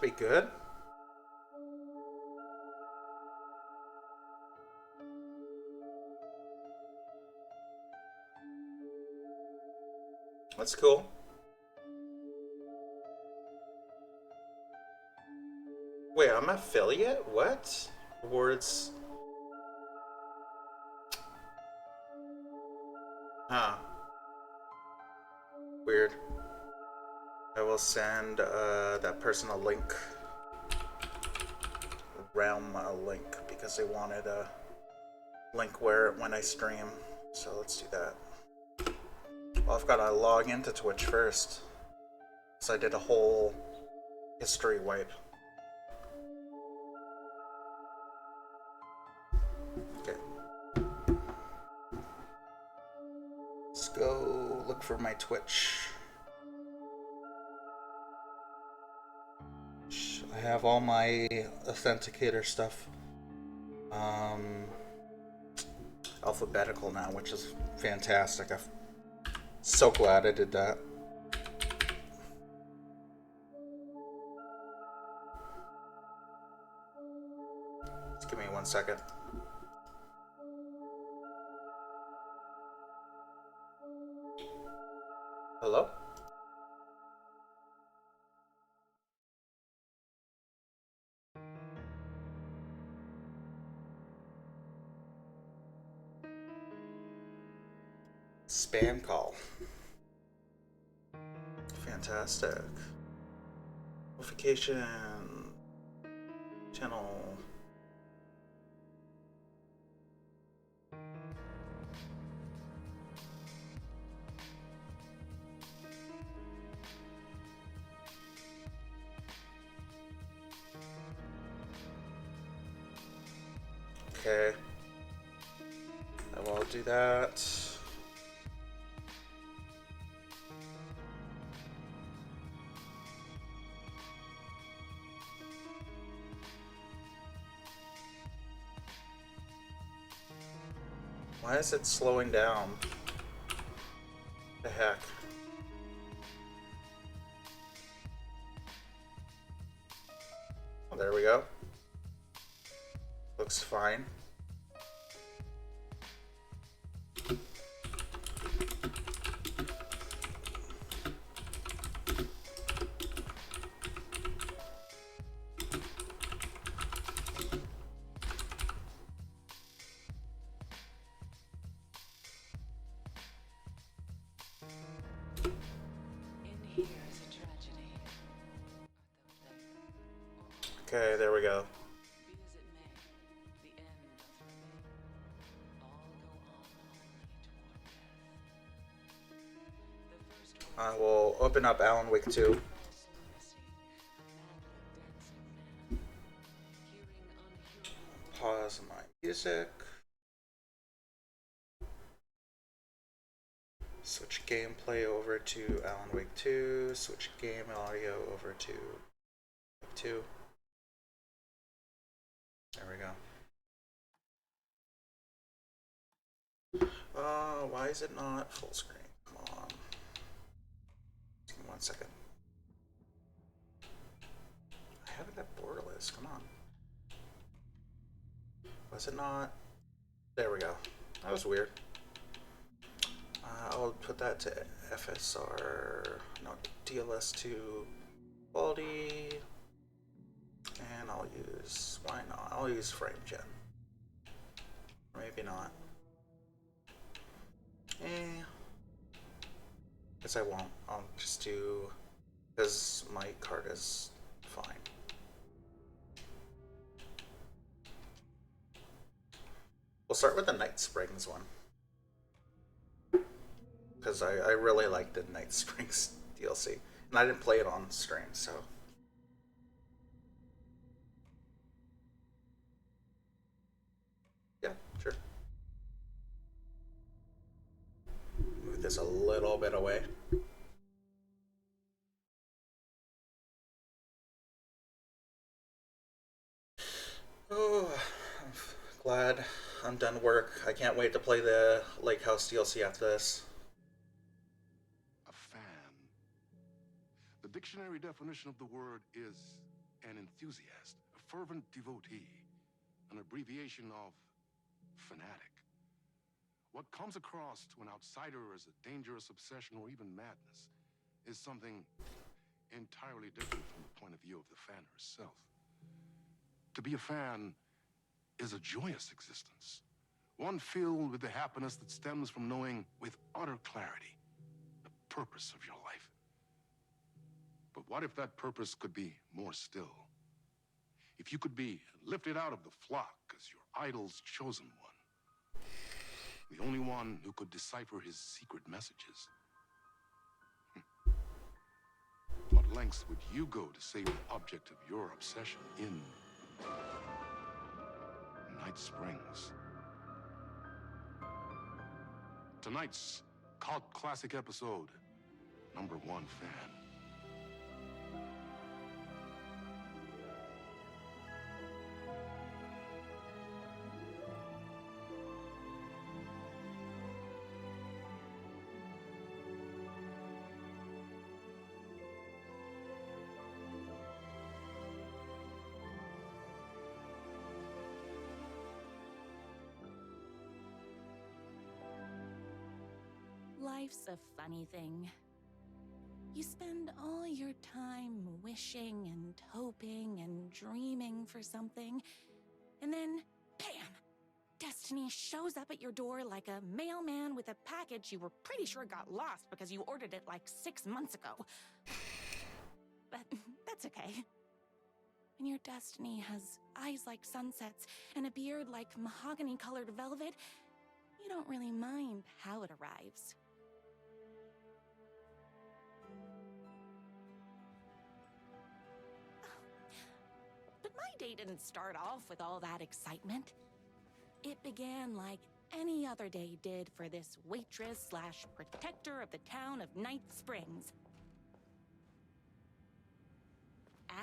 be good. That's cool. Wait, I'm affiliate? What? Rewards. Huh. Weird. I will send that person a link. Realm a link because they wanted a link where when I stream. So let's do that. Well, I've got to log into Twitch first. So I did a whole history wipe. Okay. Let's go look for my Twitch. I have all my authenticator stuff alphabetical now, which is fantastic. I'm so glad I did that. Just give me 1 second. Hello? Spam call. Fantastic. Notification. Channel. Okay. I will do that. Why is it slowing down? The heck? Oh, there we go. Looks fine. Okay, there we go. I will open up Alan Wake 2. Pause my music. Switch gameplay over to Alan Wake 2. Switch game audio over to Wake 2. There we go. Why is it not full screen? Come on. Give me 1 second. I have it at borderless. Come on. Was it not? There we go. That was weird. I'll put that to FSR, no, DLS2 quality, and I'll use, why not? I'll use FrameGen. Maybe not. Guess I won't. I'll just do, because my card is fine. We'll start with the Night Springs one. Because I really like the Night Springs DLC. And I didn't play it on stream, so. Yeah, sure. Move this a little bit away. Oh, I'm glad I'm done work. I can't wait to play the Lake House DLC after this. A fan. The dictionary definition of the word is an enthusiast, a fervent devotee, an abbreviation of fanatic. What comes across to an outsider as a dangerous obsession or even madness is something entirely different from the point of view of the fan herself. To be a fan is a joyous existence, one filled with the happiness that stems from knowing with utter clarity the purpose of your life. But what if that purpose could be more still? If you could be lifted out of the flock as your idol's chosen one, the only one who could decipher his secret messages. What lengths would you go to save the object of your obsession in Night Springs? Tonight's cult classic episode, number 1 fan. Life's a funny thing. You spend all your time wishing and hoping and dreaming for something, and then, bam! Destiny shows up at your door like a mailman with a package you were pretty sure got lost because you ordered it like 6 months ago. But that's okay. When your destiny has eyes like sunsets and a beard like mahogany-colored velvet, you don't really mind how it arrives. But my day didn't start off with all that excitement. It began like any other day did for this waitress/protector of the town of Night Springs.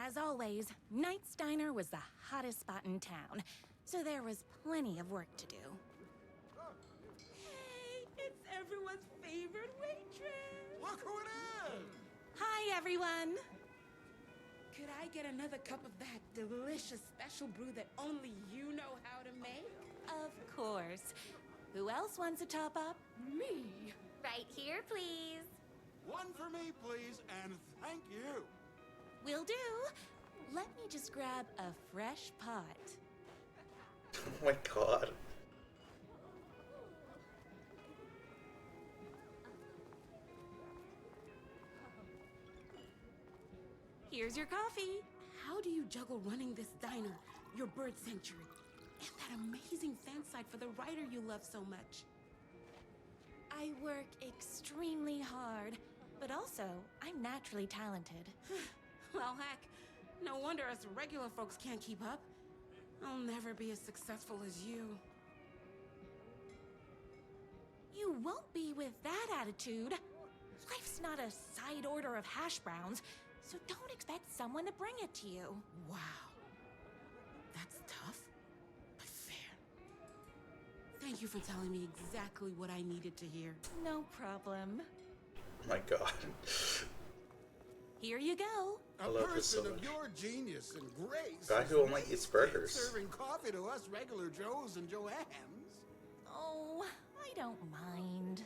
As always, Knight's Diner was the hottest spot in town, so there was plenty of work to do. Hey, it's everyone's favorite waitress. Look who it is! Hi, everyone! Could I get another cup of that delicious special brew that only you know how to make? Of course. Who else wants a top-up? Me? Right here, please. One for me, please, and thank you. Will do. Let me just grab a fresh pot. Oh my god. Here's your coffee. How do you juggle running this diner, your bird sanctuary, and that amazing fan site for the writer you love so much? I work extremely hard, but also I'm naturally talented. Well, heck, no wonder us regular folks can't keep up. I'll never be as successful as you. You won't be with that attitude. Life's not a side order of hash browns, so don't expect someone to bring it to you. Wow. That's tough, but fair. Thank you for telling me exactly what I needed to hear. No problem. Oh my god. Here you go. I A love this so person of much. your genius and grace. Guy is who only eats burgers. Serving coffee to us regular Joes and Joannes. Oh, I don't mind.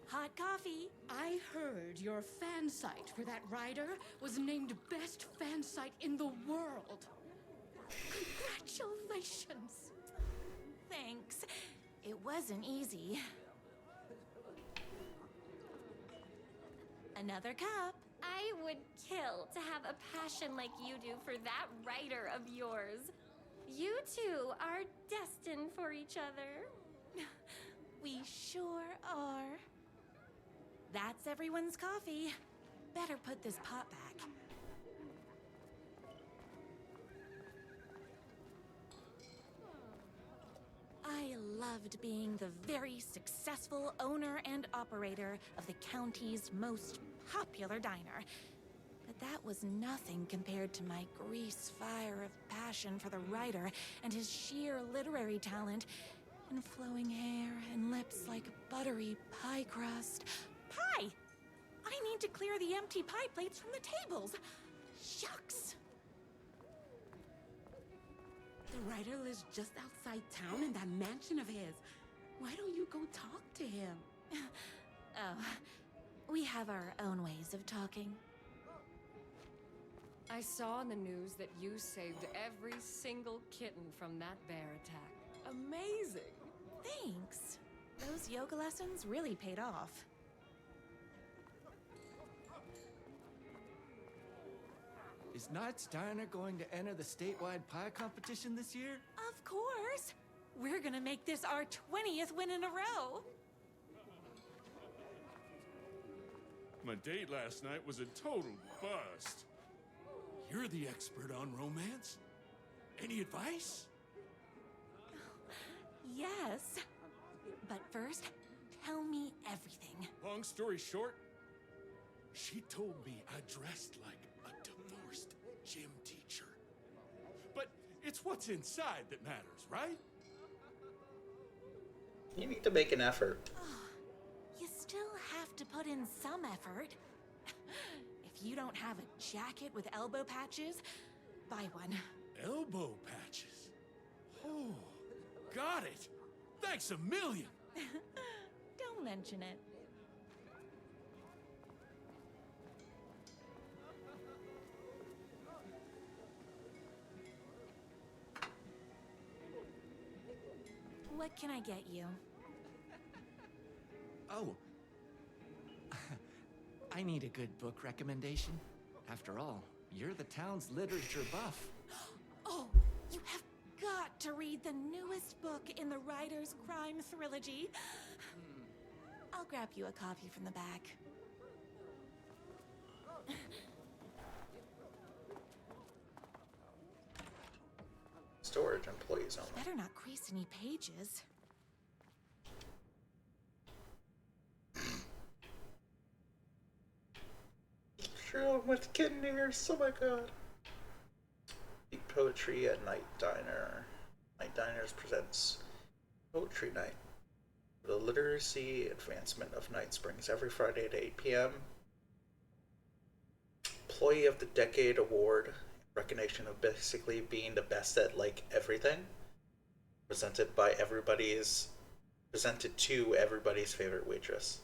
Hot coffee. I heard your fan site for that writer was named best fan site in the world. Congratulations. Thanks. It wasn't easy. Another cup. I would kill to have a passion like you do for that writer of yours. You two are destined for each other. We sure are. That's everyone's coffee. Better put this pot back. I loved being the very successful owner and operator of the county's most popular diner. But that was nothing compared to my grease fire of passion for the writer and his sheer literary talent, and flowing hair and lips like buttery pie crust. Pie! I I need to clear the empty pie plates from the tables. Shucks. The writer lives just outside town in that mansion of his. Why don't you go talk to him? Oh, we have our own ways of talking. I saw in the news that you saved every single kitten from that bear attack. Amazing! Thanks. Those yoga lessons really paid off. Is Knight's Diner going to enter the statewide pie competition this year? Of course. We're gonna make this our 20th win in a row. My date last night was a total bust. You're the expert on romance. Any advice? Yes. But first, tell me everything. Long story short, She told me I dressed like a divorced gym teacher. but it's what's inside that matters, right? You need to make an effort. You still have to put in some effort. If you don't have a jacket with elbow patches, buy one. Elbow patches. Oh, got it. Thanks a million. Don't mention it. What can I get you? Oh. I need a good book recommendation. After all, you're the town's literature buff. Oh, you have got to read the newest book in the Writer's Crime Trilogy. I'll grab you a copy from the back. Storage employees only. Better not crease any pages. True, with kitten ears. Oh my god. Speak poetry at Night Diner. Night Diners presents Poetry Night. The Literacy Advancement of Night Springs every Friday at 8 p.m. Employee of the Decade Award, recognition of basically being the best at like everything. Presented to everybody's favorite waitress.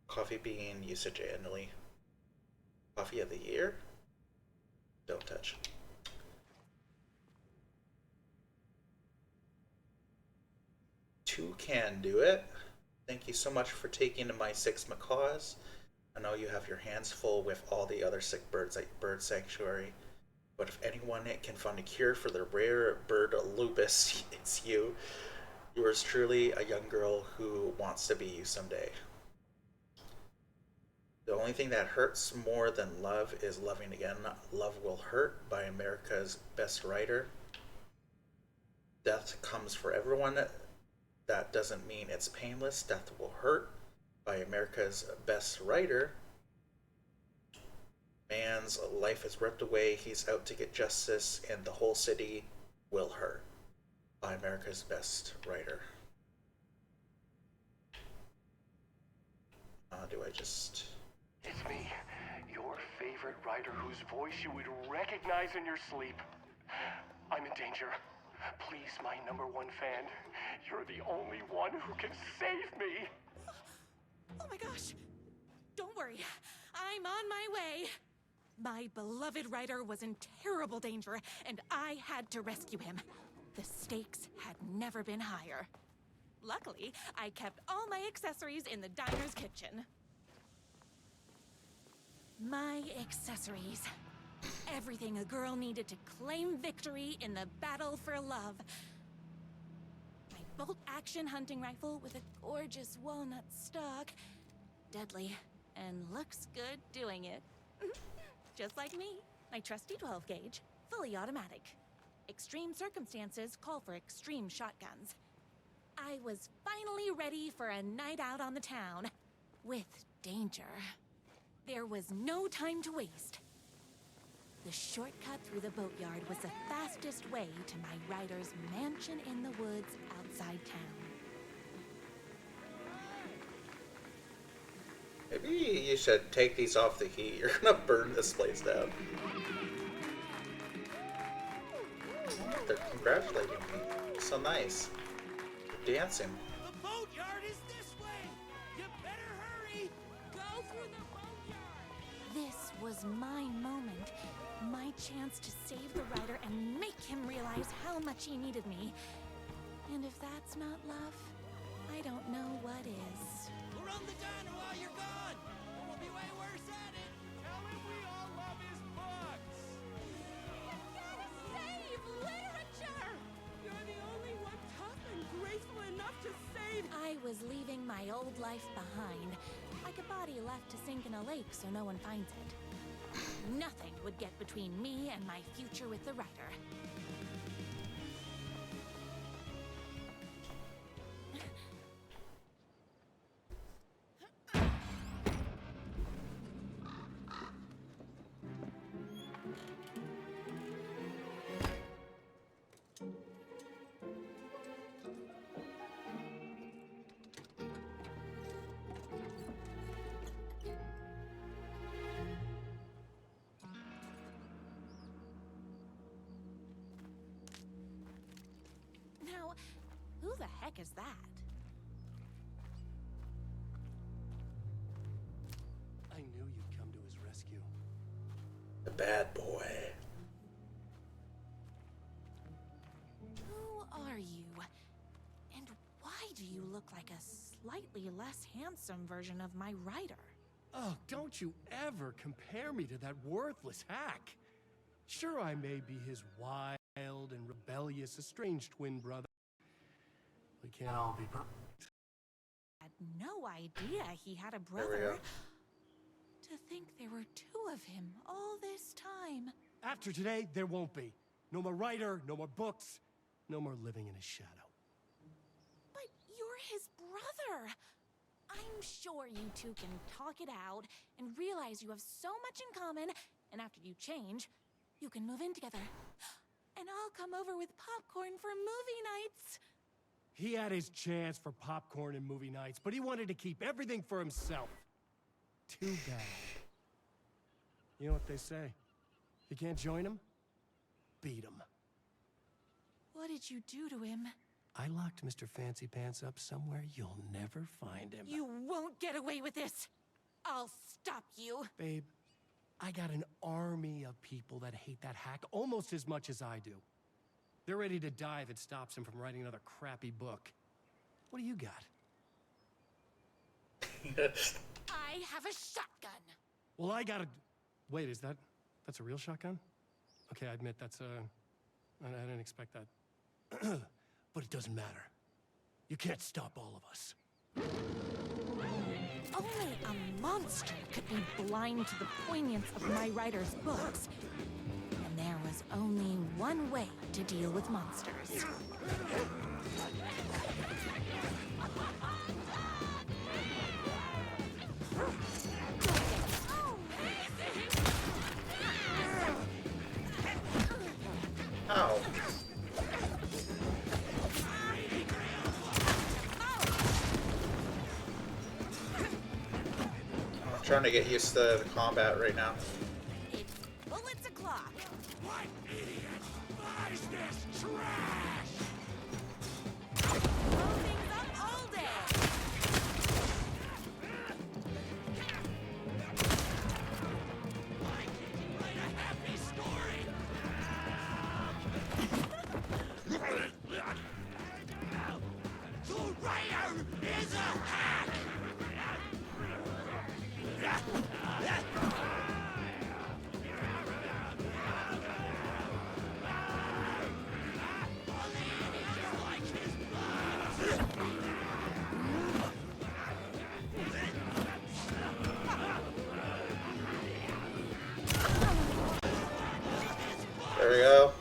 Coffee bean usage annually. Coffee of the year? Don't touch. Two can do it. Thank you so much for taking my 6 macaws. I know you have your hands full with all the other sick birds at Bird Sanctuary, but if anyone can find a cure for the rare bird lupus, it's you. Yours truly, a young girl who wants to be you someday. The only thing that hurts more than love is loving again. Love Will Hurt by America's Best Writer. Death comes for everyone. That doesn't mean it's painless. Death Will Hurt by America's Best Writer. Man's life is ripped away. He's out to get justice, and the whole city will hurt by America's Best Writer. Do I just... It's me, your favorite writer whose voice you would recognize in your sleep. I'm in danger. Please, my #1 fan, you're the only one who can save me. Oh my gosh! Don't worry, I'm on my way. My beloved writer was in terrible danger, and I had to rescue him. The stakes had never been higher. Luckily, I kept all my accessories in the diner's kitchen. My accessories. Everything a girl needed to claim victory in the battle for love. My bolt-action hunting rifle with a gorgeous walnut stock. Deadly, and looks good doing it. Just like me. My trusty 12-gauge, fully automatic. Extreme circumstances call for extreme shotguns. I was finally ready for a night out on the town. With danger. There was no time to waste. The shortcut through the boatyard was the fastest way to my writer's mansion in the woods outside town. You should take these off the heat. You're gonna burn this place down. They're congratulating me. So nice. They're dancing. The boatyard is this way! You better hurry! Go through the boneyard! This was my moment. My chance to save the writer and make him realize how much he needed me. And if that's not love, I don't know what is. We'll run the diner while you're gone! Or we'll be way worse at it! Tell him we all love his books! Save literature! You're the only one tough and graceful enough to save. I was leaving my old life behind, like a body left to sink in a lake so no one finds it. Nothing would get between me and my future with the writer. Now, who the heck is that? I knew you'd come to his rescue. The bad boy. Who are you? And why do you look like a slightly less handsome version of my writer? Oh, don't you ever compare me to that worthless hack. Sure, I may be his wild and rebellious estranged twin brother. We can't all be perfect. I had no idea he had a There we brother. go. To think there were two of him all this time. After today, there won't be. No more writer, no more books, no more living in his shadow. But you're his brother. I'm sure you two can talk it out and realize you have so much in common, and after you change, you can move in together. And I'll come over with popcorn for movie nights. He had his chance for popcorn and movie nights, but he wanted to keep everything for himself. Too bad. You know what they say? You can't join him? Beat him. What did you do to him? I locked Mr. Fancy Pants up somewhere you'll never find him. You won't get away with this. I'll stop you. Babe, I got an army of people that hate that hack almost as much as I do. They're ready to die if it stops him from writing another crappy book. What do you got? I have a shotgun. Well, I got a... Wait, that's a real shotgun? Okay, I admit that's I didn't expect that. But it doesn't matter. You can't stop all of us. Only a monster could be blind to the poignance of my writer's books. And there was only one way to deal with monsters. Ow. I'm trying to get used to the combat right now. It's bullets o'clock. What idiot buys this trash? Blow things up all day. Write a happy story. The writer is a hack. There we go.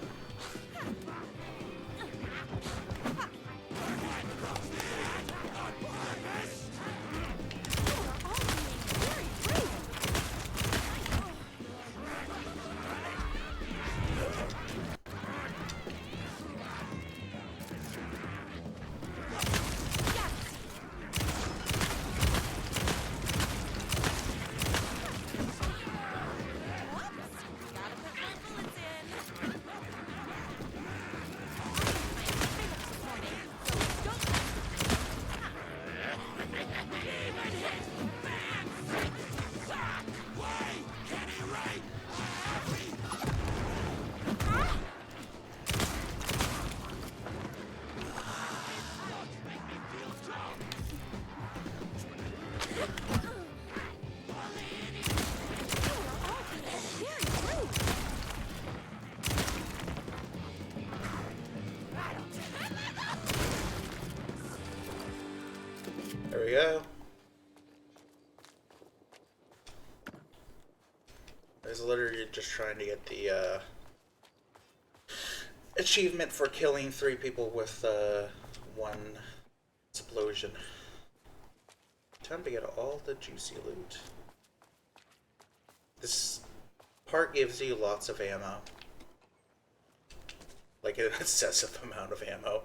There we go. I was literally just trying to get the achievement for killing 3 people with 1 explosion. Time to get all the juicy loot. This part gives you lots of ammo. Like an excessive amount of ammo.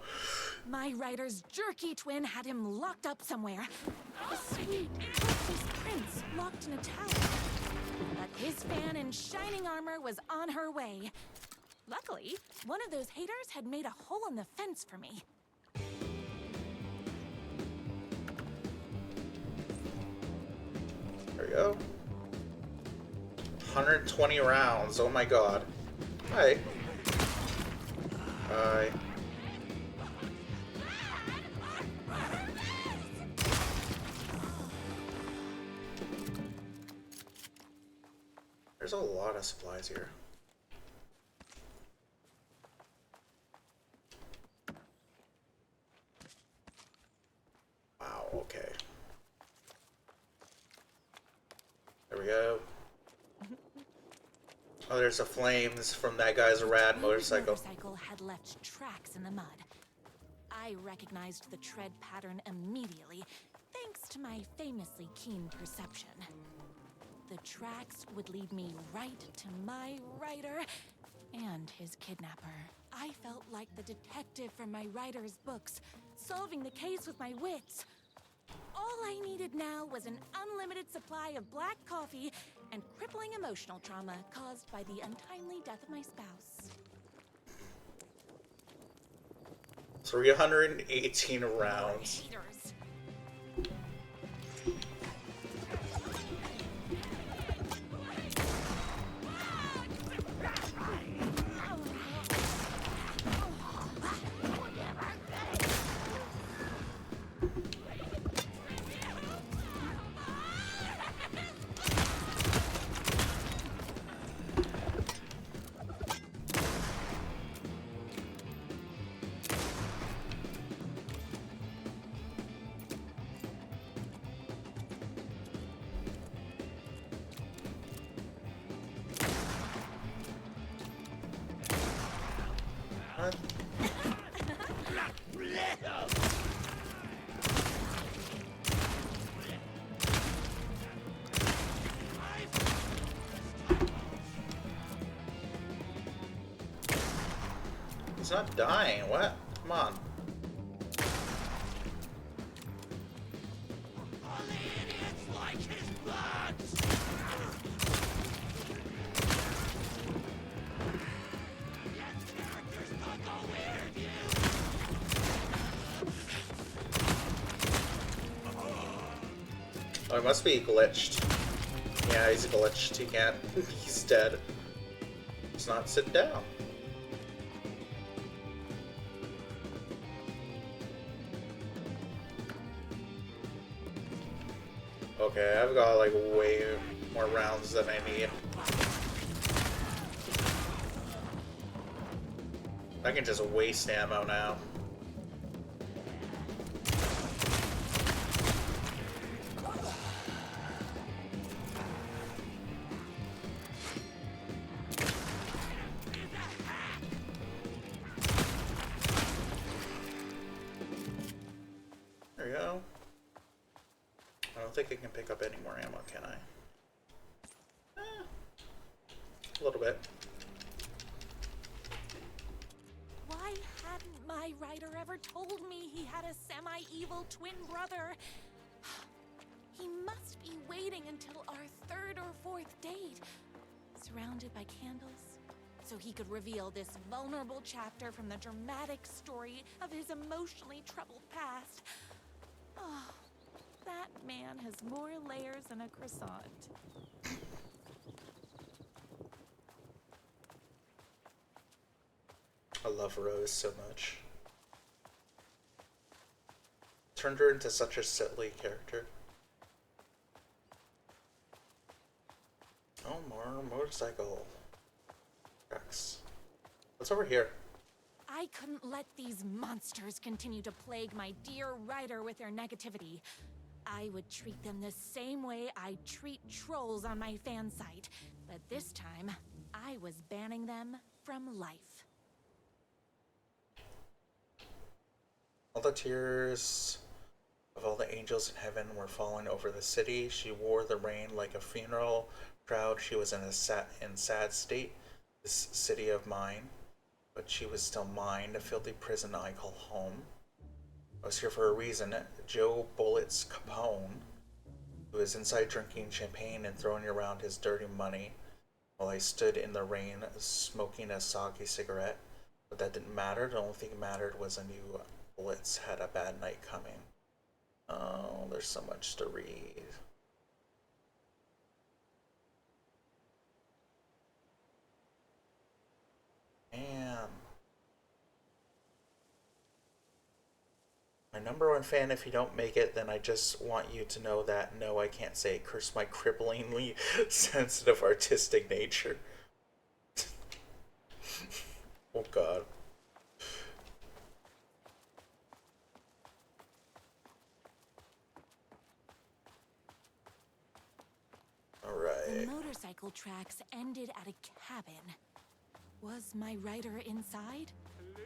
My rider's jerky twin had him locked up somewhere. A sweet, precious prince locked in a tower. But his fan in shining armor was on her way. Luckily, one of those haters had made a hole in the fence for me. There we go. 120 rounds. Oh my god. Hi. Hi. There's a lot of supplies here. Wow, okay. There we go. Oh, there's the flames from that guy's rad motorcycle. Motorcycle had left tracks in the mud. I recognized the tread pattern immediately, thanks to my famously keen perception. The tracks would lead me right to my rider and his kidnapper. I felt like the detective from my writer's books, solving the case with my wits. All I needed now was an unlimited supply of black coffee and crippling emotional trauma caused by the untimely death of my spouse. 318 rounds. Haters. What? He's not dying. What? Come on. Oh, it must be glitched. Yeah, he's glitched. He can't. He's dead. He's not sitting down. Okay, I've got like way more rounds than I need. I can just waste ammo now. There we go. I don't think I can pick up any more ammo, can I? A little bit. Why hadn't my writer ever told me he had a semi-evil twin brother? He must be waiting until our 3rd or 4th date, surrounded by candles, so he could reveal this vulnerable chapter from the dramatic story of his emotionally troubled past. Oh, that man has more layers than a croissant. I love Rose so much. Turned her into such a silly character. Oh, more motorcycle tracks. What's over here? I couldn't let these monsters continue to plague my dear writer with their negativity. I would treat them the same way I treat trolls on my fan site, but this time, I was banning them from life. All the tears of all the angels in heaven were falling over the city. She wore the rain like a funeral. Proud she was in sad state, this city of mine. But she was still mine, the filthy prison I call home. I was here for a reason. Joe Bullets Capone, who was inside drinking champagne and throwing around his dirty money, while I stood in the rain smoking a soggy cigarette. But that didn't matter. The only thing that mattered was I knew Bullets had a bad night coming. Oh, there's so much to read. Man. My #1 fan, if you don't make it, then I just want you to know that no, I can't say it. Curse my cripplingly sensitive artistic nature. Oh god. The motorcycle tracks ended at a cabin. Was my writer inside? Hello?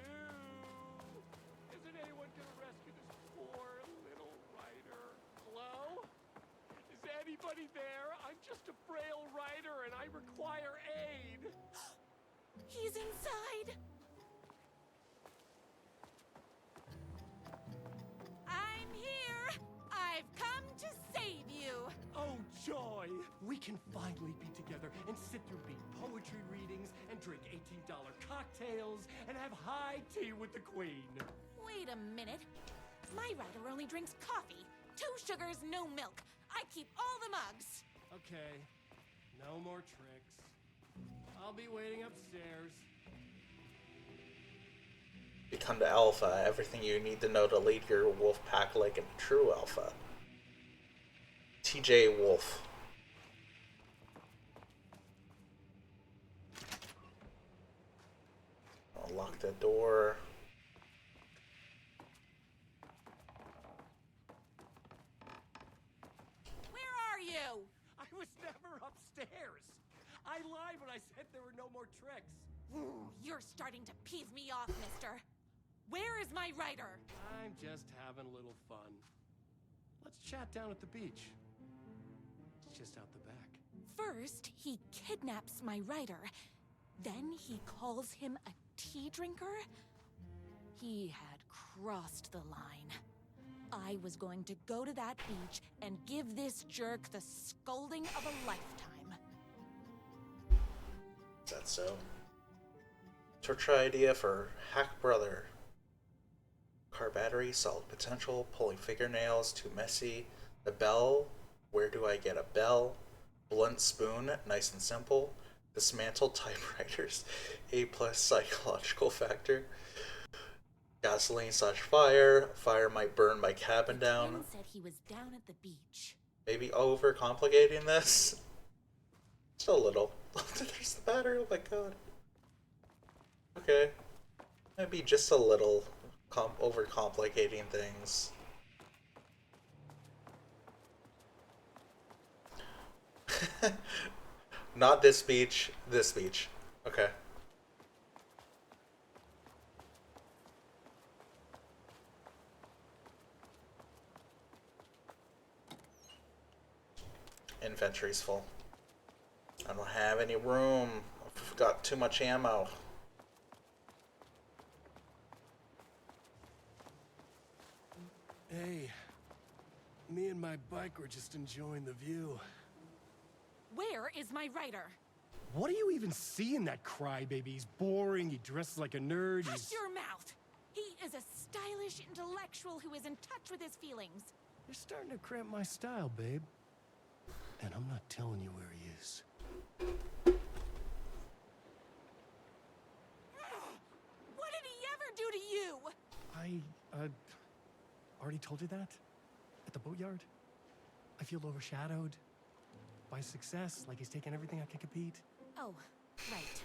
Isn't anyone gonna rescue this poor little writer? Hello? Is anybody there? I'm just a frail writer and I require aid. He's inside! I'm here! I've come to save you! Oh, joy! We can finally be together and sit through big poetry readings and drink $18 cocktails and have high tea with the queen. Wait a minute. My writer only drinks coffee. 2 sugars, no milk. I keep all the mugs. Okay, no more tricks. I'll be waiting upstairs. Become the alpha. Everything you need to know to lead your wolf pack like a true alpha. TJ Wolf. I'll lock the door. Where are you? I was never upstairs. I lied when I said there were no more tricks. You're starting to peeve me off, mister. Where is my writer? I'm just having a little fun. Let's chat down at the beach. It's just out the back. First, he kidnaps my writer. Then he calls him a tea drinker. He had crossed the line. I was going to go to that beach and give this jerk the scolding of a lifetime. Is that so? Torture idea for Hack Brother. Car battery, solid potential, pulling fingernails, too messy. The bell, where do I get a bell? Blunt spoon, nice and simple. Dismantle typewriters, A+ psychological factor. Gasoline / fire. Fire might burn my cabin down. Ken said he was down at the beach. Maybe overcomplicating this? Just a little. There's the battery, oh my god. Okay. Maybe just a little overcomplicating things. Not this beach, this beach. Okay. Inventory's full. I don't have any room. I've got too much ammo. Hey, me and my bike were just enjoying the view. Where is my writer? What do you even see in that crybaby? He's boring, he dresses like a nerd, Hush your mouth! He is a stylish intellectual who is in touch with his feelings. You're starting to cramp my style, babe. And I'm not telling you where he is. What did he ever do to you? I already told you that? At the boatyard? I feel overshadowed by success, like he's taking everything I can compete. Oh, right.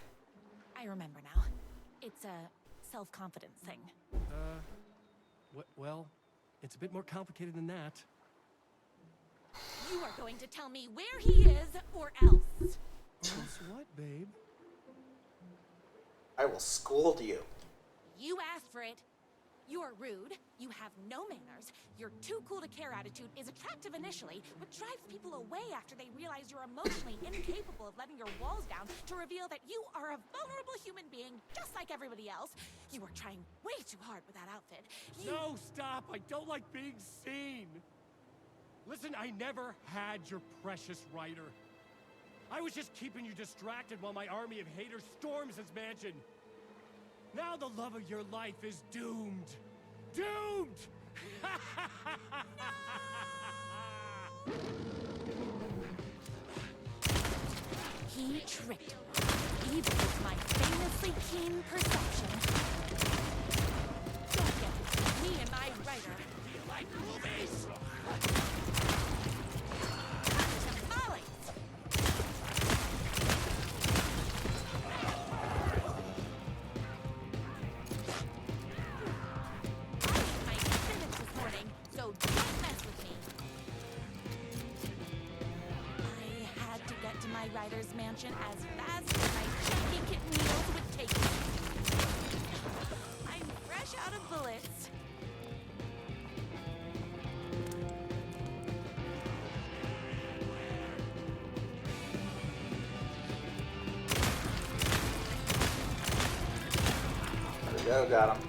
I remember now. It's a self-confidence thing. Well, it's a bit more complicated than that. You are going to tell me where he is, or else. Else what, babe? I will scold you. You asked for it. You're rude, you have no manners, your too cool to care attitude is attractive initially, but drives people away after they realize you're emotionally incapable of letting your walls down to reveal that you are a vulnerable human being just like everybody else. You are trying way too hard with that outfit. No, stop! I don't like being seen! Listen, I never had your precious writer. I was just keeping you distracted while my army of haters storms his mansion. Now the love of your life is doomed! Doomed! He tricked me, even with my famously keen perception. Don't get between me and my writer. Do you like movies? Writer's mansion as fast as my chunky kitten meals would take me. I'm fresh out of bullets. There we go, got him.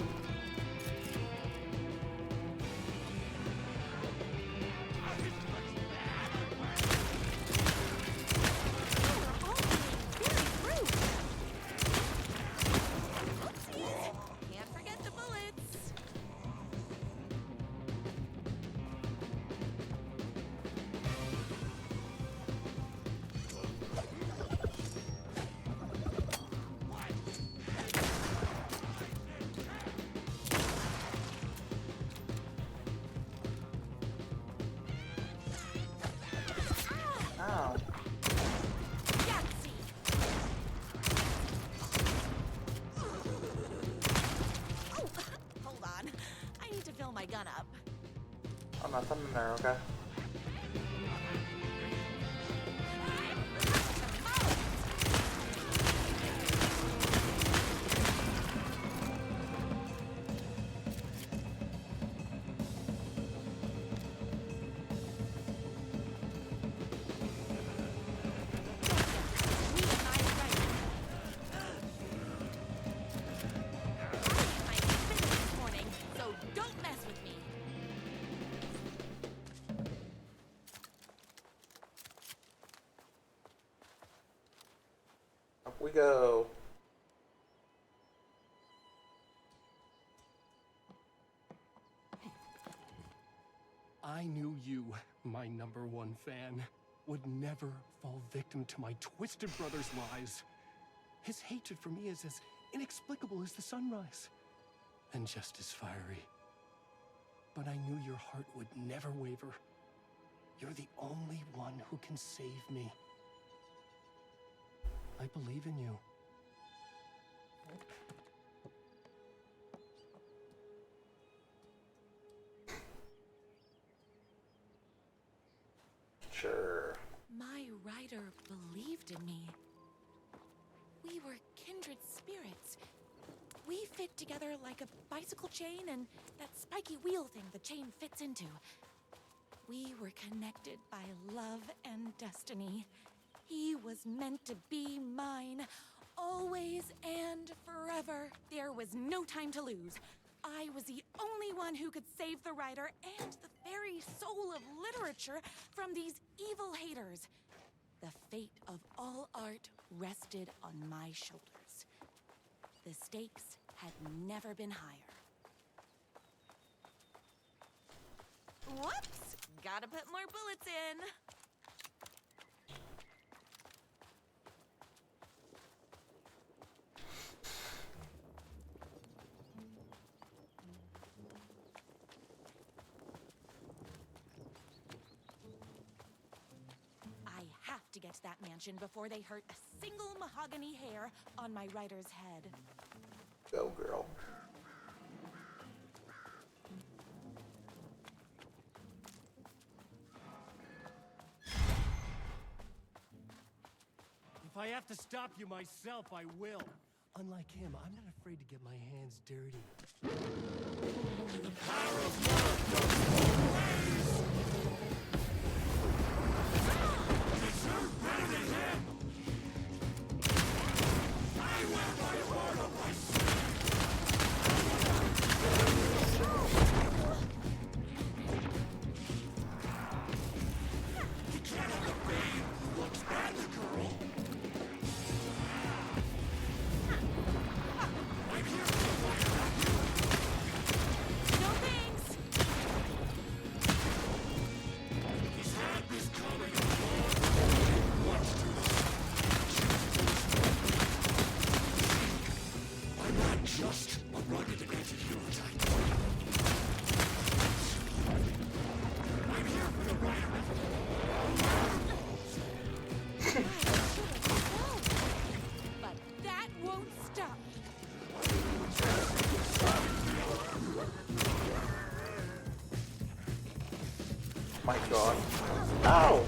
Oh. Oh, hold on. I need to fill my gun up. Oh, nothing in there, okay. Up we go. I knew you, my #1 fan, would never fall victim to my twisted brother's lies. His hatred for me is as inexplicable as the sunrise, and just as fiery. But I knew your heart would never waver. You're the only one who can save me. I believe in you. Sure. My writer believed in me. We were kindred spirits. We fit together like a bicycle chain and that spiky wheel thing the chain fits into. We were connected by love and destiny. He was meant to be mine, always and forever. There was no time to lose. I was the only one who could save the writer and the very soul of literature from these evil haters. The fate of all art rested on my shoulders. The stakes had never been higher. Whoops! Gotta put more bullets in. I have to get to that mansion before they hurt a single mahogany hair on my writer's head. Go, girl. If I have to stop you myself, I will. Unlike him, I'm not afraid to get my hands dirty. The power of love goes both ways! Deserve better than him! I wear my heart on my sleeve! You can't have a babe who looks at the girl! I'm here to fight you! No thanks! He's had this coming much too long. I'm not just a rugged anti-hero type. I'm here for the right. But that won't stop. My god. Ow!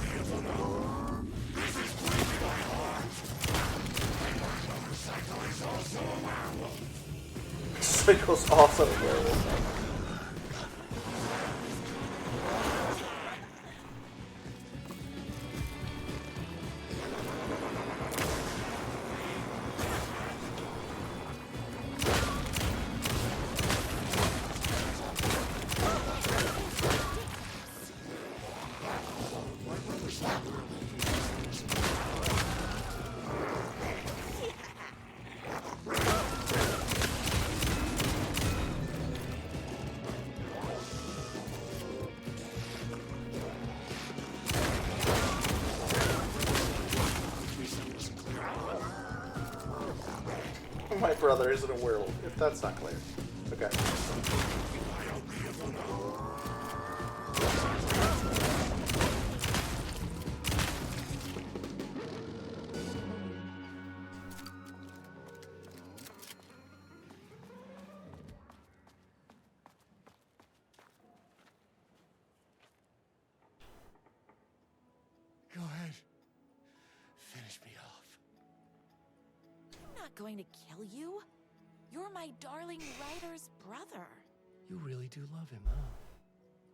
Psycho's also a werewolf. My brother isn't a werewolf, if that's not clear. Okay. Go ahead. Finish me off. I'm not going to kill you. You're my darling writer's brother. You really do love him, huh?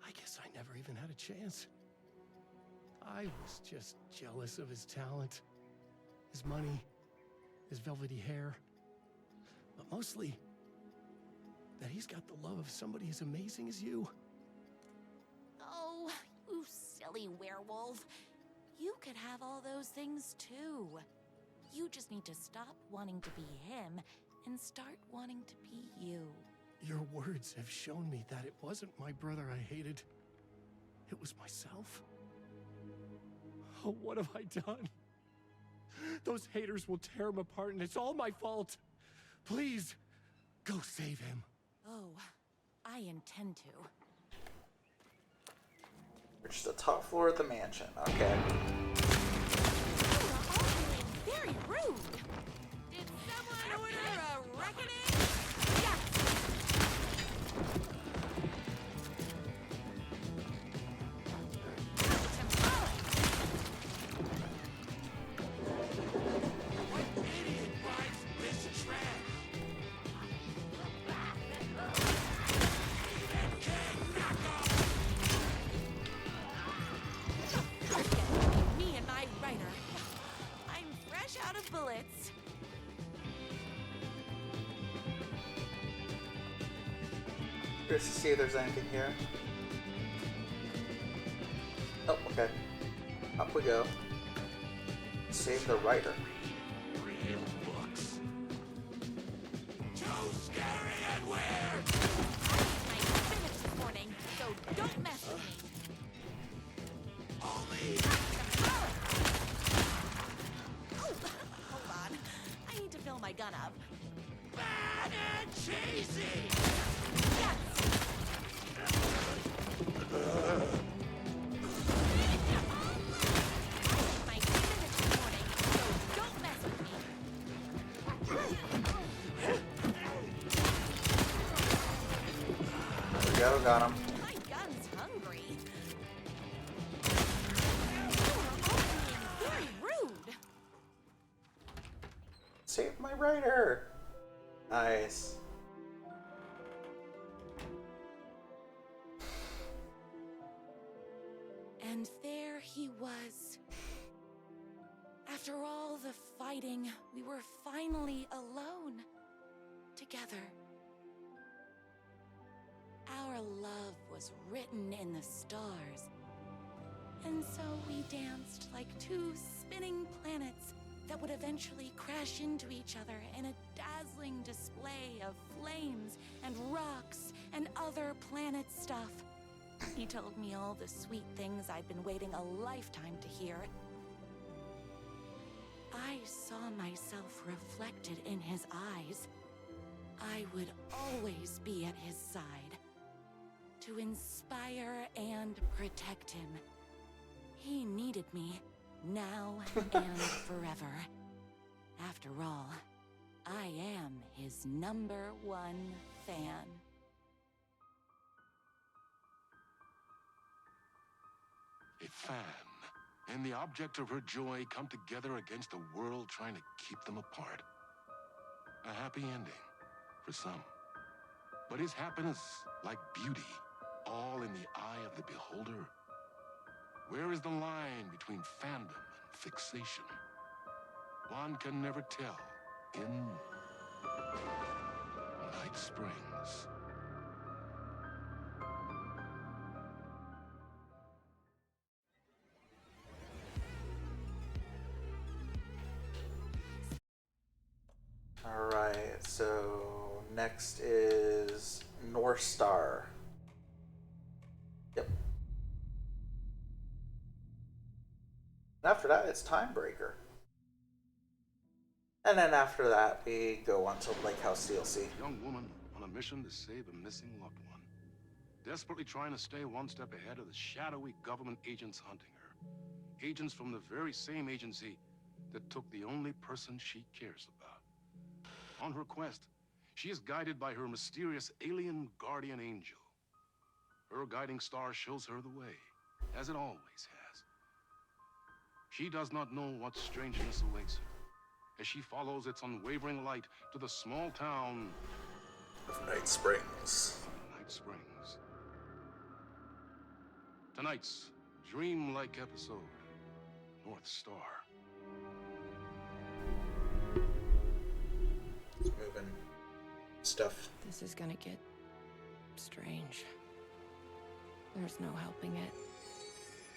I guess I never even had a chance. I was just jealous of his talent, his money, his velvety hair. But mostly, that he's got the love of somebody as amazing as you. Oh, you silly werewolf. You could have all those things too. You just need to stop wanting to be him and start wanting to be you. Your words have shown me that it wasn't my brother I hated. It was myself. Oh, what have I done? Those haters will tear him apart, and it's all my fault. Please, go save him. Oh, I intend to. Reach the top floor of the mansion. Okay. You are all being very rude. Did someone order a reckoning? Yes. What idiot buys this trash? Me and my writer. I'm fresh out of bullets. Curious to see if there's anything here. Oh, okay. Up we go. Save the writer. Real books. Too scary and weird. I finished this morning, so don't mess with me. Only Oh, hold on. I need to fill my gun up. bad and cheesy. Yes. My finished this morning, so don't mess with me. got him. My gun's hungry. You are all being very rude. Save my rider. Nice. And there he was. After all the fighting, we were finally alone. Together. Our love was written in the stars. And so we danced like two spinning planets that would eventually crash into each other in a dazzling display of flames and rocks and other planet stuff. He told me all the sweet things I'd been waiting a lifetime to hear. I saw myself reflected in his eyes. I would always be at his side, to inspire and protect him. He needed me, now and forever. After all, I am his #1 fan. A fan and the object of her joy come together against a world trying to keep them apart. A happy ending for some. But is happiness, like beauty, all in the eye of the beholder? Where is the line between fandom and fixation? One can never tell in Night Springs. Alright, so next is North Star. Yep. And after that, it's Timebreaker. And then after that, we go on to Lake House DLC. A young woman on a mission to save a missing loved one. Desperately trying to stay one step ahead of the shadowy government agents hunting her. Agents from the very same agency that took the only person she cares about. On her quest, she is guided by her mysterious alien guardian angel. Her guiding star shows her the way, as it always has. She does not know what strangeness awaits her, as she follows its unwavering light to the small town of Night Springs. Night Springs. Tonight's dreamlike episode, North Star. It's moving stuff. This is gonna get strange. There's no helping it.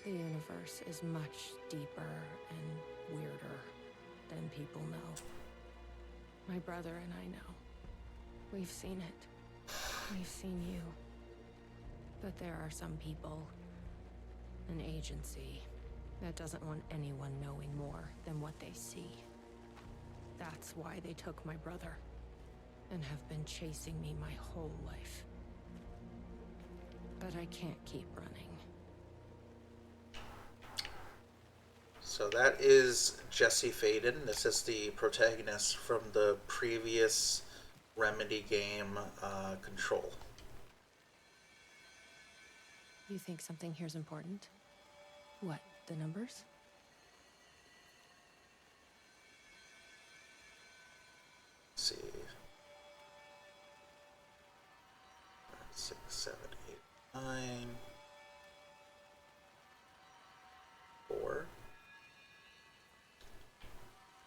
The universe is much deeper and weirder than people know. My brother and I know. We've seen it. We've seen you. But there are some people, an agency, that doesn't want anyone knowing more than what they see. That's why they took my brother, and have been chasing me my whole life. But I can't keep running. So that is Jesse Faden. This is the protagonist from the previous Remedy game, Control. You think something here's important? What, the numbers? Let's see. 6, 7, 8, 9, 4.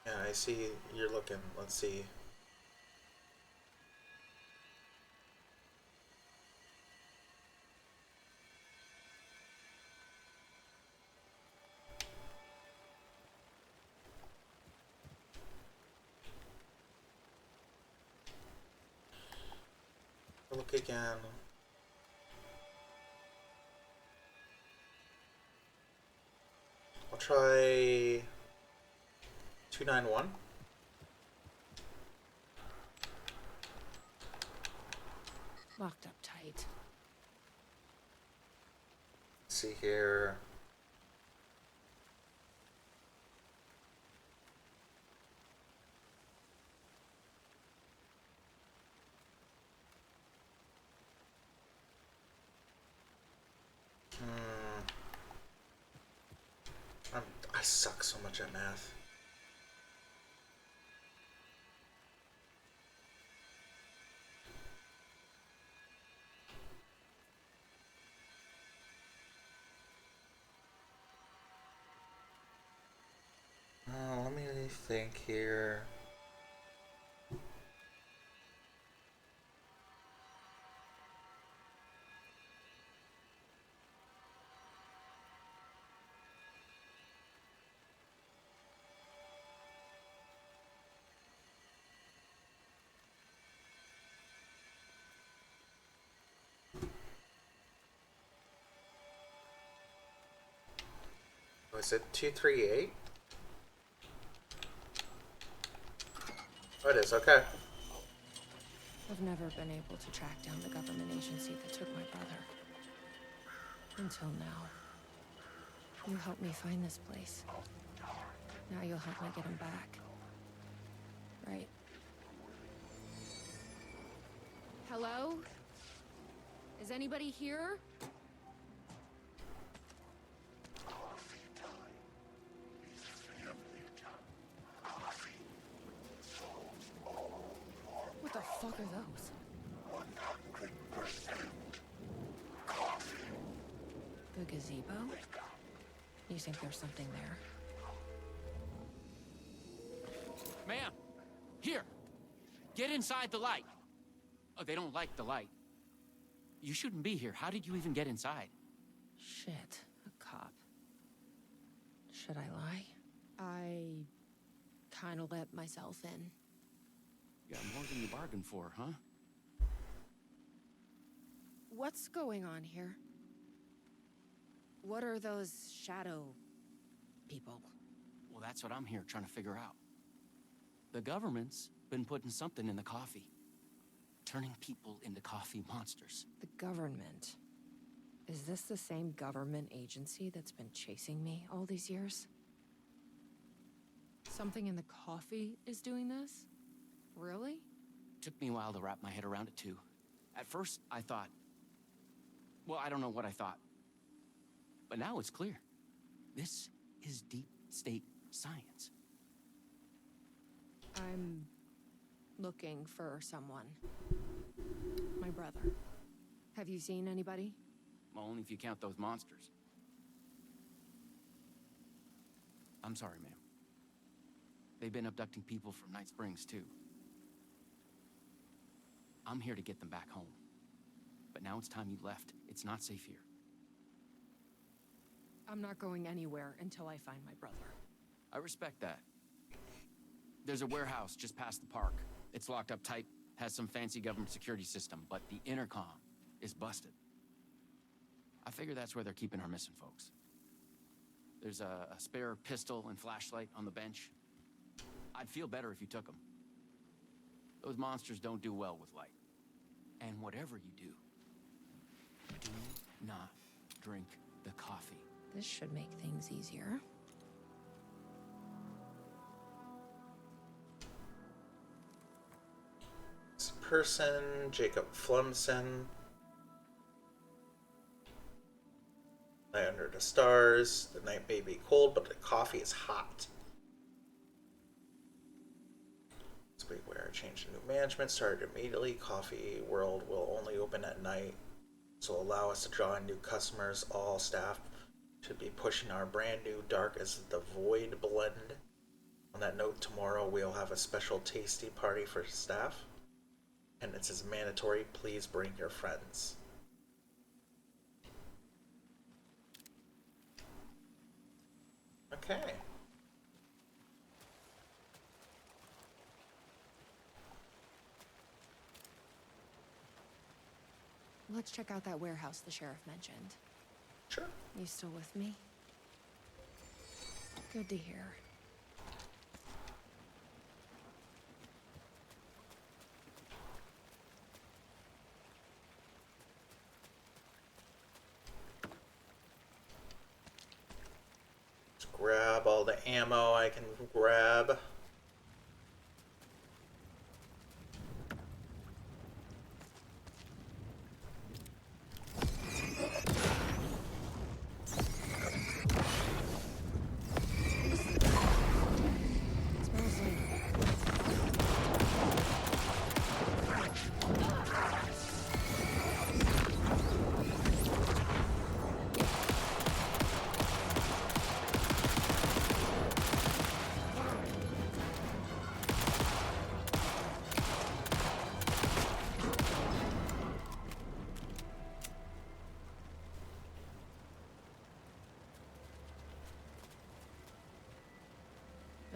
Yeah, I see you're looking. Let's see. Look again. I'll try 291. Locked up tight. Let's see here. I suck so much at math. Let me think here. Was it 238? Oh, it is, okay. I've never been able to track down the government agency that took my brother. Until now. You helped me find this place. Now you'll help me get him back. Right? Hello? Is anybody here? What the fuck are those? 100% The gazebo? You think there's something there? Ma'am! Here! Get inside the light! Oh, they don't like the light. You shouldn't be here. How did you even get inside? Shit, a cop. Should I lie? I kinda let myself in. You got more than you bargained for, huh? What's going on here? What are those shadow people? Well, that's what I'm here trying to figure out. The government's been putting something in the coffee. Turning people into coffee monsters. The government? Is this the same government agency that's been chasing me all these years? Something in the coffee is doing this? Really? Took me a while to wrap my head around it, too. At first, I thought... Well, I don't know what I thought. But now it's clear. This is deep state science. I'm looking for someone. My brother. Have you seen anybody? Well, only if you count those monsters. I'm sorry, ma'am. They've been abducting people from Night Springs, too. I'm here to get them back home. But now it's time you left. It's not safe here. I'm not going anywhere until I find my brother. I respect that. There's a warehouse just past the park. It's locked up tight, has some fancy government security system, but the intercom is busted. I figure that's where they're keeping our missing folks. There's a spare pistol and flashlight on the bench. I'd feel better if you took them. Those monsters don't do well with light. And whatever you do not drink the coffee. This should make things easier. This person, Jacob Flumson. Night under the stars. The night may be cold, but the coffee is hot. Beware, change to new management started immediately. Coffee World will only open at night, so allow us to draw in new customers. All staff should be pushing our brand new Dark as the Void blend. On that note, tomorrow we'll have a special tasty party for staff, and it is mandatory. Please bring your friends. Okay. Let's check out that warehouse the sheriff mentioned. Sure. You still with me? Good to hear. Let's grab all the ammo I can grab.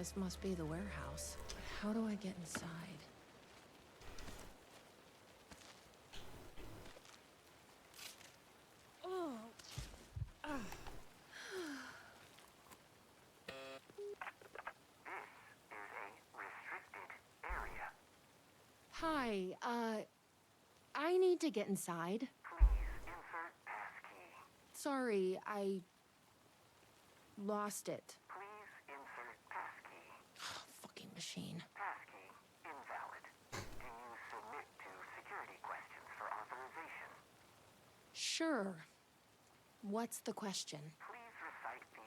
This must be the warehouse. But how do I get inside? Oh. Hi, I need to get inside. Please insert passkey. Sorry, I lost it. Please insert passkey. Fucking machine. Passkey invalid. Do you submit to security questions for authorization? Sure. What's the question? Please recite the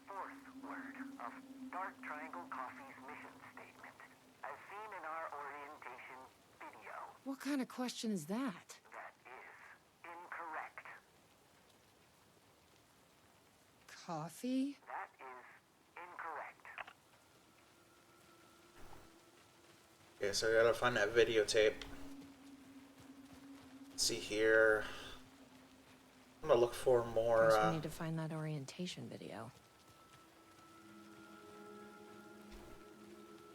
fourth word of Dark Triangle Coffee's mission statement, as seen in our orientation video. What kind of question is that? That is incorrect. Coffee? That is incorrect. Okay, so I gotta find that videotape. Let's see here. I'm gonna look for more. Guess we need to find that orientation video.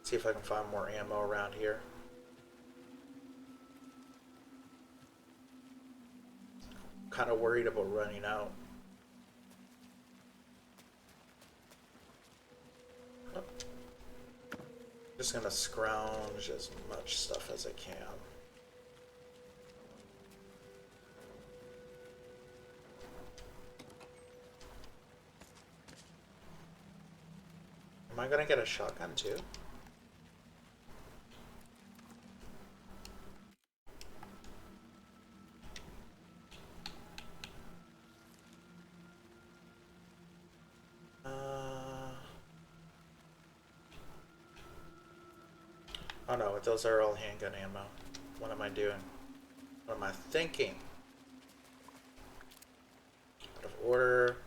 See if I can find more ammo around here. Kind of worried about running out. Oh. Just gonna scrounge as much stuff as I can. Am I gonna get a shotgun too? Oh no, those are all handgun ammo. What am I doing? What am I thinking? Out of order.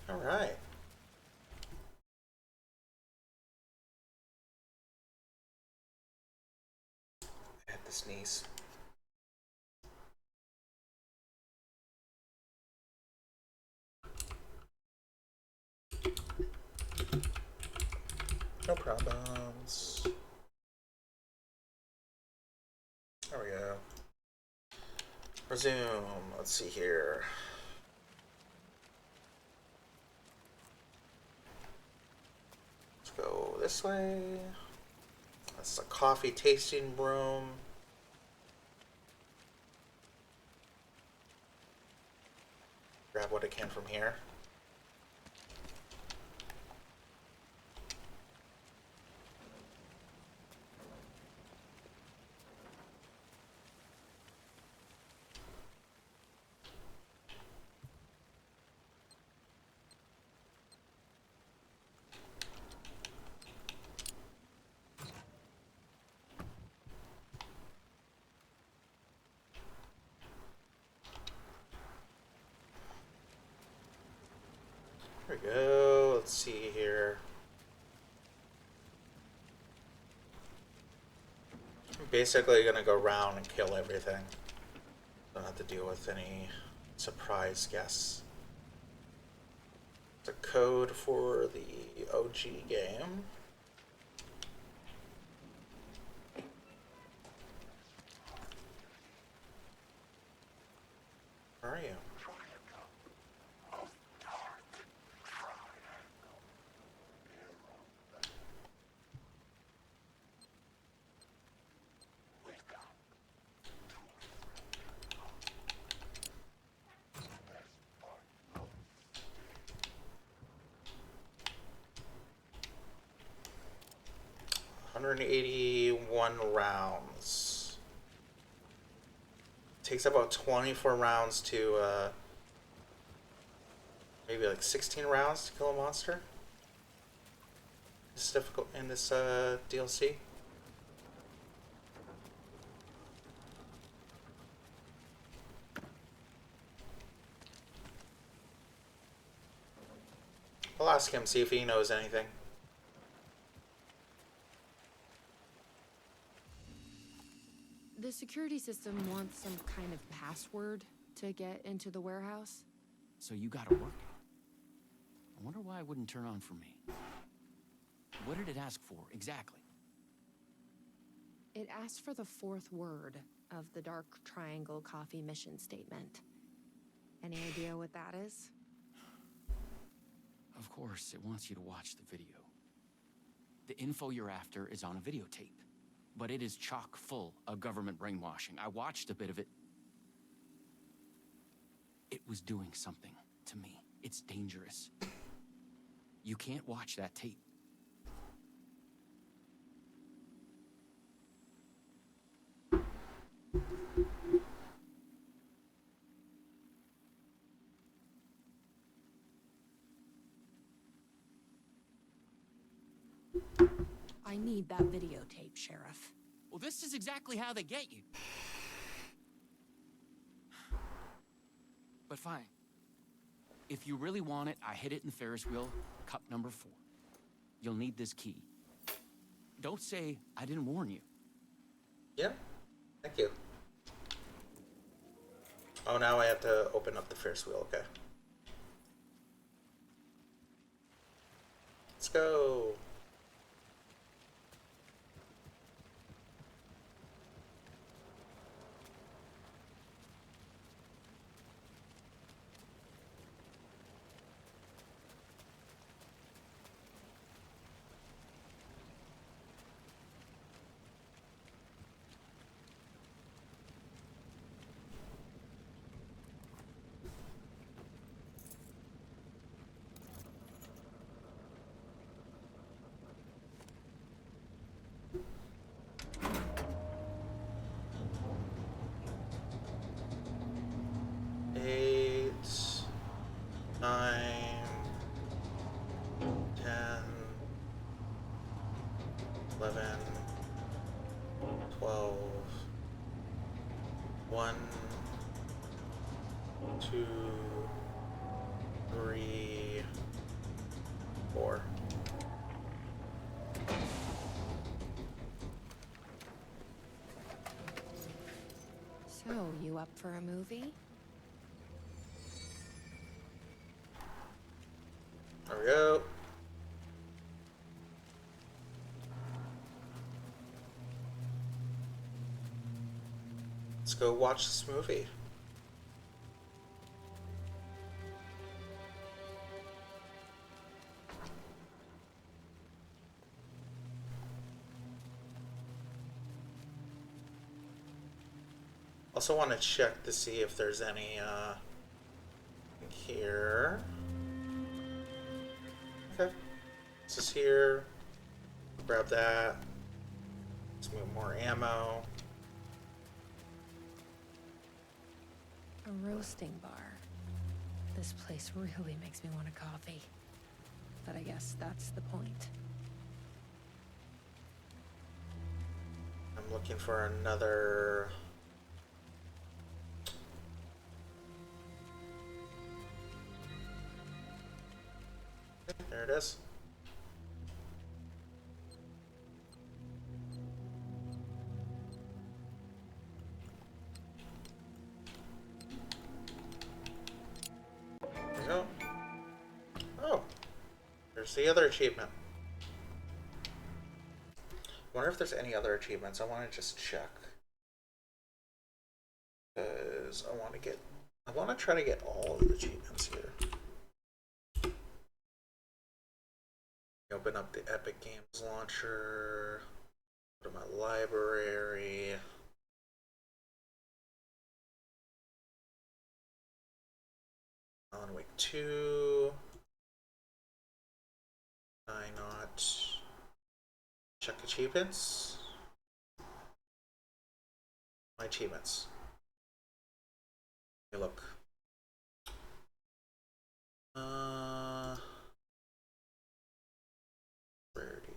Alright. I had to sneeze. No problems. There we go. Resume. Let's see here. Let's go this way. That's the coffee tasting room. Grab what I can from here. There we go. Let's see here. I'm basically gonna go around and kill everything. Don't have to deal with any surprise guests. The code for the OG game. Where are you? $181 rounds. takes about 24 rounds to, maybe like 16 rounds to kill a monster. It's difficult in this, DLC. I'll ask him, see if he knows anything. The security system wants some kind of password to get into the warehouse. So you got it working. I wonder why it wouldn't turn on for me. What did it ask for, exactly? It asked for the fourth word of the Dark Triangle Coffee mission statement. Any idea what that is? Of course, it wants you to watch the video. The info you're after is on a videotape, but it is chock full of government brainwashing. I watched a bit of it. It was doing something to me. It's dangerous. You can't watch that tape. I need that videotape, Sheriff. Well, this is exactly how they get you. But fine. If you really want it, I hid it in the Ferris wheel, cup number 4. You'll need this key. Don't say I didn't warn you. Yeah, thank you. Oh, now I have to open up the Ferris wheel, okay. Let's go. One, two, three, four. So, you up for a movie? There we go. Let's go watch this movie. Also want to check to see if there's any here. Okay. This is here. Grab that. Let's move more ammo. A roasting bar. This place really makes me want a coffee. But I guess that's the point. I'm looking for another... There it is. There we go. Oh, there's the other achievement. Wonder if there's any other achievements. I want to just check. Because I want to try to get all of the achievements here. Open up the Epic Games launcher. Go to my library. Alan Wake 2. Why not? Check achievements. My achievements. Hey, look. Rarity.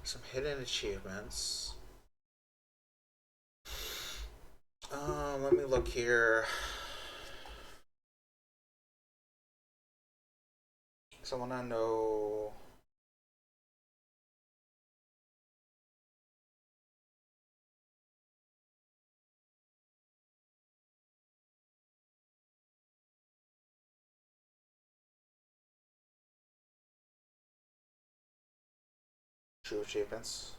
Some hidden achievements. Let me look here. So I want to know. True achievements.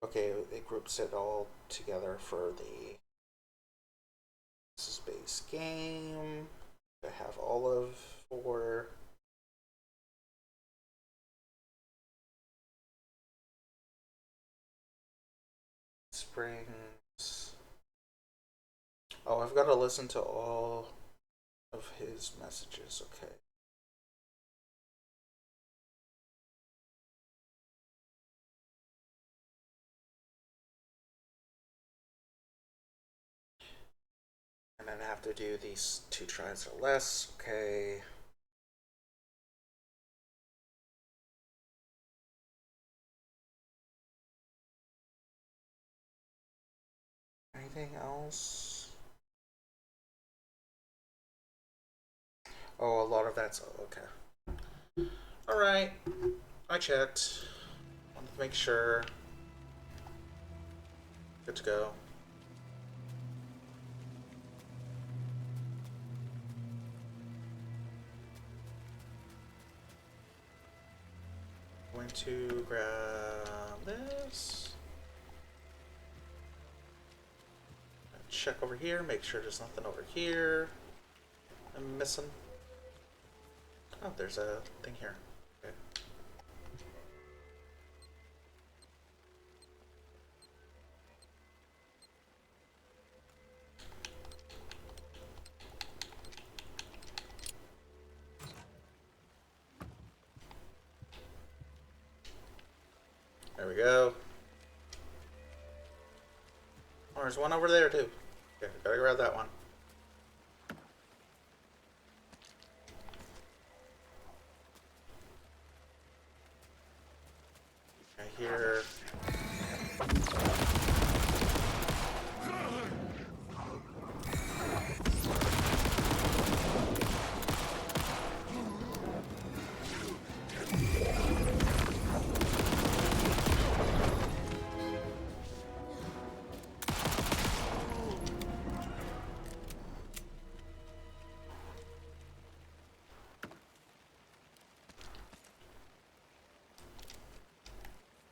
Okay, it groups it all together for the this is base game. I have olive for springs. Oh, I've got to listen to all of his messages. Okay. And then I have to do these 2 tries or less. Okay. Anything else? Oh, a lot of that's okay. Alright. I checked. Wanted to make sure. Good to go. Going to grab this. Check over here, make sure there's nothing over here I'm missing. Oh, there's a thing here. Okay. There we go. Oh, there's one over there too. Okay, gotta grab that one. I hear.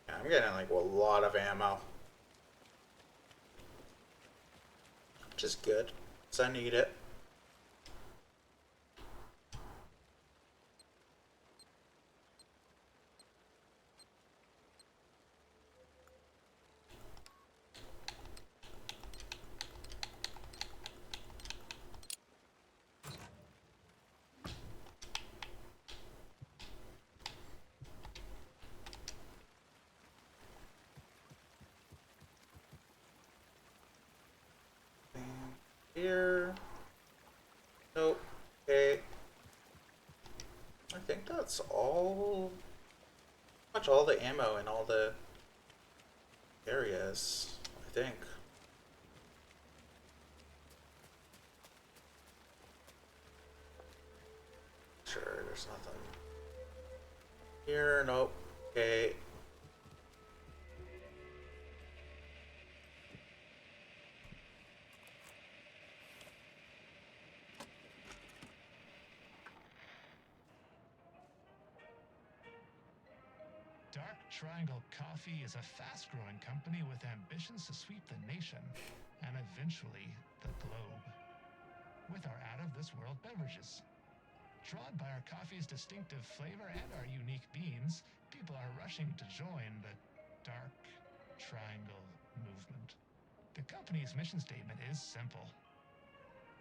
I'm getting like a lot of ammo. Which is good, because I need it. Here. Nope. Okay. I think that's all. Pretty much all the ammo in all the areas. I think. Sure, there's nothing here. Nope. Okay. Dark Triangle Coffee is a fast-growing company with ambitions to sweep the nation and eventually the globe. with our out-of-this-world beverages. Drawn by our coffee's distinctive flavor and our unique beans, people are rushing to join the Dark Triangle movement. The company's mission statement is simple.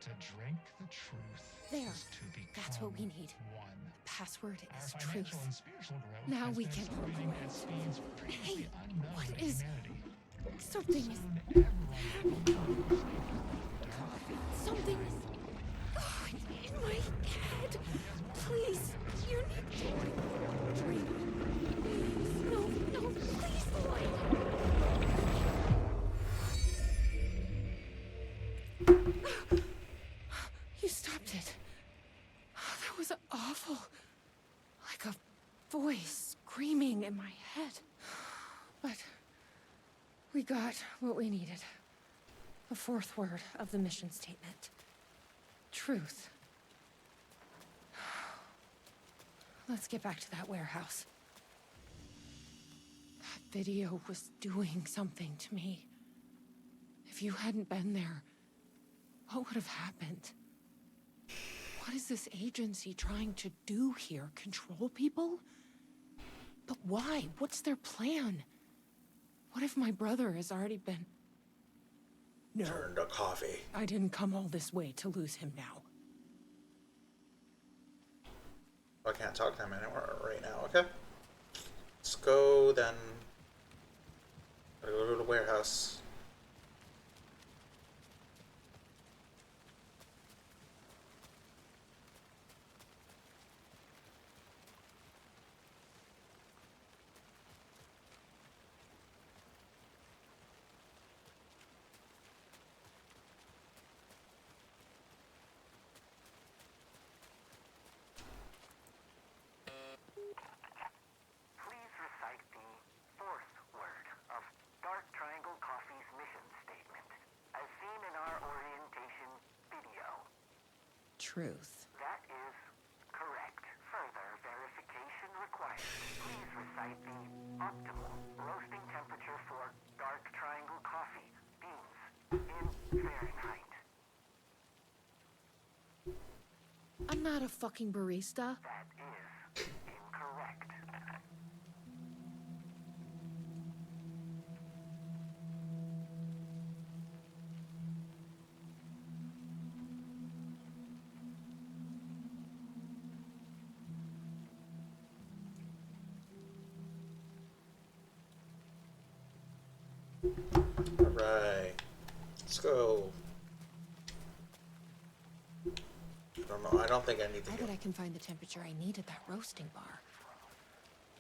To drink the truth There. is to become That's what we need. one. The password Our is financial truth. and spiritual growth Now has we been can. accelerating at speeds previously unknown what to is- humanity. Something is. Soon everyone will know Something is. Oh, it's in my head. Please, you need to drink. Please, no, please, Lloyd. You stopped it. That was awful. Like a voice screaming in my head. But we got what we needed. The fourth word of the mission statement. Truth. Let's get back to that warehouse. That video was doing something to me. If you hadn't been there, what would have happened? What is this agency trying to do here? Control people? But why? What's their plan? What if my brother has already been... No. Turn to coffee. I didn't come all this way to lose him now. I can't talk to him anymore right now, okay? Let's go then. Gotta go to the warehouse. Please recite the fourth word of Dark Triangle Coffee's mission statement, as seen in our orientation video. Truth. That is correct. Further verification required. Please recite the optimal roasting temperature for Dark Triangle Coffee beans in Fahrenheit. I'm not a fucking barista. That is incorrect. Alright. Let's go. I don't know. I don't think I need to I go. bet I can find the temperature I need at that roasting bar.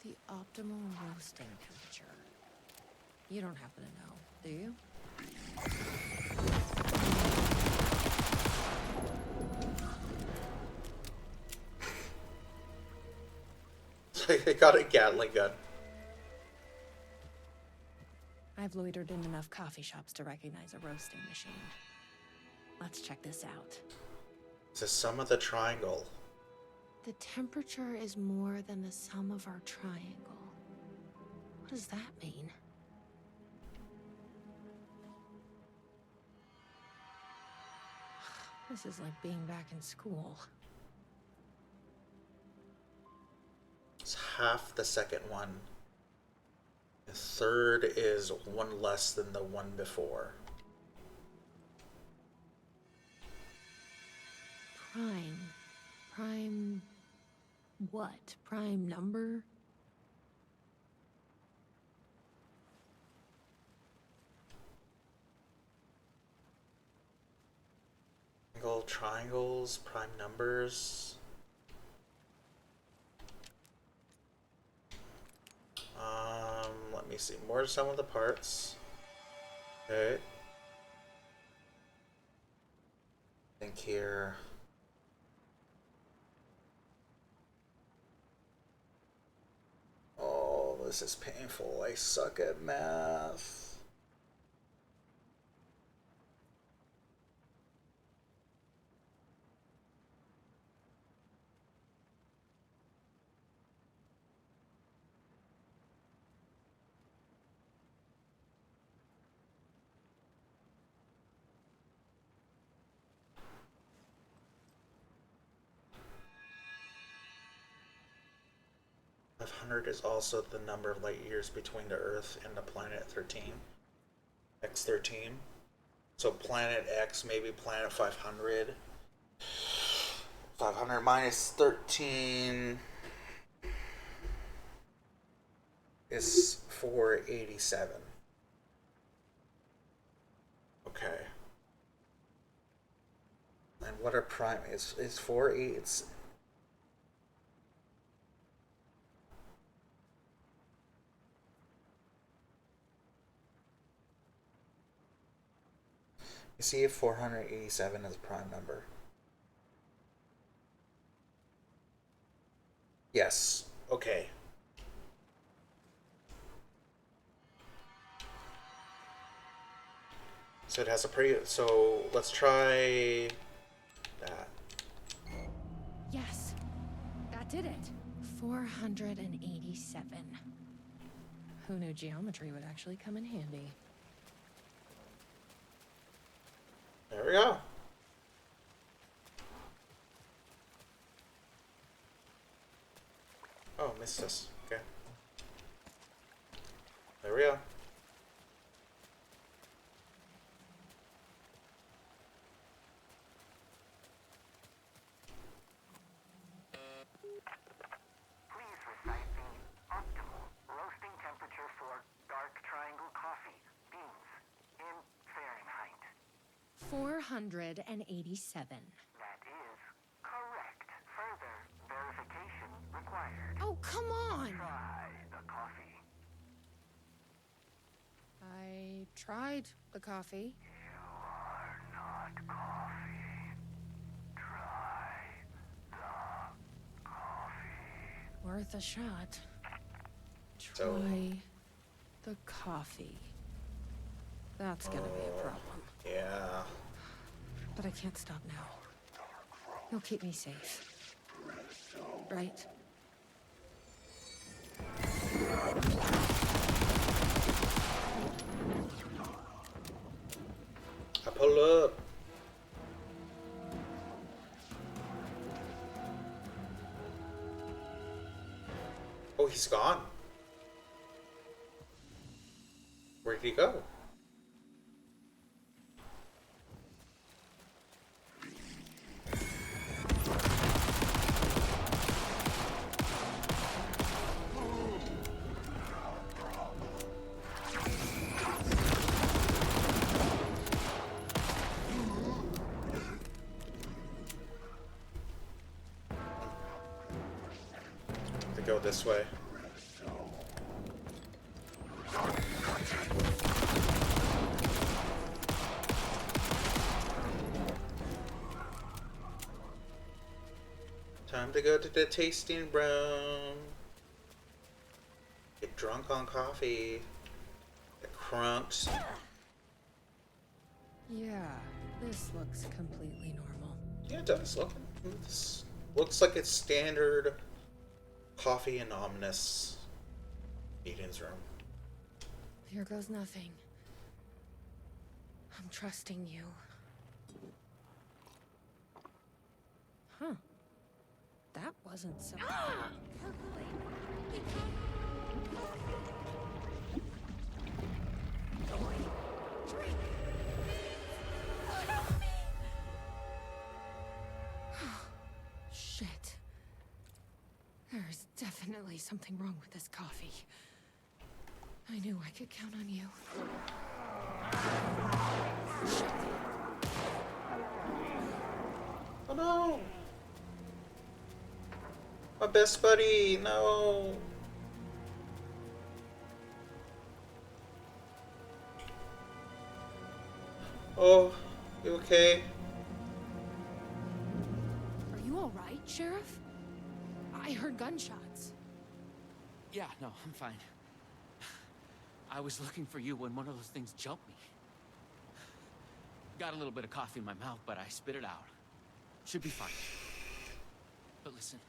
The optimal roasting temperature. You don't happen to know, do you? I got a Gatling gun. I've loitered in enough coffee shops to recognize a roasting machine. Let's check this out. It's the sum of the triangle. The temperature is more than the sum of our triangle. What does that mean? This is like being back in school. It's half the second one. The third is one less than the one before. Prime. Prime... what? Prime number? Triangles, prime numbers. Let me see. More some of the parts. Okay. Think here. Oh, this is painful. I suck at math. 500 is also the number of light years between the Earth and the planet 13. X13. So planet X, maybe planet 500. 500 minus 13 is 487. Okay. And what are prime is 48? It's you see if 487 is a prime number. Yes. Okay. So it has a pretty. So let's try that. Yes, that did it. 487. Who knew geometry would actually come in handy? There we go. Oh, missed us. Okay. There we go. Please recite the optimal roasting temperature for dark triangle coffee beans in Fahrenheit. 487. That is correct. Further verification required. Oh, come on! Try the coffee. I tried the coffee. You are not coffee. Try the coffee. Worth a shot. So- Try the coffee. That's gonna be a problem. Yeah. But I can't stop now. You'll keep me safe. Right? I pull up. Oh, he's gone. Where did he go? To go this way. Time to go to the tasting room. Get drunk on coffee. Get crunked. Yeah, this looks completely normal. Yeah, it does. Look, this looks like it's standard coffee and ominous meetings room. Here goes nothing. I'm trusting you. Huh. That wasn't so... Shit. There's definitely something wrong with this coffee. I knew I could count on you. Shit. Oh no! My best buddy, no! Oh, you okay? Are you all right, Sheriff? I heard gunshots. Yeah, no, I'm fine. I was looking for you when one of those things jumped me. Got a little bit of coffee in my mouth, but I spit it out. Should be fine. But listen,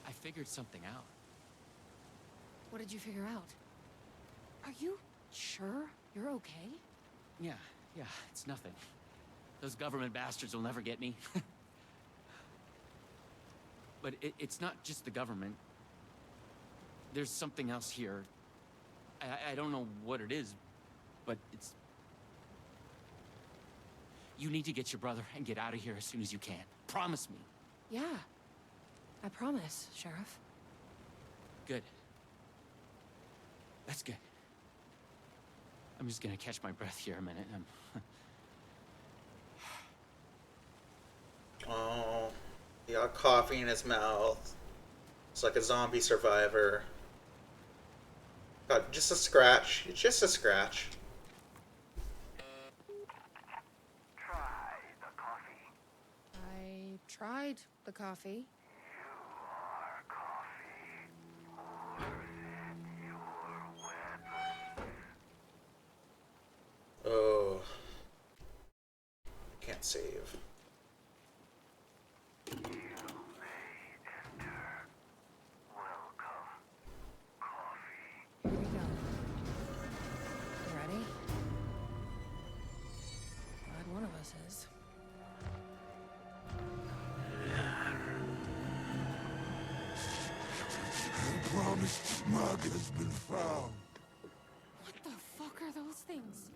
I figured something out. What did you figure out? Are you sure you're okay? Yeah, it's nothing. Those government bastards will never get me. But it's not just the government. There's something else here. I don't know what it is, but it's... You need to get your brother and get out of here as soon as you can. Promise me. Yeah. I promise, Sheriff. Good. That's good. I'm just gonna catch my breath here a minute. Oh, he got coffee in his mouth. It's like a zombie survivor. Got just a scratch. Just a scratch. Try the coffee. I tried the coffee. Our coffee. Where's your weapons? Oh. Can't save. You may enter. Welcome. Coffee. Here we go. You ready? Glad one of us is. The promised mug has been found. What the fuck are those things?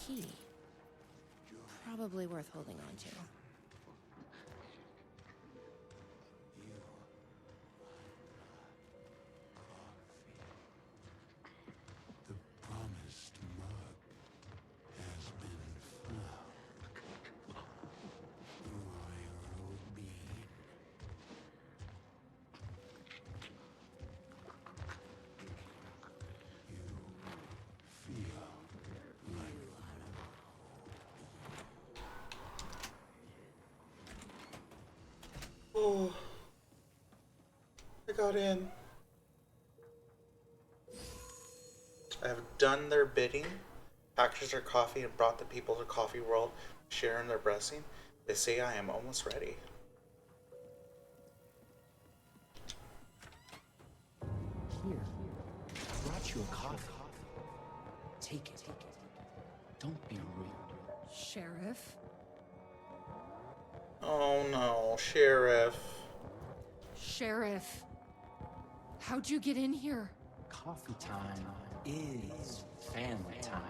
Key. Probably worth holding on to. The promised mug has been found. Royal Bean. You feel like Oh. I got in. I have done their bidding, packaged their coffee, and brought the people to Coffee World, sharing their blessing. They say I am almost ready. Here. I brought you a coffee. Take it. Don't be rude. Sheriff? Oh no, Sheriff. Sheriff. How'd you get in here? Coffee time is family time.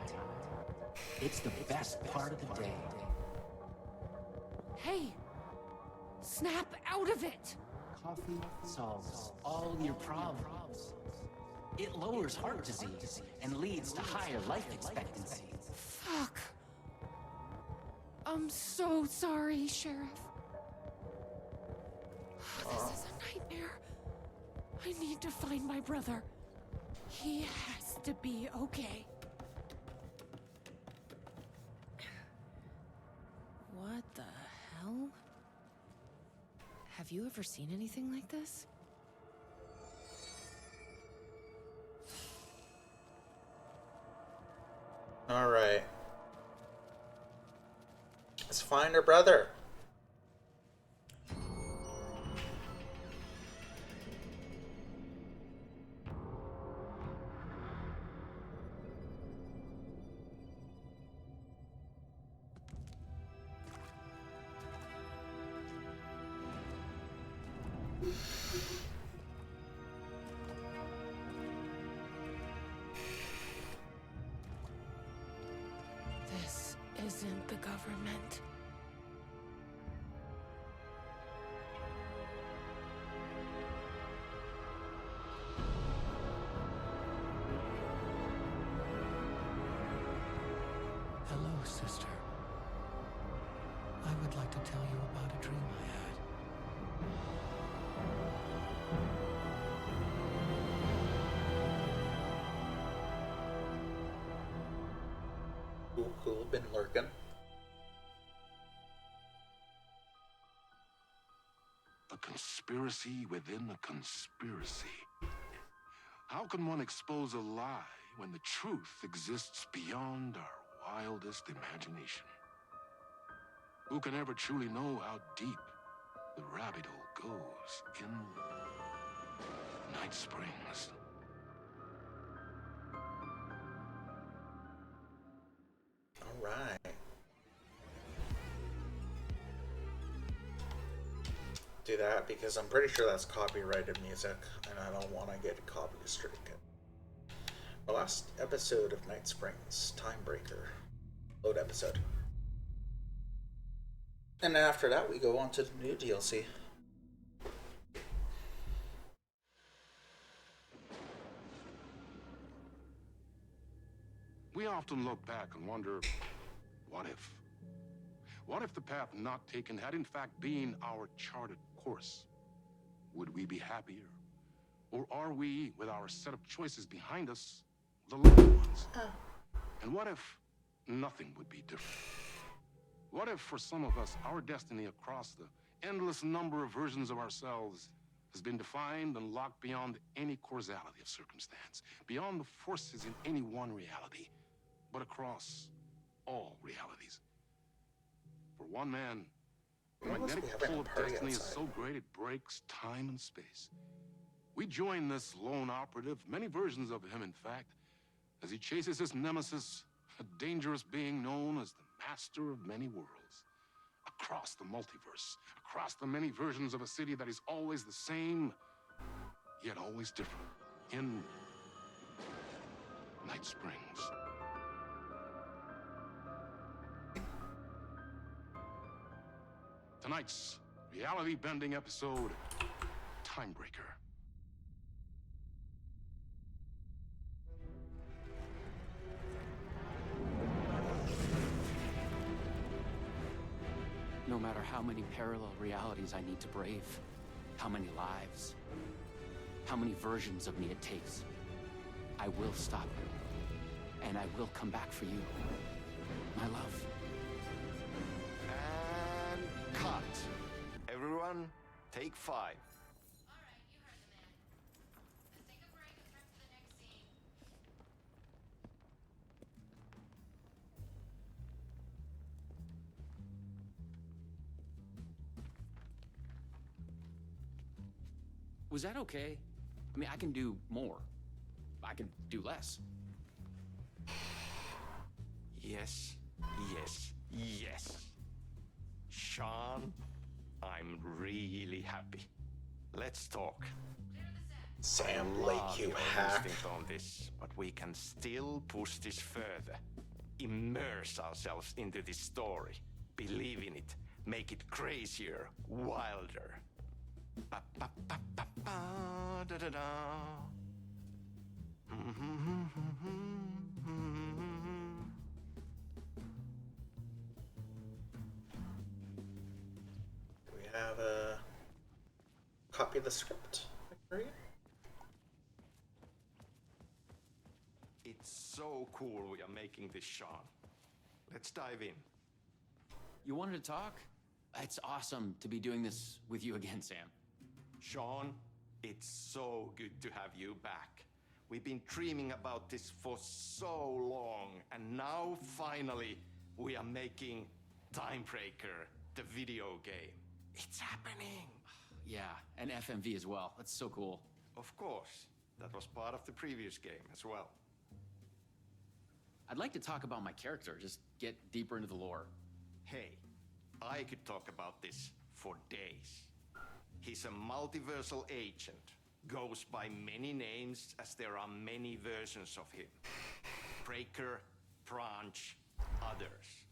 It's the best part of the day. Hey! Snap out of it! Coffee solves all your problems. It lowers heart disease and leads to higher life expectancy. Fuck. I'm so sorry, Sheriff. This is a nightmare. I need to find my brother. He has to be okay. What the hell? Have you ever seen anything like this? Alright. Let's find her brother. This isn't the government. Hello, sister. I would like to tell you about a dream I had. Cool, been lurking. A conspiracy within a conspiracy. How can one expose a lie when the truth exists beyond our wildest imagination? Who can ever truly know how deep the rabbit hole goes in Night Springs? All right. Do that because I'm pretty sure that's copyrighted music and I don't want to get copy stricken. The last episode of Night Springs, Timebreaker. Load episode. And after that we go on to the new DLC. We often look back and wonder, what if? What if the path not taken had in fact been our charted course? Would we be happier? Or are we, with our set of choices behind us, the lucky ones? And what if nothing would be different? What if, for some of us, our destiny across the endless number of versions of ourselves has been defined and locked beyond any causality of circumstance, beyond the forces in any one reality, but across all realities? For one man, the magnetic pull of destiny is so great it breaks time and space. We join this lone operative, many versions of him in fact, as he chases his nemesis, a dangerous being known as the master of many worlds. Across the multiverse, across the many versions of a city that is always the same, yet always different. In Night Springs. Tonight's reality-bending episode, Timebreaker. No matter how many parallel realities I need to brave, how many lives, how many versions of me it takes, I will stop you, and I will come back for you, my love. And cut. Everyone, take 5. Was that okay? I mean, I can do more. I can do less. Yes, yes, yes. Sean, I'm really happy. Let's talk. Sam Lake, you hack. Instinct on this, but we can still push this further. Immerse ourselves into this story. Believe in it. Make it crazier, wilder. Ba, ba, ba, ba, ba, da, da, da. We have a copy of the script. It's so cool we are making this, Sean. Let's dive in. You wanted to talk? It's awesome to be doing this with you again, Sam. Sean, it's so good to have you back. We've been dreaming about this for so long, and now finally we are making Timebreaker, the video game. It's happening. Yeah, and FMV as well. That's so cool. Of course. That was part of the previous game as well. I'd like to talk about my character, just get deeper into the lore. Hey, I could talk about this for days. He's a multiversal agent, goes by many names as there are many versions of him. Breaker, Branch, others.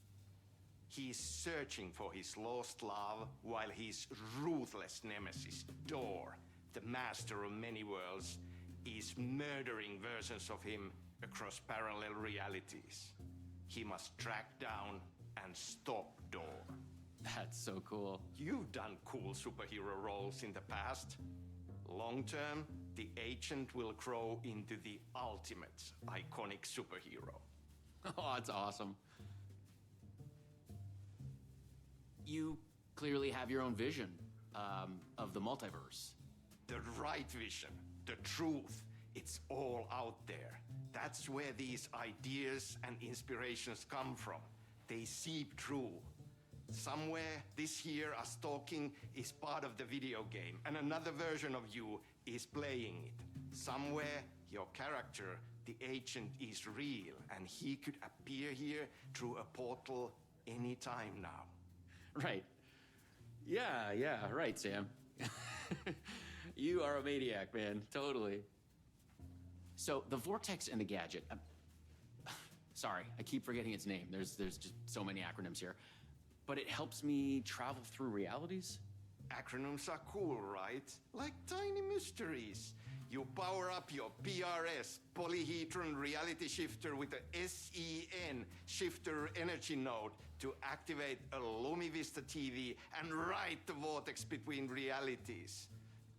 He's searching for his lost love while his ruthless nemesis, Door, the master of many worlds, is murdering versions of him across parallel realities. He must track down and stop Door. That's so cool. You've done cool superhero roles in the past. Long term, the agent will grow into the ultimate iconic superhero. Oh, that's awesome. You clearly have your own vision of the multiverse. The right vision, the truth, it's all out there. That's where these ideas and inspirations come from. They seep through. Somewhere this year, us talking is part of the video game, and another version of you is playing it. Somewhere, your character, the agent, is real, and he could appear here through a portal anytime now. Right. Yeah, right, Sam. You are a maniac, man. Totally. So, the Vortex and the Gadget. Sorry, I keep forgetting its name. There's just so many acronyms here. But it helps me travel through realities? Acronyms are cool, right? Like tiny mysteries. You power up your PRS, Polyhedron Reality Shifter, with a SEN Shifter Energy Node to activate a LumiVista TV and write the vortex between realities.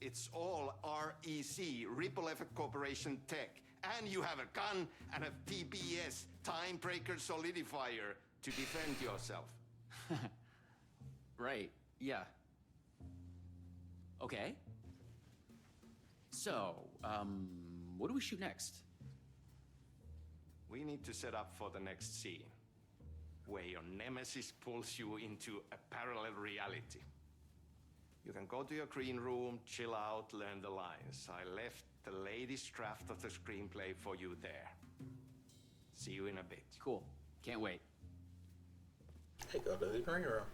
It's all REC, Ripple Effect Corporation tech. And you have a gun and a TBS, Time Breaker Solidifier, to defend yourself. Right, yeah. Okay. So, what do we shoot next? We need to set up for the next scene, where your nemesis pulls you into a parallel reality. You can go to your green room, chill out, learn the lines. I left the latest draft of the screenplay for you there. See you in a bit. Cool. Can't wait. Hey, go to the green room.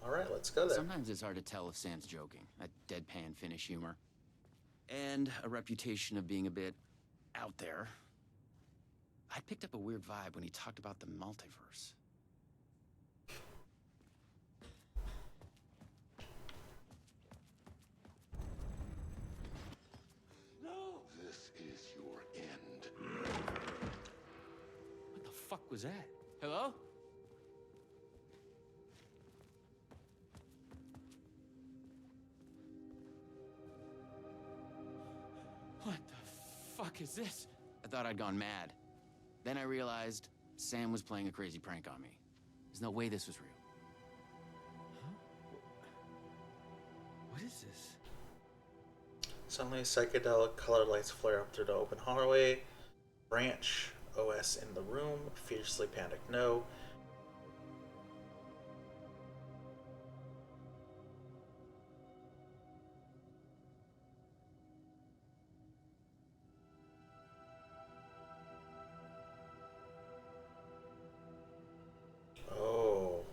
All right, let's go there. Sometimes it's hard to tell if Sam's joking. That deadpan Finnish humor. And a reputation of being a bit out there. I picked up a weird vibe when he talked about the multiverse. No! This is your end. What the fuck was that? Hello? What the fuck is this? I thought I'd gone mad. Then I realized Sam was playing a crazy prank on me. There's no way this was real. Huh? What is this? Suddenly, psychedelic color lights flare up through the open hallway. Branch, OS in the room, fiercely panicked no. Oh.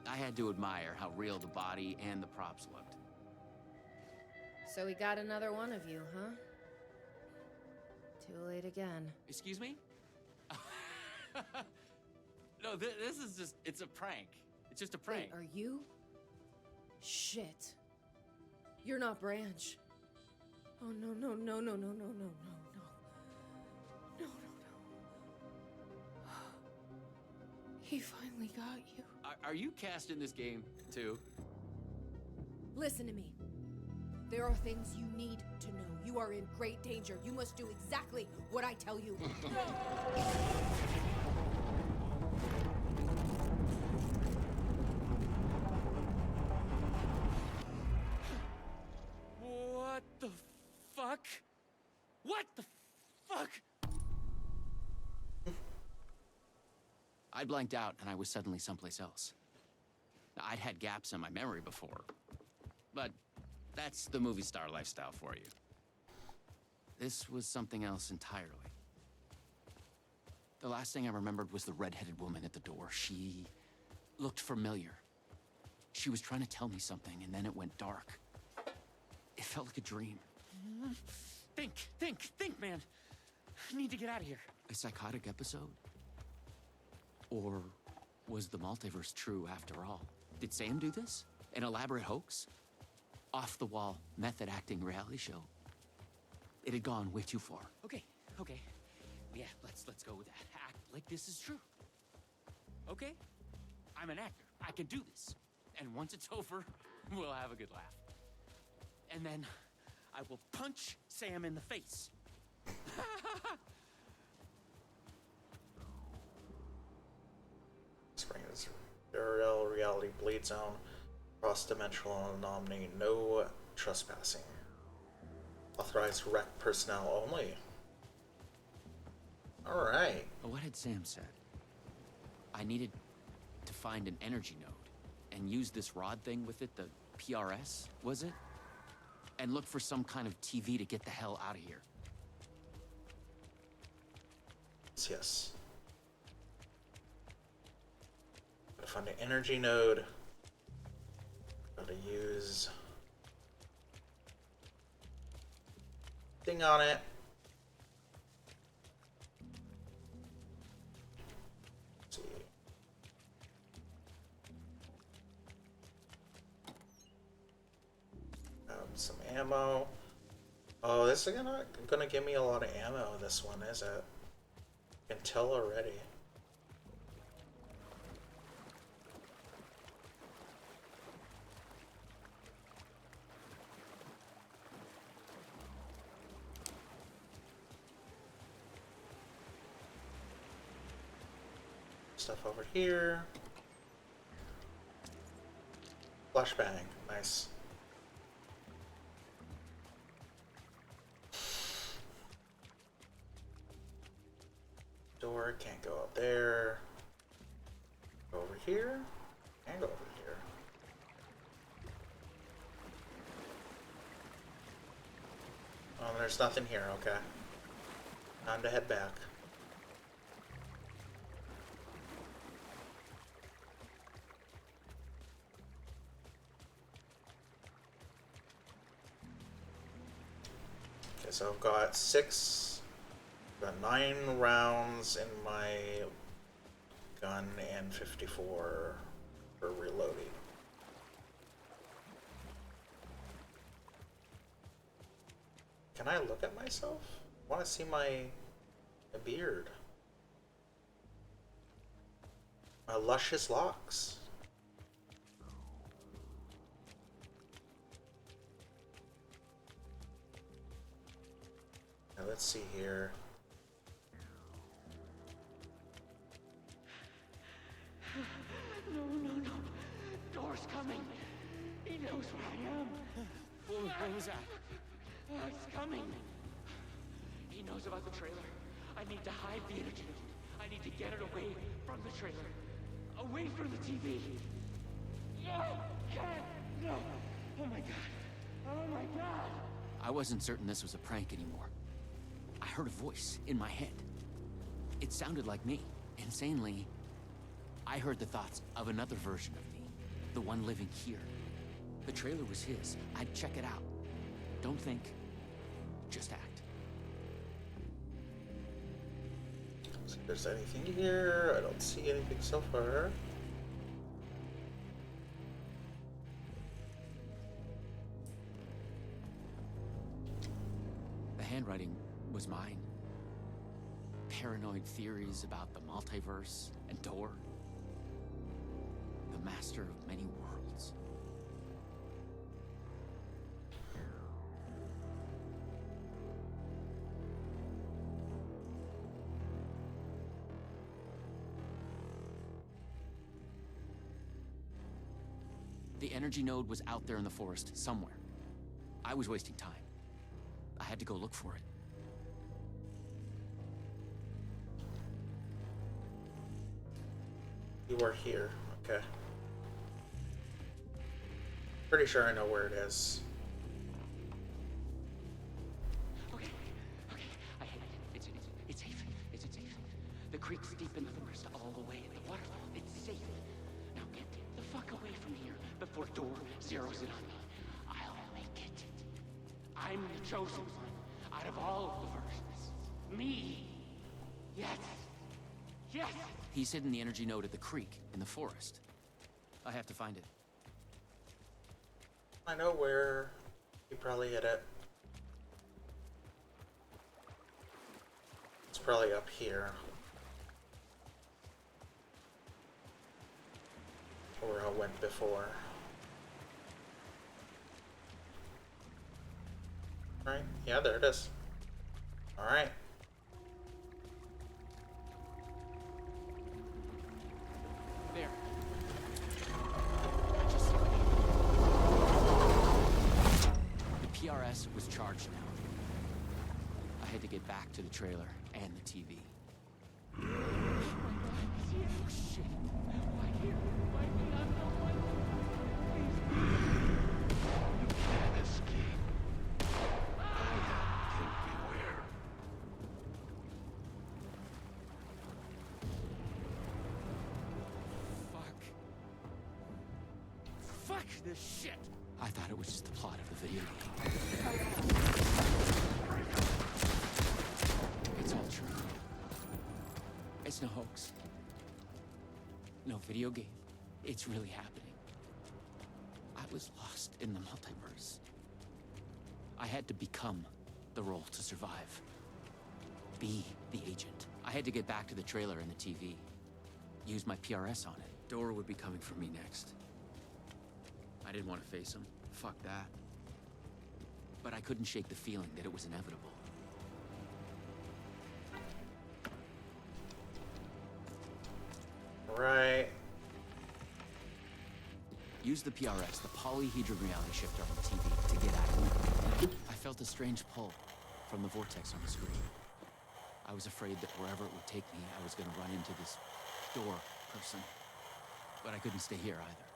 I had to admire how real the body and the props looked. So we got another one of you, huh? Too late again. Excuse me? No, this is just, it's a prank. It's just a prank. Wait, are you? Shit. You're not Branch. Oh, no, no, no, no, no, no, no, no, no. No, no, no. He finally got you. Are you cast in this game, too? Listen to me. There are things you need to know. You are in great danger. You must do exactly what I tell you. What the fuck? What the fuck? I blanked out and I was suddenly someplace else. I'd had gaps in my memory before, but that's the movie star lifestyle for you. This was something else entirely. The last thing I remembered was the red-headed woman at the door. She looked familiar. She was trying to tell me something, and then it went dark. It felt like a dream. Think, man. I need to get out of here. A psychotic episode? Or was the multiverse true after all? Did Sam do this? An elaborate hoax? Off-the-wall, method-acting reality show? It had gone way too far. Okay. Yeah, let's go with that. Act like this is true. Okay? I'm an actor. I can do this. And once it's over, we'll have a good laugh. And then I will punch Sam in the face. Spring is Ariel Reality Blade Zone. Cross-dimensional anomaly. No trespassing. Authorized rec personnel only. All right. What had Sam said? I needed to find an energy node and use this rod thing with it, the PRS, was it? And look for some kind of TV to get the hell out of here. Yes. Gotta find an energy node. Gotta use thing on it. Let's see. Some ammo. Oh, this is gonna give me a lot of ammo. This one, is it? I can tell already. Stuff over here. Flashbang, nice. Door, can't go up there. Go over here. And go over here. Oh, there's nothing here, okay. Time to head back. Okay, so I've got got 9 rounds in my gun and 54 for reloading. Can I look at myself? I want to see my beard. My luscious locks. Now let's see here. No. Door's coming. He knows where I am. What was that? It's coming. He knows about the trailer. I need to hide the energy. I need to get it away from the trailer. Away from the TV. No! Can't! No! Oh my god. Oh my god! I wasn't certain this was a prank anymore. I heard a voice in my head. It sounded like me. Insanely, I heard the thoughts of another version of me. The one living here. The trailer was his. I'd check it out. Don't think. Just act. See if there's anything here. I don't see anything so far. The handwriting was mine. Paranoid theories about the multiverse and Door. The master of many worlds. The energy node was out there in the forest somewhere. I was wasting time. I had to go look for it. You are here. Okay. Pretty sure I know where it is. Okay. I hit it. It's safe. It's safe. The creek's deep in the forest, all the way in the waterfall. It's safe. Now get the fuck away from here before Door zeroes in on me. I'll make it. I'm the chosen one out of all of the versions. Me. Yes. He's hidden the energy node at the creek in the forest. I have to find it. I know where he probably hid it. It's probably up here. Where I went before. Right? Yeah, there it is. Alright. There. The PRS was charged now. I had to get back to the trailer and the TV. Oh, shit. Why can't you find me? I'm the one. You can't escape. Think beware. Fuck this shit! I thought it was just the plot of the video game. It's all true. It's no hoax. No video game. It's really happening. I was lost in the multiverse. I had to become the role to survive. Be the agent. I had to get back to the trailer and the TV. Use my PRS on it. Dora would be coming for me next. I didn't want to face him. Fuck that. But I couldn't shake the feeling that it was inevitable. Right. Use the PRS, the polyhedron reality shifter on the TV, to get out of it. I felt a strange pull from the vortex on the screen. I was afraid that wherever it would take me, I was going to run into this door person. But I couldn't stay here either.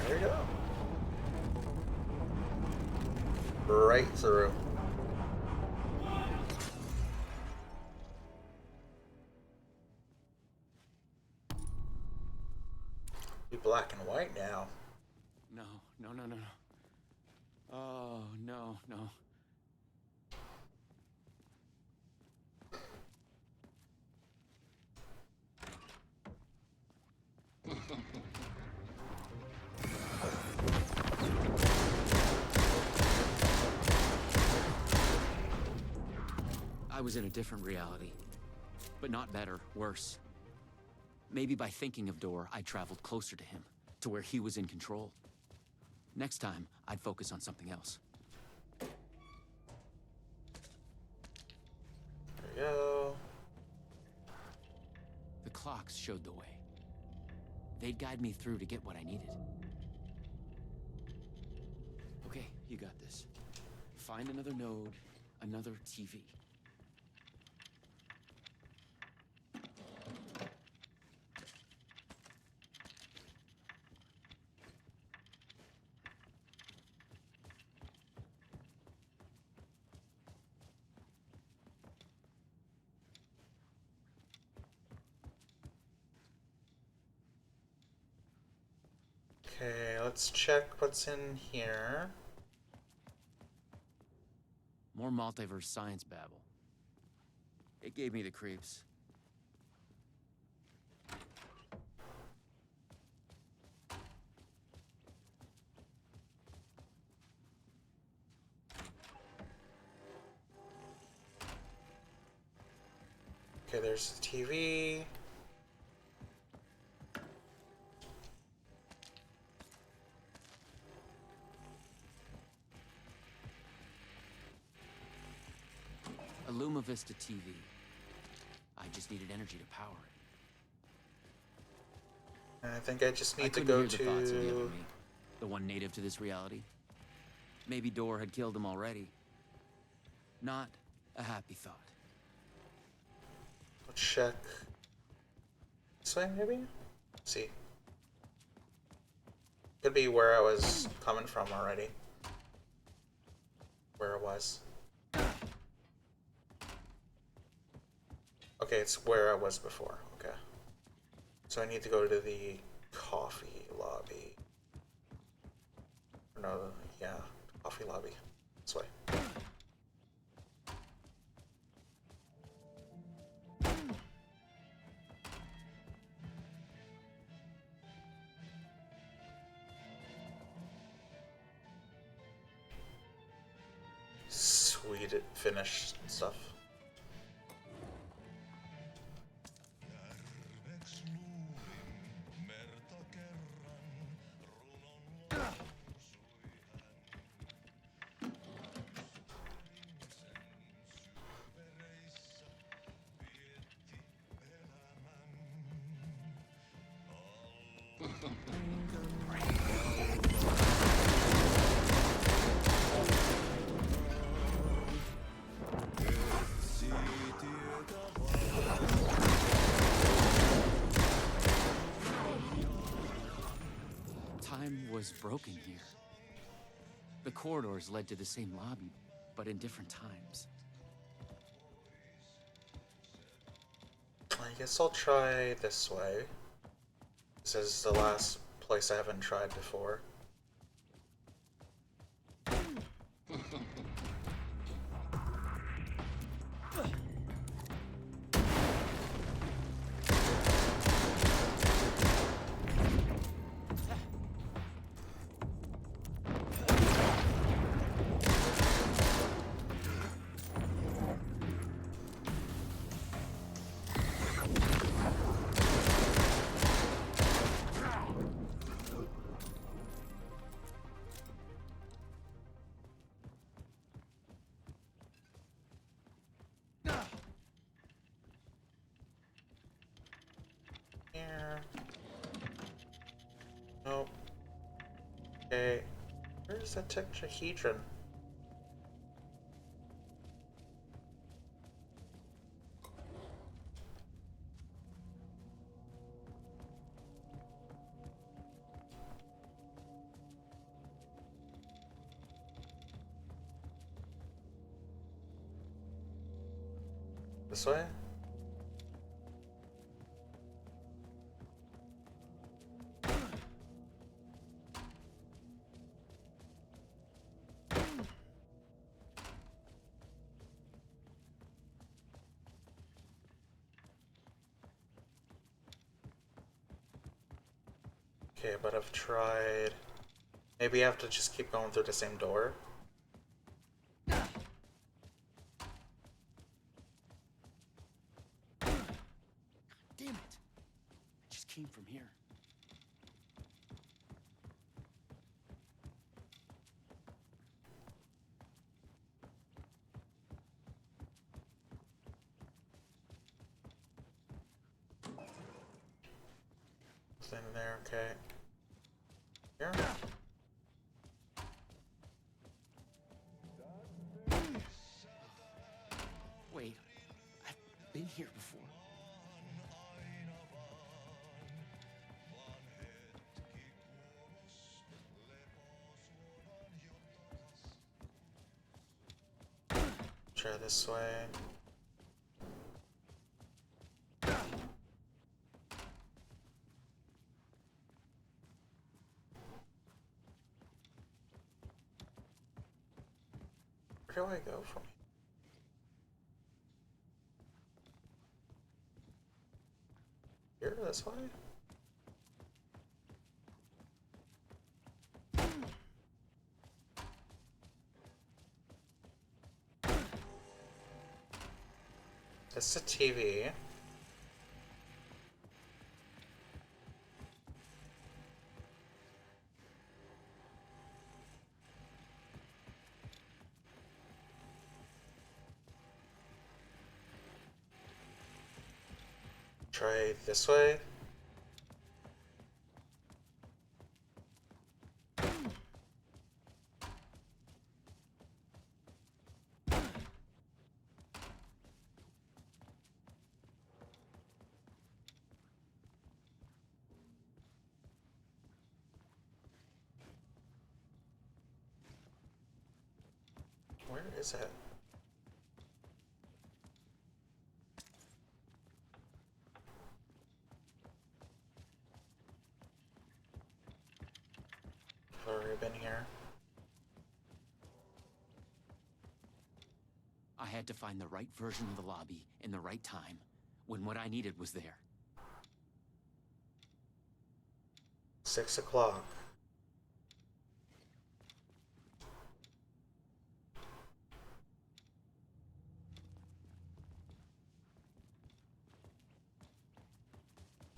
There we go. Right through. Be black and white now. No. Oh, no. I was in a different reality. But not better, worse. Maybe by thinking of Dor, I traveled closer to him, to where he was in control. Next time, I'd focus on something else. There we go. The clocks showed the way. They'd guide me through to get what I needed. Okay, you got this. Find another node, another TV. Okay, let's check what's in here. More multiverse science babble. It gave me the creeps. Okay, there's the TV. A Luma Vista TV. I just needed energy to power it. And I think I just I need to couldn't go hear the thoughts of the other to... me, the one native to this reality. Maybe Dor had killed him already. Not a happy thought. Let's check. This way, maybe? Let's see. Could be where I was coming from already. Where it was. Okay, it's where I was before. Okay. So I need to go to the coffee lobby. No, yeah, coffee lobby. This way. Sweet, it finished stuff. was broken here. The corridors led to the same lobby, but in different times. I guess I'll try this way. This is the last place I haven't tried before. Here. Nope. Okay. Where's that tetrahedron? This way? Okay, but I've tried... Maybe I have to just keep going through the same door? Damn it! I just came from here. It's in there, okay. Here? Wait, I've been here before. Try this way. Where do I go from here? Here, this way? It's a TV. Try this way. Where is it? I've already been here. I had to find the right version of the lobby in the right time, when what I needed was there. 6 o'clock.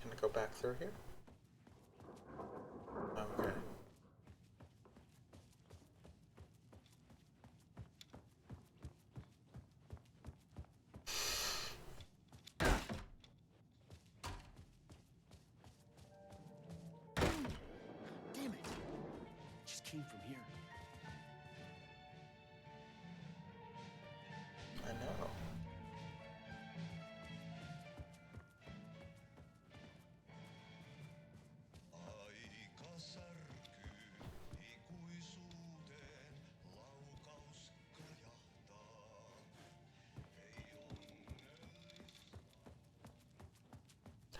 Can I go back through here? Okay. Damn it! I just came from here. I know.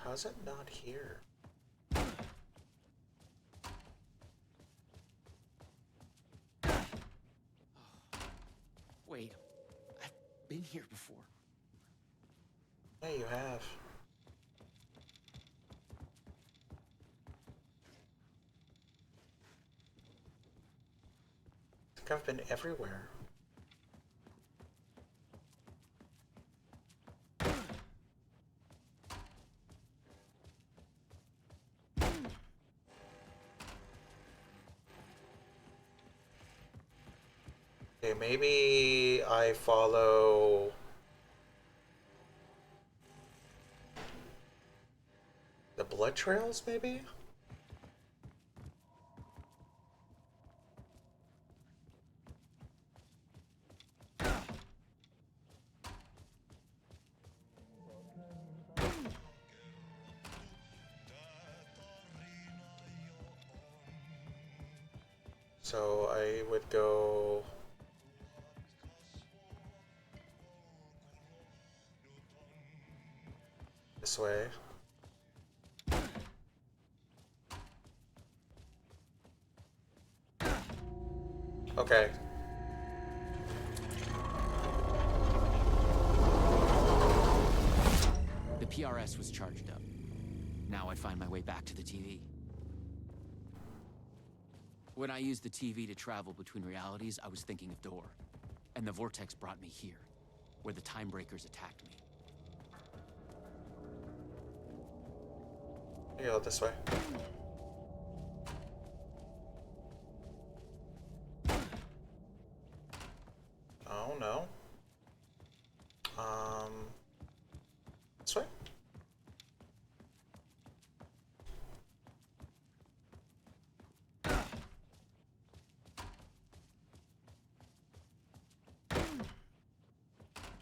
How's it not here? Wait, I've been here before. Yeah, you have. I think I've been everywhere. Okay, maybe I follow the blood trails, maybe? So I would go this way. Okay. The PRS was charged up. Now I'd find my way back to the TV. When I used the TV to travel between realities, I was thinking of Door. And the vortex brought me here, where the Time Breakers attacked me. You go this way. Oh no. This way?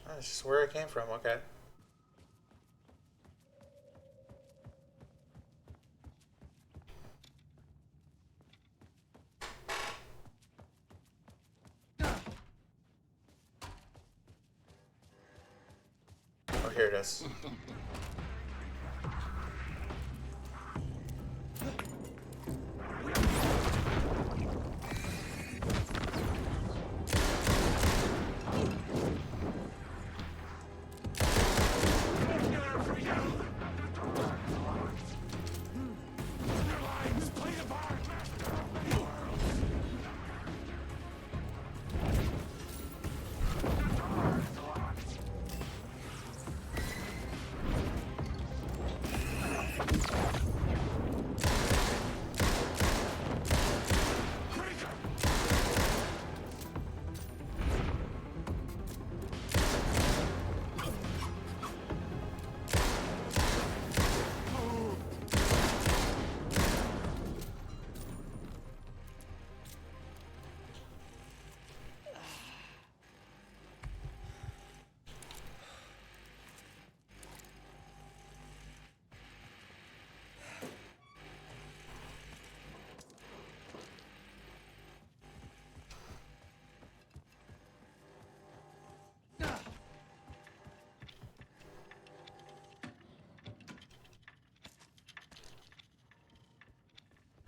Oh, that's just where I came from, okay. Oh, here it is.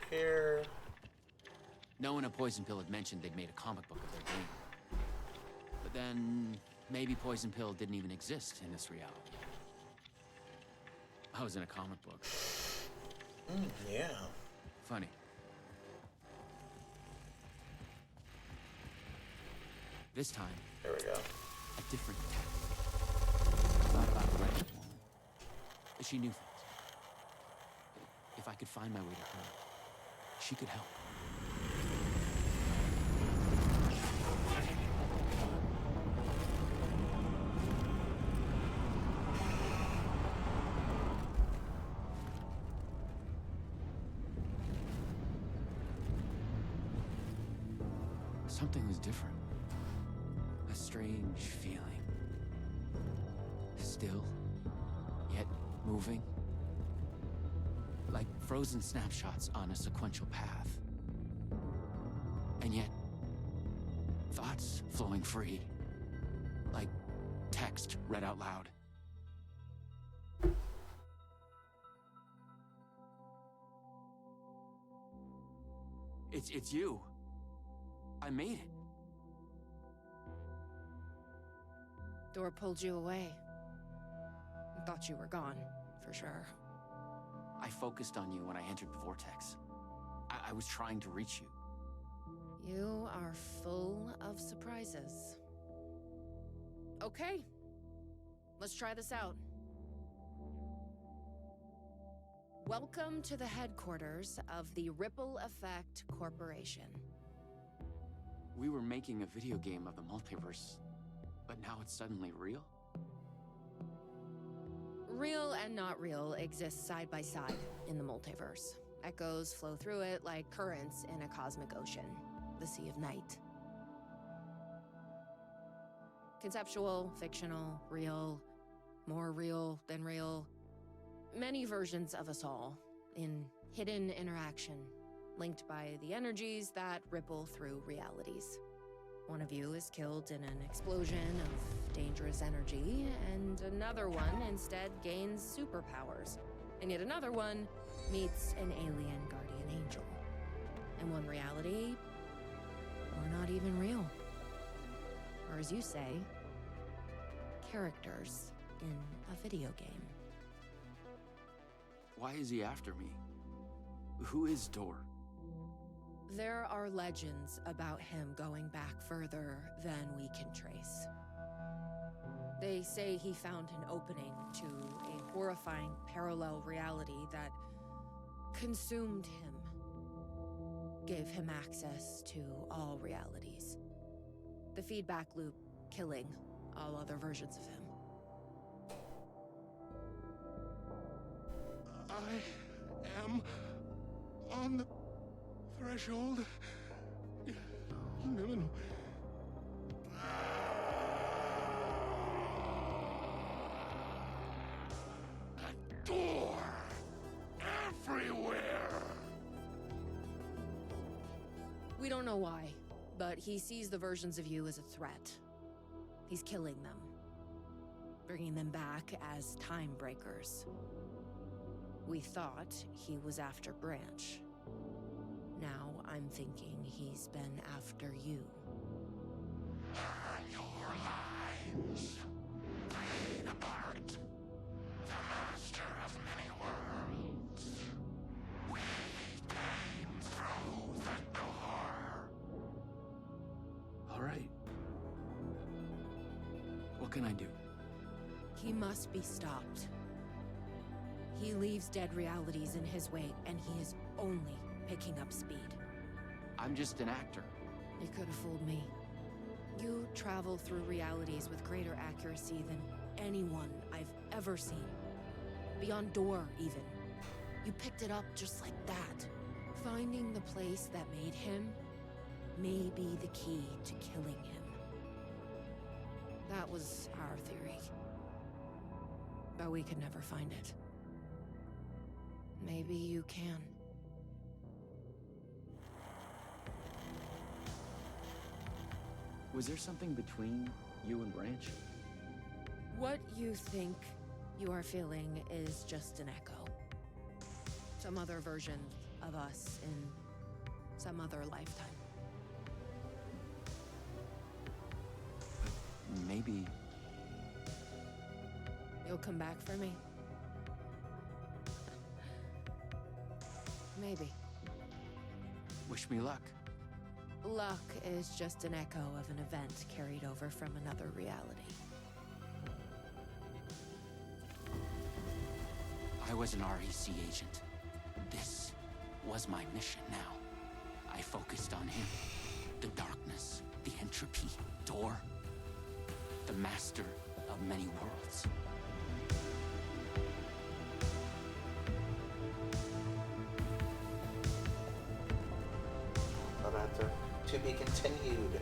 Here. No one at Poison Pill had mentioned they'd made a comic book of their game. But then, maybe Poison Pill didn't even exist in this reality. I was in a comic book. Yeah. Funny. This time, there we go. A different detective. I thought about the right. She knew things. If I could find my way to her, she could help. Something was different. A strange feeling. Still, yet moving. Like frozen snapshots on a sequential path. And yet, thoughts flowing free. Like text read out loud. It's you. I made it. Door pulled you away. Thought you were gone, for sure. I focused on you when I entered the vortex. I was trying to reach you. You are full of surprises. Okay. Let's try this out. Welcome to the headquarters of the Ripple Effect Corporation. We were making a video game of the multiverse, but now it's suddenly real? Real and not real exist side by side in the multiverse. Echoes flow through it like currents in a cosmic ocean, the Sea of Night. Conceptual, fictional, real, more real than real. Many versions of us all, in hidden interaction, linked by the energies that ripple through realities. One of you is killed in an explosion of dangerous energy, and another one instead gains superpowers. And yet another one meets an alien guardian angel. In one reality, we're not even real. Or as you say, characters in a video game. Why is he after me? Who is Dor? There are legends about him going back further than we can trace. They say he found an opening to a horrifying parallel reality that consumed him, gave him access to all realities. The feedback loop killing all other versions of him. I am on the threshold. No. A door everywhere. We don't know why, but he sees the versions of you as a threat. He's killing them, bringing them back as time breakers. We thought he was after Branch. Now I'm thinking he's been after you. Turn your lines. Fade apart. The master of many worlds. We came through the door. All right. What can I do? He must be stopped. He leaves dead realities in his wake, and he is only picking up speed. I'm just an actor. You could have fooled me. You travel through realities with greater accuracy than anyone I've ever seen. Beyond Dor, even. You picked it up just like that. Finding the place that made him may be the key to killing him. That was our theory. But we could never find it. Maybe you can. Was there something between you and Branch? What you think you are feeling is just an echo. Some other version of us in some other lifetime. But maybe... You'll come back for me? Maybe. Wish me luck. Luck is just an echo of an event carried over from another reality. I was an REC agent. This was my mission now. I focused on him. The darkness, the entropy, Dor. The master of many worlds. To be continued.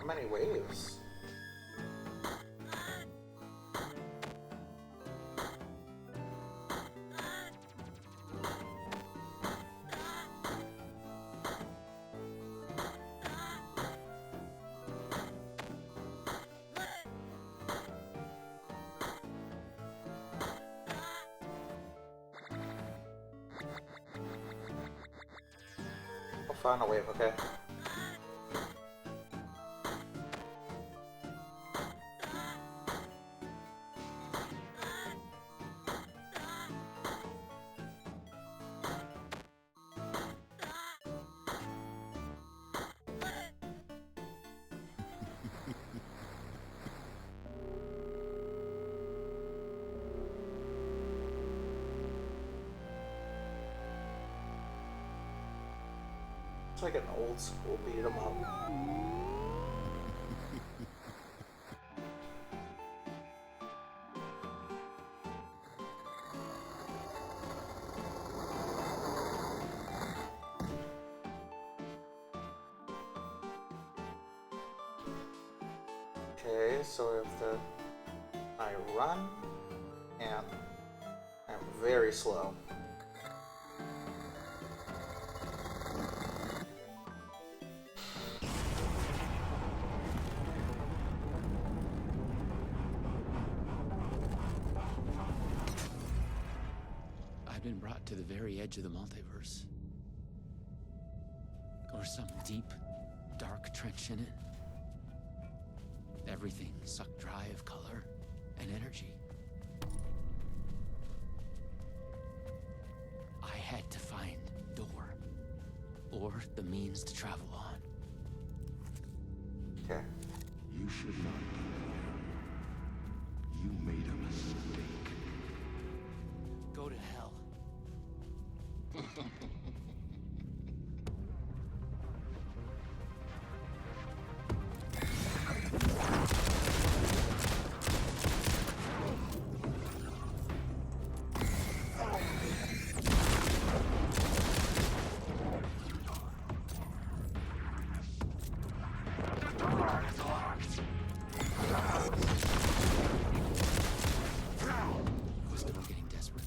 many waves? We'll find a wave, okay? It's like an old school beat 'em up. Okay, so if I run and I'm very slow. I've been brought to the very edge of the multiverse. Or some deep, dark trench in it. Everything sucked dry of color and energy. I had to find Door, or the means to travel on. Okay. You should not be here. You made a mistake. Go to hell. Was Door getting desperate?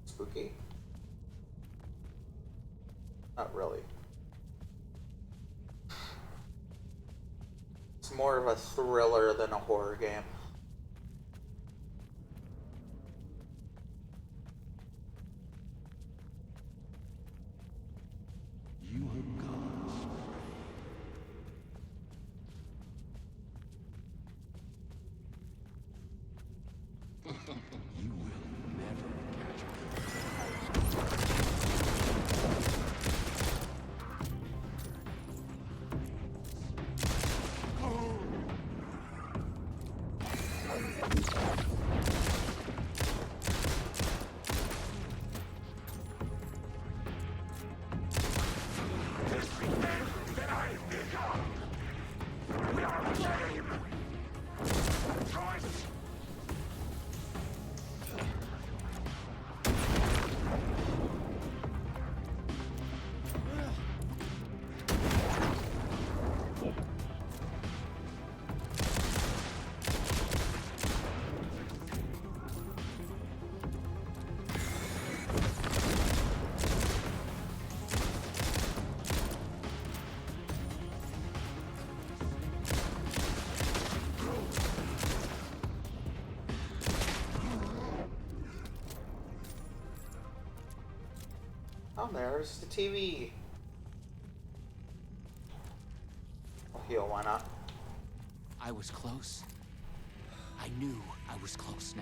Spooky? Not really. It's more of a thriller than a horror game. You are God's prey. You will never catch me. Oh, there's the TV. I'll heal, why not? I was close. I knew I was close now.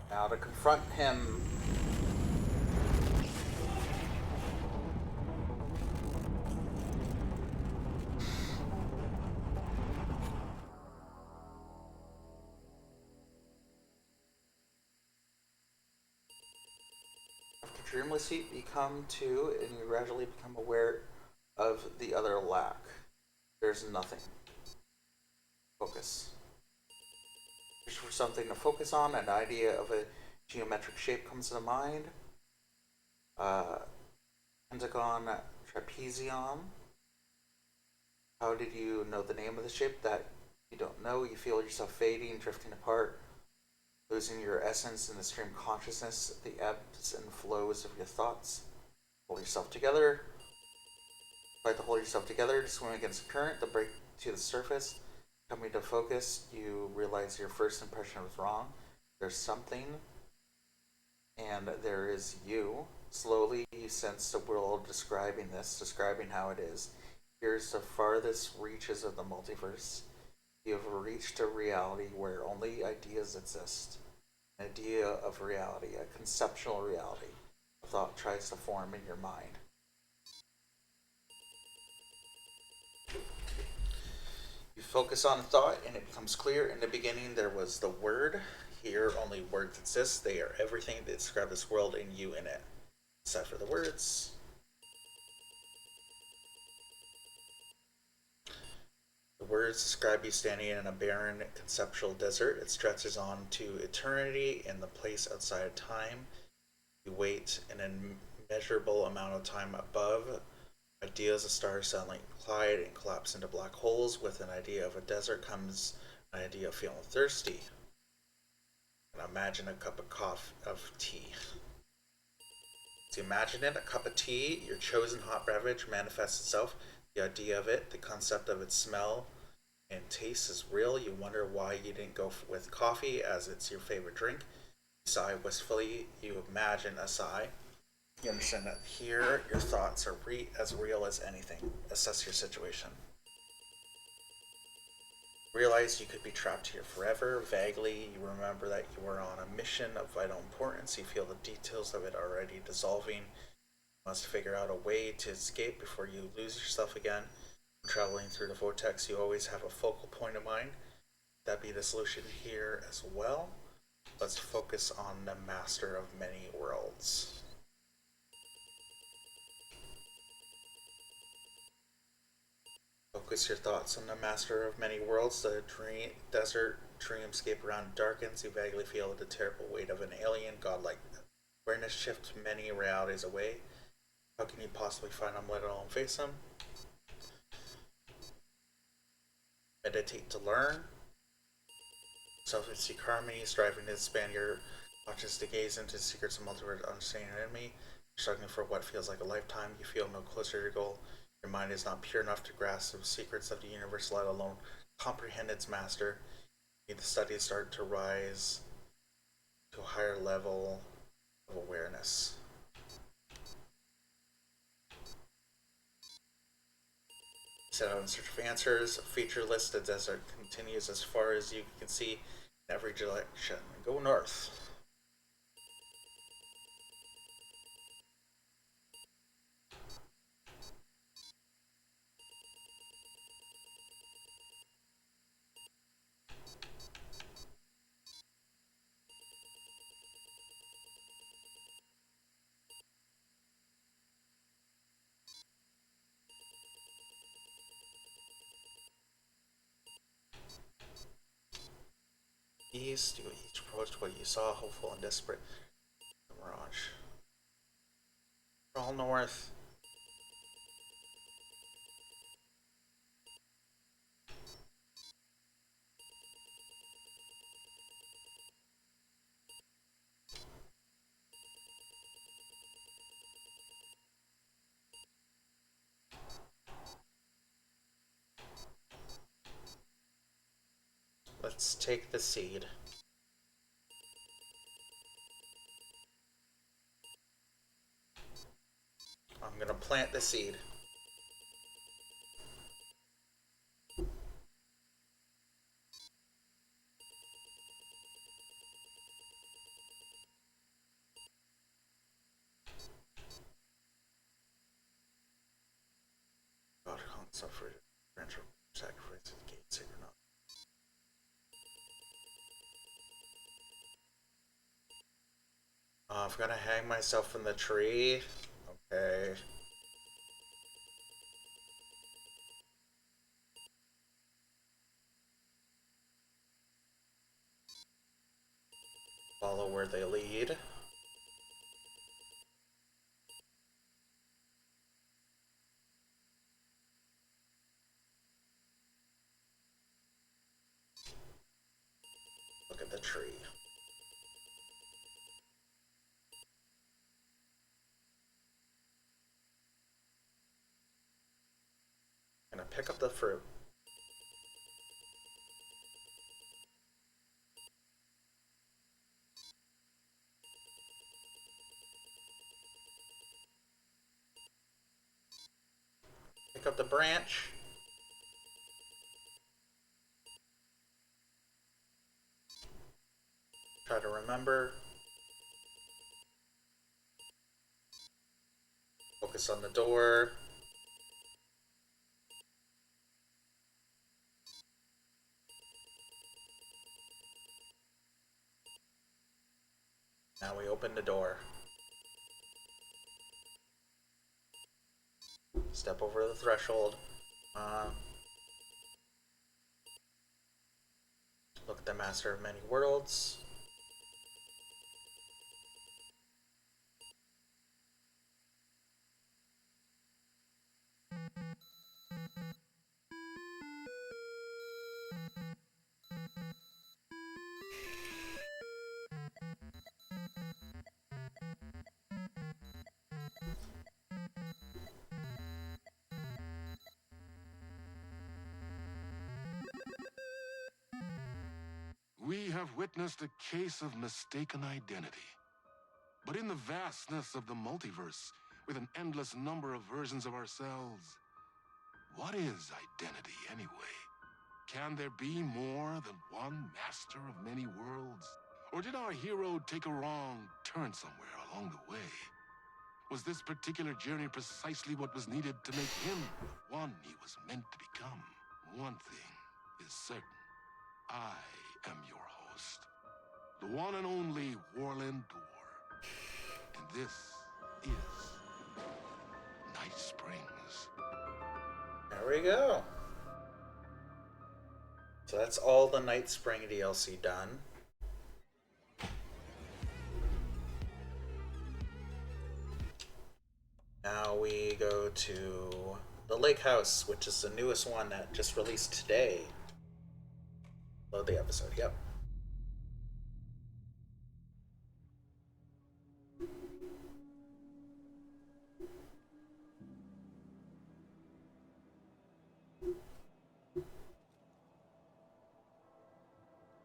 Now to confront him. dreamless you become too, and you gradually become aware of the other lack. There's nothing. Focus. Search for something to focus on. An idea of a geometric shape comes to mind. Pentagon, trapezium. How did you know the name of the shape? That you don't know. You feel yourself fading, drifting apart, losing your essence in the stream of consciousness, the ebbs and flows of your thoughts. Hold yourself together. Try to hold yourself together to swim against the current, to break to the surface. Coming to focus, you realize your first impression was wrong. There's something, and there is you. Slowly, you sense the world describing how it is. Here's the farthest reaches of the multiverse. You have reached a reality where only ideas exist. An idea of reality, a conceptual reality. A thought tries to form in your mind. You focus on a thought and it becomes clear. In the beginning there was the word. Here only words exist. They are everything that describe this world and you in it. Except for the words. The words describe you standing in a barren conceptual desert. It stretches on to eternity in the place outside of time. You wait an immeasurable amount of time above. Ideas of stars suddenly collide and collapse into black holes. With an idea of a desert comes an idea of feeling thirsty. And imagine a cup of tea. So imagine it, a cup of tea, your chosen hot beverage manifests itself. The idea of it, the concept of its smell and taste is real. You wonder why you didn't go with coffee as it's your favorite drink. You sigh wistfully. You imagine a sigh. You understand that here your thoughts are as real as anything. Assess your situation. Realize you could be trapped here forever. Vaguely, you remember that you were on a mission of vital importance. You feel the details of it already dissolving. You must figure out a way to escape before you lose yourself again. Traveling through the vortex, you always have a focal point in mind. That be the solution here as well. Let's focus on the master of many worlds. Focus your thoughts on the master of many worlds. The desert dreamscape around darkens. You vaguely feel the terrible weight of an alien, godlike awareness shifts many realities away. How can you possibly find them, let alone face them? Meditate to learn. Self-seek harmony, striving to expand your consciousness to gaze into the secrets of multiverse, understanding your enemy. Struggling for what feels like a lifetime, you feel no closer to your goal. Your mind is not pure enough to grasp the secrets of the universe, let alone comprehend its master. You need to study to start to rise to a higher level of awareness. Set out in search of answers. Feature list. The desert continues as far as you can see in every direction. Go north. East, you each approached what you saw, hopeful and desperate. The mirage. All north. Let's take the seed. I'm gonna plant the seed. God hung suffered ritual sacrifice of the gate sacred not. I've got to hang myself from the tree. Okay. Follow where they lead. Look at the tree. Gonna pick up the fruit. Pick up the branch. Try to remember. Focus on the door. Now we open the door. Step over the threshold. Look at the Master of Many Worlds. We have witnessed a case of mistaken identity. But in the vastness of the multiverse, with an endless number of versions of ourselves, what is identity anyway? Can there be more than one master of many worlds? Or did our hero take a wrong turn somewhere along the way? Was this particular journey precisely what was needed to make him the one he was meant to become? One thing is certain. I am your host, the one and only Warland Door. And this is Night Springs. There we go. So that's all the Night Spring DLC done. Now we go to the Lake House, which is the newest one that just released today. Load the episode, yep.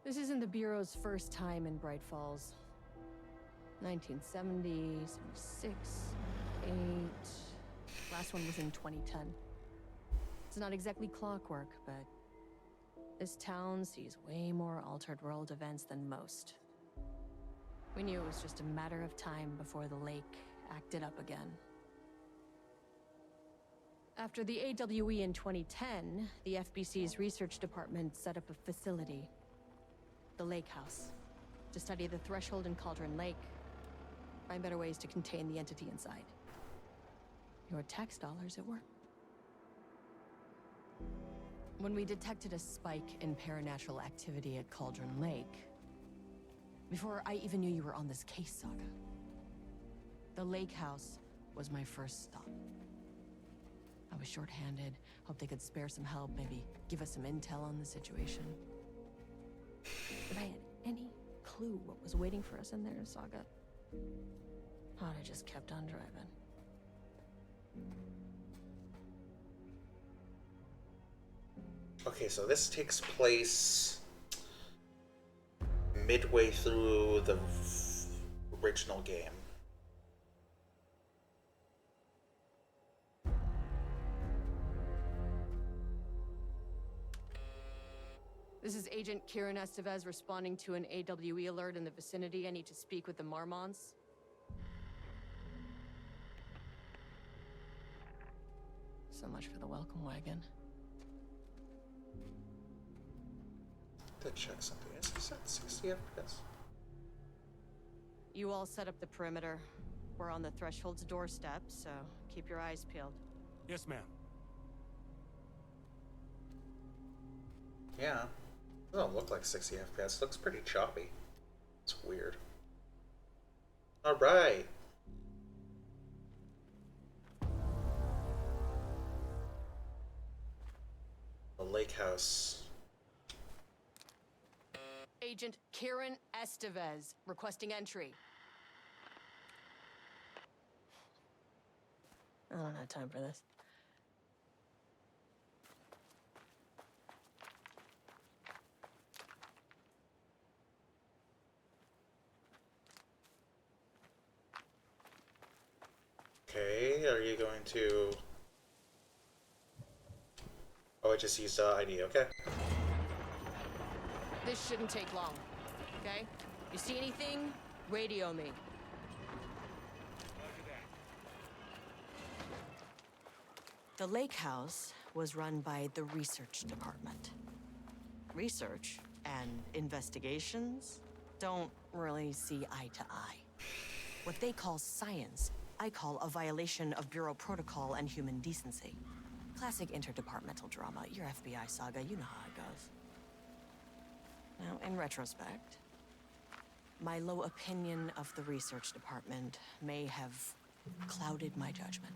This isn't the Bureau's first time in Bright Falls. 1970, 76, 8. Last one was in 2010. It's not exactly clockwork, but this town sees way more altered world events than most. We knew it was just a matter of time before the lake acted up again. After the AWE in 2010, the FBC's research department set up a facility, the Lake House, to study the threshold in Cauldron Lake, find better ways to contain the entity inside. Your tax dollars at work. When we detected a spike in paranatural activity at Cauldron Lake, before I even knew you were on this case, Saga, the Lake House was my first stop. I was short-handed, hoped they could spare some help, maybe give us some intel on the situation. If I had any clue what was waiting for us in there, Saga, I'd have just kept on driving. Okay, so this takes place midway through the original game. This is Agent Kieran Estevez responding to an AWE alert in the vicinity. I need to speak with the Marmons. So much for the welcome wagon. To check something. Is this at 60 FPS? You all set up the perimeter. We're on the threshold's doorstep, so keep your eyes peeled. Yes, ma'am. Yeah. It doesn't look like 60 FPS. It looks pretty choppy. It's weird. Alright. The lake house. Agent Kieran Estevez, requesting entry. I don't have time for this. Okay, are you going to... Oh, I just used ID, okay. This shouldn't take long, okay? You see anything? Radio me. The lake house was run by the research department. Research and investigations don't really see eye to eye. What they call science, I call a violation of Bureau protocol and human decency. Classic interdepartmental drama, your FBI saga, you know how it goes. Now, in retrospect, my low opinion of the research department may have clouded my judgment.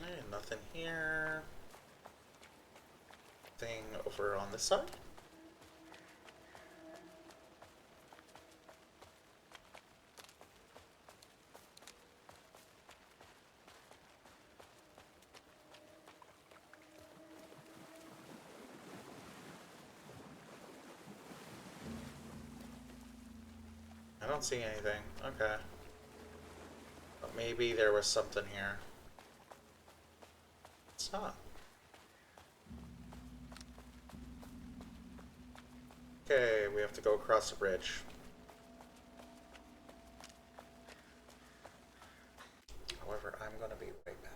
Okay, nothing here. Thing over on this side. I don't see anything. Okay. But maybe there was something here. It's not. Okay, we have to go across the bridge. However, I'm gonna be right back.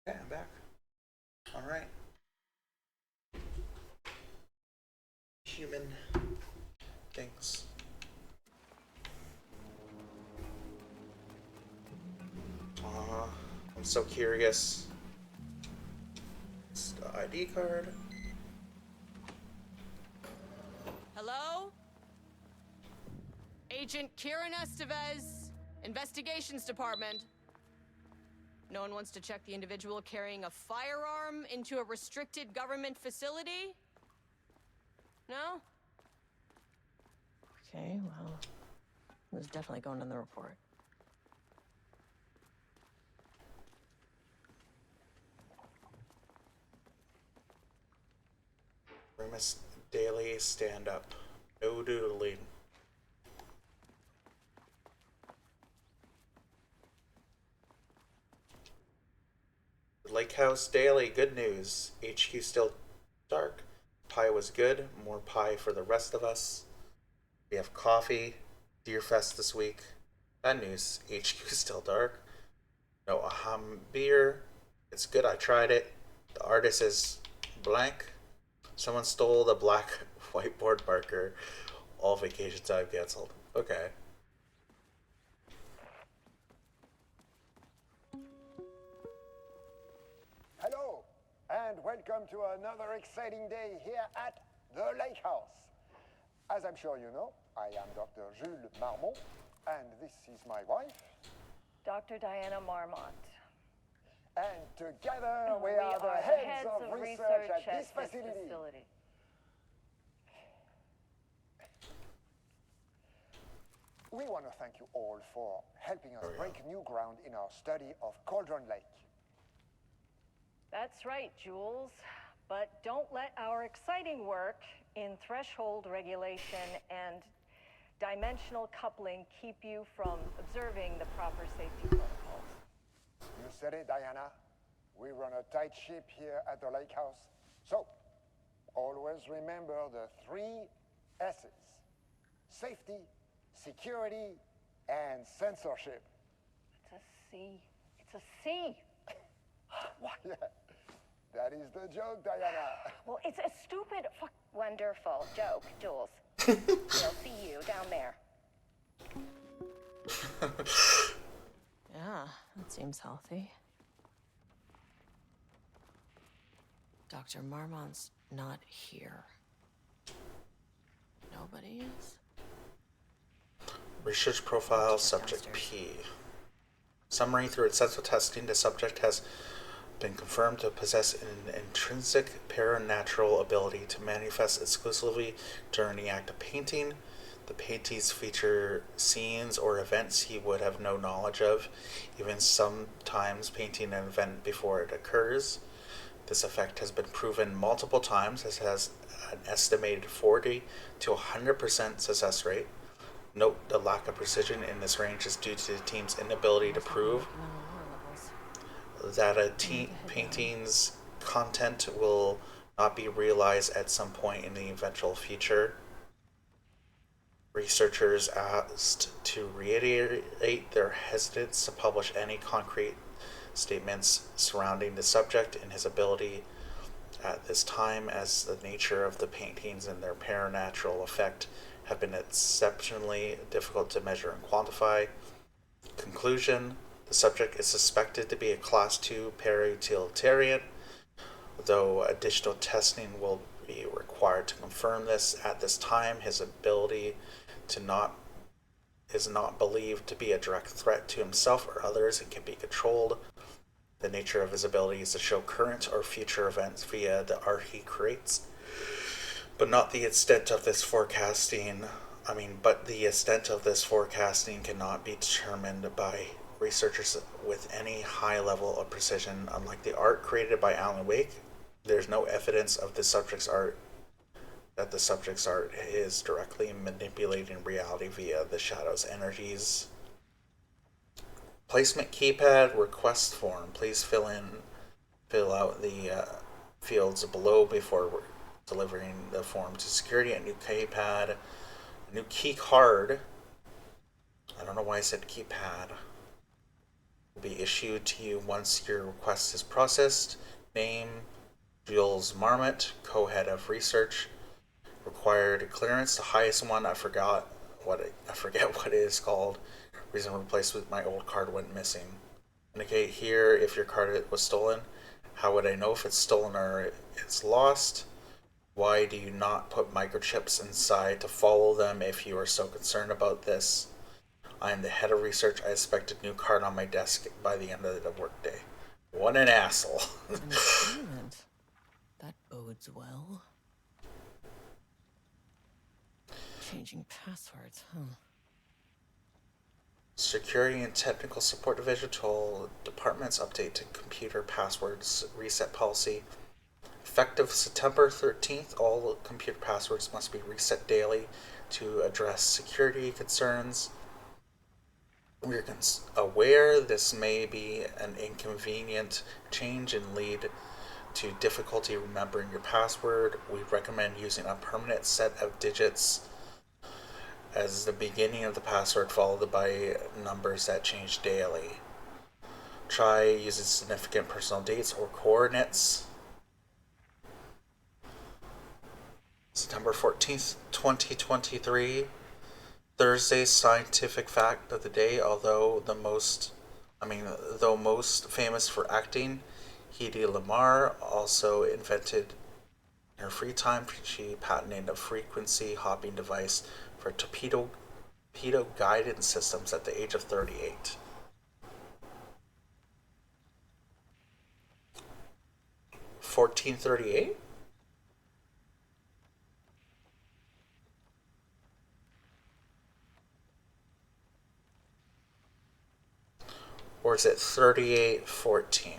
Okay, I'm back. Alright. Human things. I'm so curious. It's the ID card. Hello? Agent Kieran Estevez, Investigations Department. No one wants to check the individual carrying a firearm into a restricted government facility? No? Okay, well, it was definitely going in the report. Remus Daily stand up. No doodling. Lake House Daily, good news. HQ still dark. Pie was good. More pie for the rest of us. We have coffee. Deerfest this week. Bad news. HQ still dark. No Aham beer. It's good. I tried it. The artist is blank. Someone stole the black whiteboard marker. All vacation time canceled. Okay. Hello, and welcome to another exciting day here at the Lake House. As I'm sure you know, I am Dr. Jules Marmont, and this is my wife, Dr. Diana Marmont. And together we are the heads of research at this facility. We want to thank you all for helping us break new ground in our study of Cauldron Lake. That's right, Jules. But don't let our exciting work in threshold regulation and dimensional coupling keep you from observing the proper safety protocols. You said it, Diana. We run a tight ship here at the Lake House. So, always remember the 3 S's. Safety, security, and censorship. It's a C. It's a C. Yeah, that is the joke, Diana. Well, it's a stupid, wonderful joke, Jules. We'll see you down there. Yeah, that seems healthy. Dr. Marmont's not here. Nobody is? Research profile, subject P. Summary: through extensive testing, the subject has been confirmed to possess an intrinsic paranatural ability to manifest exclusively during the act of painting. The paintings feature scenes or events he would have no knowledge of, even sometimes painting an event before it occurs. This effect has been proven multiple times, as has an estimated 40 to 100% success rate. Note the lack of precision in this range is due to the team's inability to prove that a painting's content will not be realized at some point in the eventual future. Researchers asked to reiterate their hesitance to publish any concrete statements surrounding the subject and his ability at this time, as the nature of the paintings and their paranatural effect have been exceptionally difficult to measure and quantify. Conclusion: the subject is suspected to be a Class 2 para-utilitarian, though additional testing will be required to confirm this. At this time, his ability is not believed to be a direct threat to himself or others and can be controlled. The nature of his ability is to show current or future events via the art he creates, but the extent of this forecasting cannot be determined by researchers with any high level of precision. Unlike the art created by Alan Wake, there's no evidence of the subject's art is directly manipulating reality via the shadow's energies. Placement keypad request form. Please fill out the fields below before delivering the form to security. A new keypad, a new key card. I don't know why I said keypad. Will be issued to you once your request is processed. Name: Jules Marmont, co-head of research. Required clearance, the highest one. I forget what it is called. Reason to replace with my old card went missing. Indicate here if your card was stolen. How would I know if it's stolen or it's lost? Why do you not put microchips inside to follow them if you are so concerned about this? I am the head of research. I expect a new card on my desk by the end of the workday. What an asshole. An assignment. That bodes well. Changing passwords, huh? Security and Technical Support Division told departments update to computer passwords reset policy. Effective September 13th, all computer passwords must be reset daily to address security concerns. We're aware this may be an inconvenient change and lead to difficulty remembering your password. We recommend using a permanent set of digits as the beginning of the password, followed by numbers that change daily. Try using significant personal dates or coordinates. September 14th, 2023. Thursday's scientific fact of the day, though most famous for acting, Hedy Lamarr also invented in her free time, she patented a frequency hopping device for torpedo guidance systems at the age of 38. $14.38? Or is it 38.14?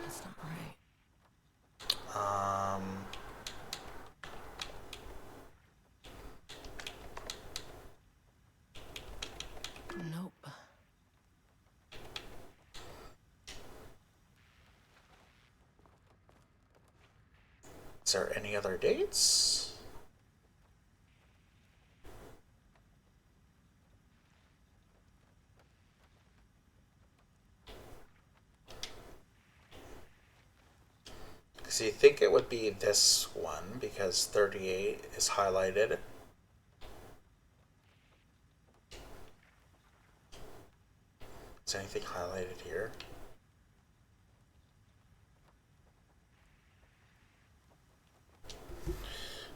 That's not right. Nope. Is there any other dates? So you think it would be this one because 38 is highlighted. Is anything highlighted here?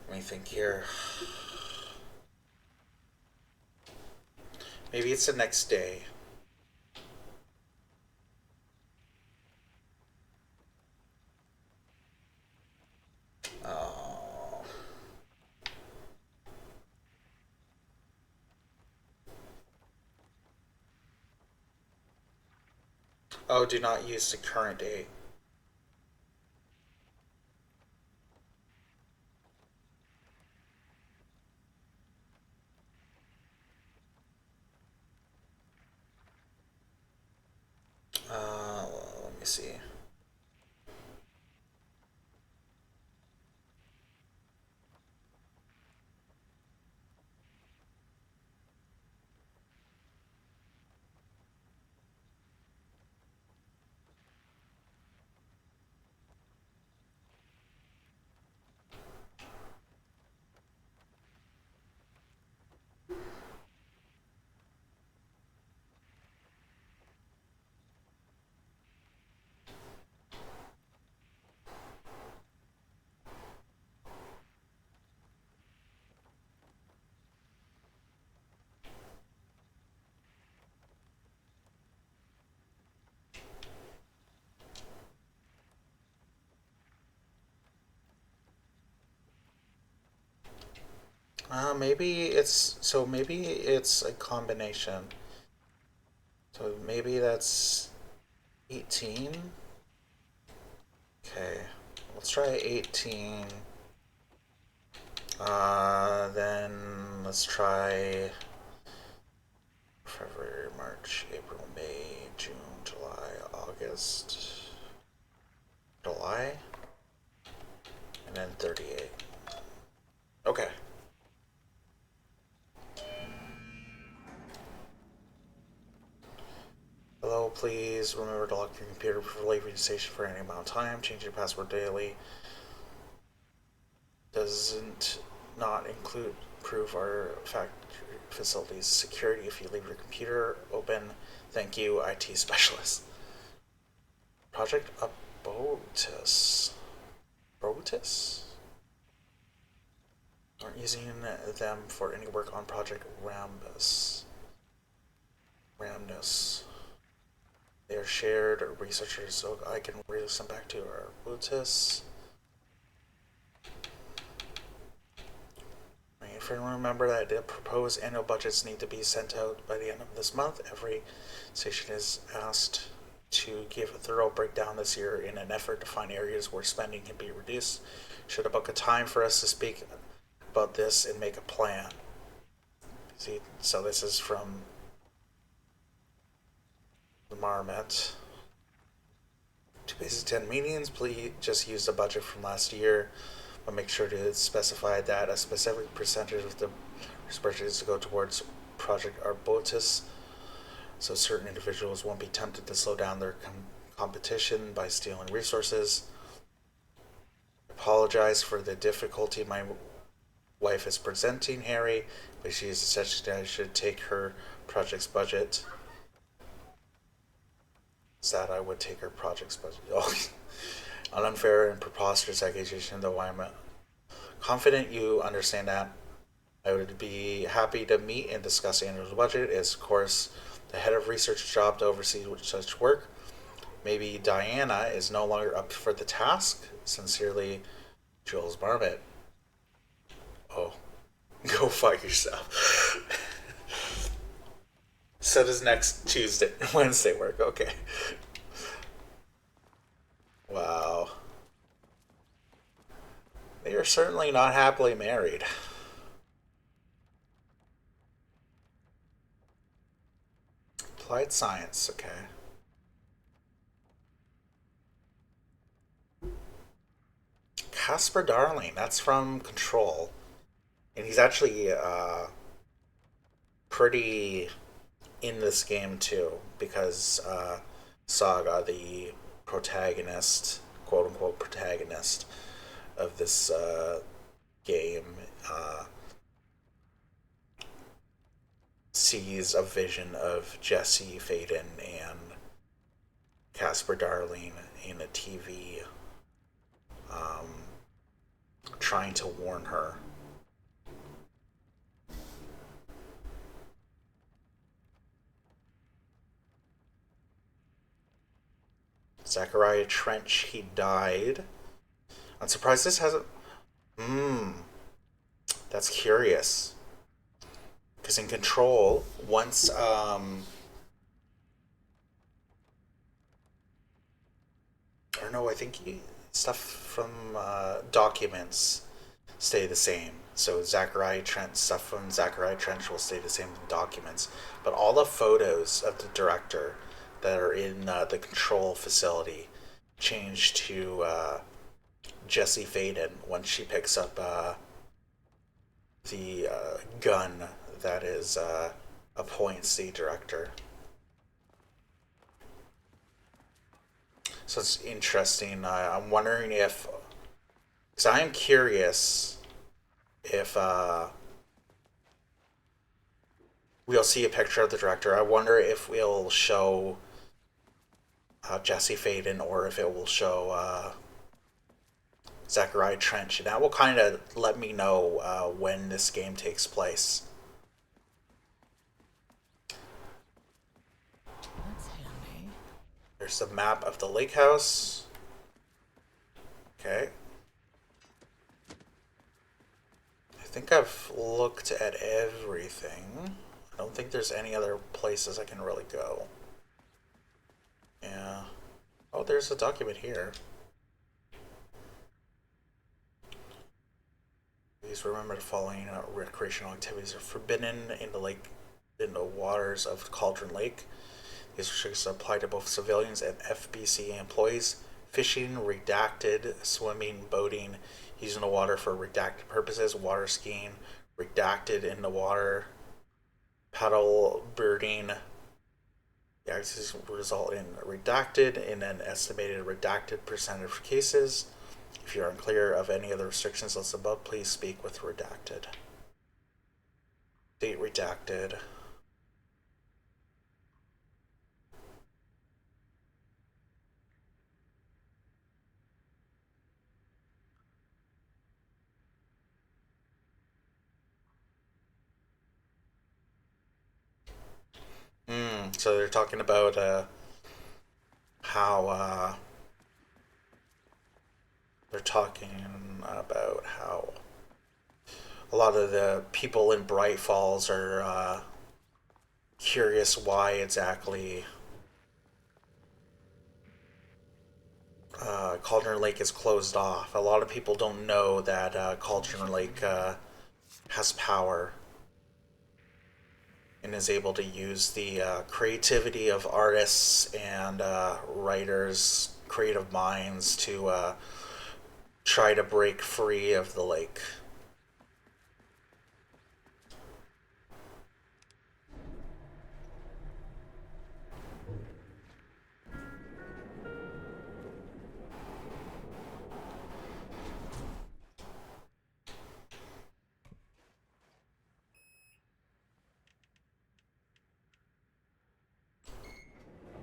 Let me think here. Maybe it's the next day. Oh, do not use the current date. Let me see. Maybe it's a combination. So maybe that's 18. Okay, let's try 18. Then let's try February, March, April, May, June, July, August, July, and then 38. Okay. Hello, please remember to lock your computer before leaving the station for any amount of time. Change your password daily. Doesn't not include proof our factory facilities security if you leave your computer open. Thank you, IT specialist. Project Abotus. Abotus? Aren't using them for any work on Project Rambus. Ramnus. They are shared researchers, so I can release them back to our Abotus. If I remember that the proposed annual budgets need to be sent out by the end of this month, every station is asked to give a thorough breakdown this year in an effort to find areas where spending can be reduced. Should book a time for us to speak about this and make a plan. See, so this is from the Marmot. To basic 10 meetings, please just use the budget from last year, but make sure to specify that a specific percentage of the budget is to go towards Project Arbotus, so certain individuals won't be tempted to slow down their competition by stealing resources. Apologize for the difficulty my wife is presenting, Harry, but she is suggesting I should take her project's budget. That I would take her project's budget. Oh, an unfair and preposterous accusation, though I'm confident you understand that. I would be happy to meet and discuss the annual budget. It is, of course, the head of research job to oversee such work. Maybe Diana is no longer up for the task. Sincerely, Jules Marmot. Oh, go fuck yourself. So does next Wednesday work? Okay. Wow. They are certainly not happily married. Applied science, okay. Casper Darling, that's from Control. And he's actually pretty in this game too, because Saga, the protagonist, quote unquote protagonist of this game, sees a vision of Jesse Faden and Casper Darling in a TV, trying to warn her. Zachariah Trench, he died. I'm surprised this hasn't... That's curious. Because in Control, once, or no, I think stuff from documents stay the same. So Zachariah Trench, stuff from Zachariah Trench will stay the same in documents. But all the photos of the director that are in the Control facility change to Jesse Faden when she picks up the gun that is appoints the director. So it's interesting. I'm wondering if, because I am curious if we'll see a picture of the director. I wonder if we'll show Jesse Faden or if it will show Zachariah Trench. And that will kind of let me know when this game takes place. That's handy. There's the map of the lake house. Okay. I think I've looked at everything. I don't think there's any other places I can really go. Yeah. Oh, there's a document here. Please remember the following recreational activities are forbidden in the waters of Cauldron Lake. These restrictions apply to both civilians and FBC employees. Fishing, redacted, swimming, boating, using the water for redacted purposes, water skiing, redacted in the water, paddle birding. The actions result in redacted in an estimated redacted percentage of cases. If you're unclear of any of the restrictions listed above, please speak with redacted. Date redacted. So they're talking about how they're talking about how a lot of the people in Bright Falls are curious why exactly Cauldron Lake is closed off. A lot of people don't know that Cauldron Lake has power and is able to use the creativity of artists and writers, creative minds to try to break free of the lake.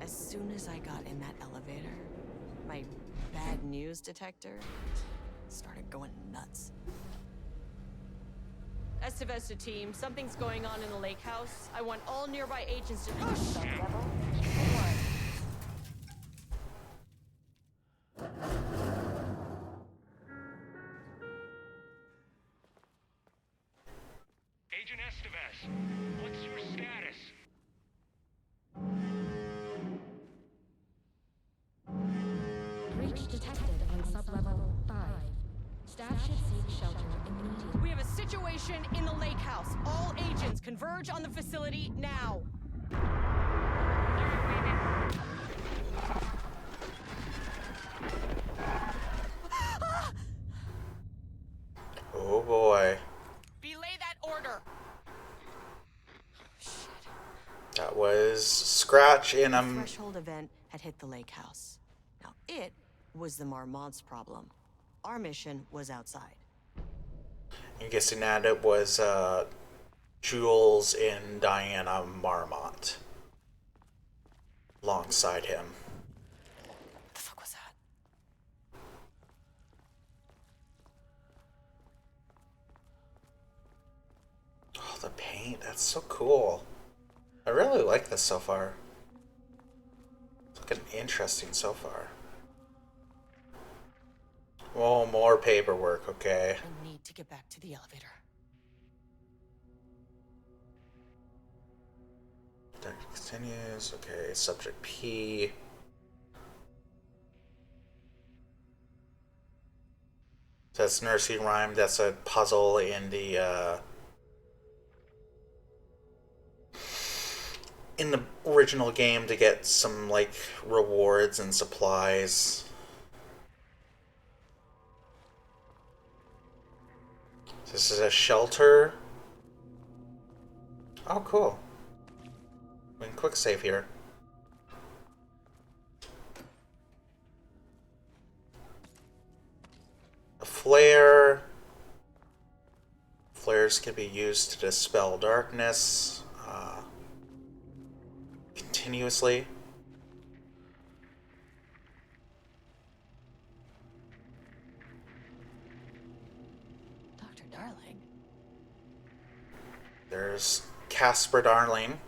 As soon as I got in that elevator, my bad news detector started going nuts. Estevesta team, something's going on in the lake house. I want all nearby agents to... Agent Estevez, what's your status? Breach detected on sublevel 5. Staff should seek shelter immediately. We have a situation in the lake house. All agents converge on the facility now. Oh boy. Belay that order. That was Scratch in The threshold event had hit the lake house. Now it was the Marmont's problem. Our mission was outside. I'm guessing that it was Jules and Diana Marmont alongside him. What the fuck was that? Oh, the paint. That's so cool. I really like this so far. It's looking interesting so far. Oh, more paperwork, okay. I need to get back to the elevator. That continues. Okay, subject P. That's nursery rhyme. That's a puzzle in the original game to get some like rewards and supplies. This is a shelter. Oh, cool. We can quick save here. A flare. Flares can be used to dispel darkness continuously. Dr. Darling. There's Casper Darling.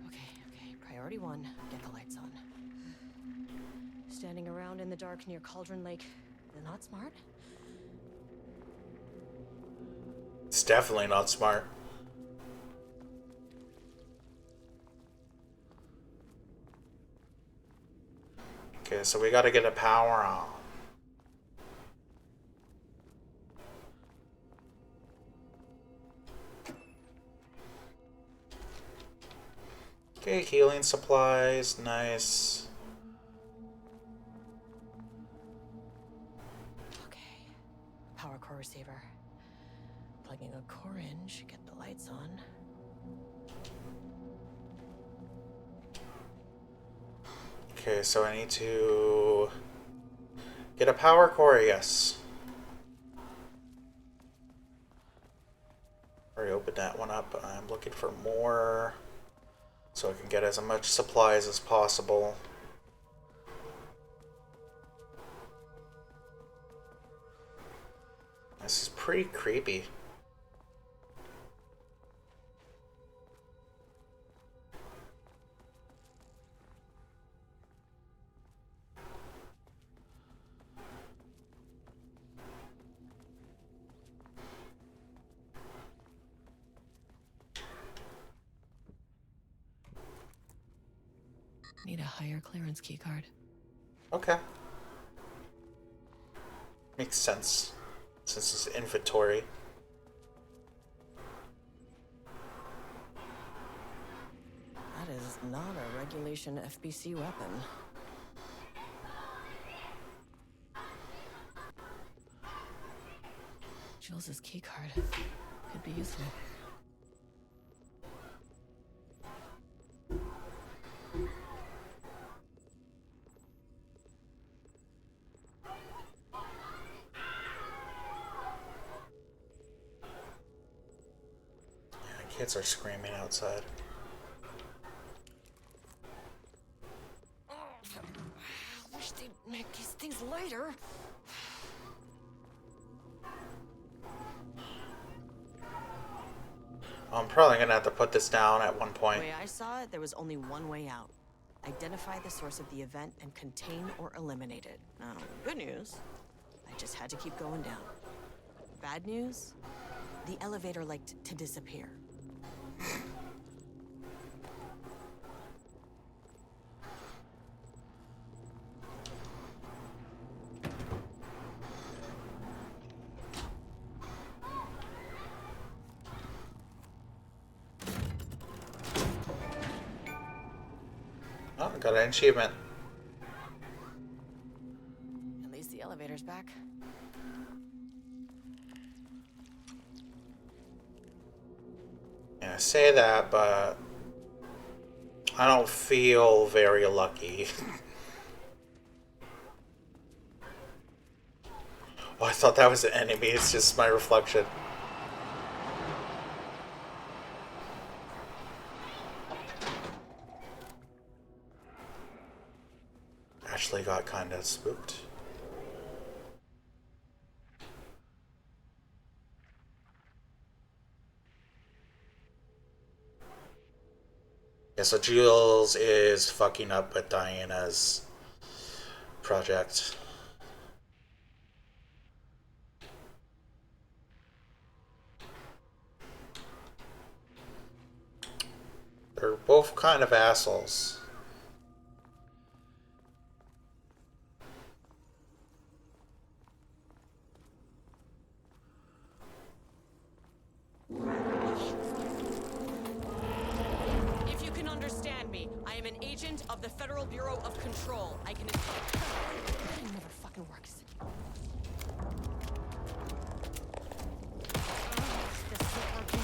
Okay. Priority 1, get the lights on. Standing around in the dark near Cauldron Lake, not smart? It's definitely not smart. Okay, so we gotta get a power on. Okay, healing supplies, nice. Power core receiver. Plugging a core in should get the lights on. Okay, so I need to get a power core, yes. Already opened that one up. I'm looking for more so I can get as much supplies as possible. This is pretty creepy. Need a higher clearance keycard. Okay. Makes sense. Since it's inventory. That is not a regulation FBC weapon. Jules's keycard could be useful. Yeah, kids are screaming outside. I wish they'd make these things lighter. I'm probably gonna have to put this down at one point. The way I saw it, there was only one way out. Identify the source of the event and contain or eliminate it. Now, good news, I just had to keep going down. Bad news, the elevator liked to disappear. Oh, got an achievement. At least the elevator's back. Yeah, I say that, but I don't feel very lucky. Oh, I thought that was an enemy. It's just my reflection. Actually got kind of spooked. Yeah, so Jules is fucking up with Diana's project. They're both kind of assholes. If you can understand me, I am an agent of the Federal Bureau of Control. I can... It never fucking works. This isn't working.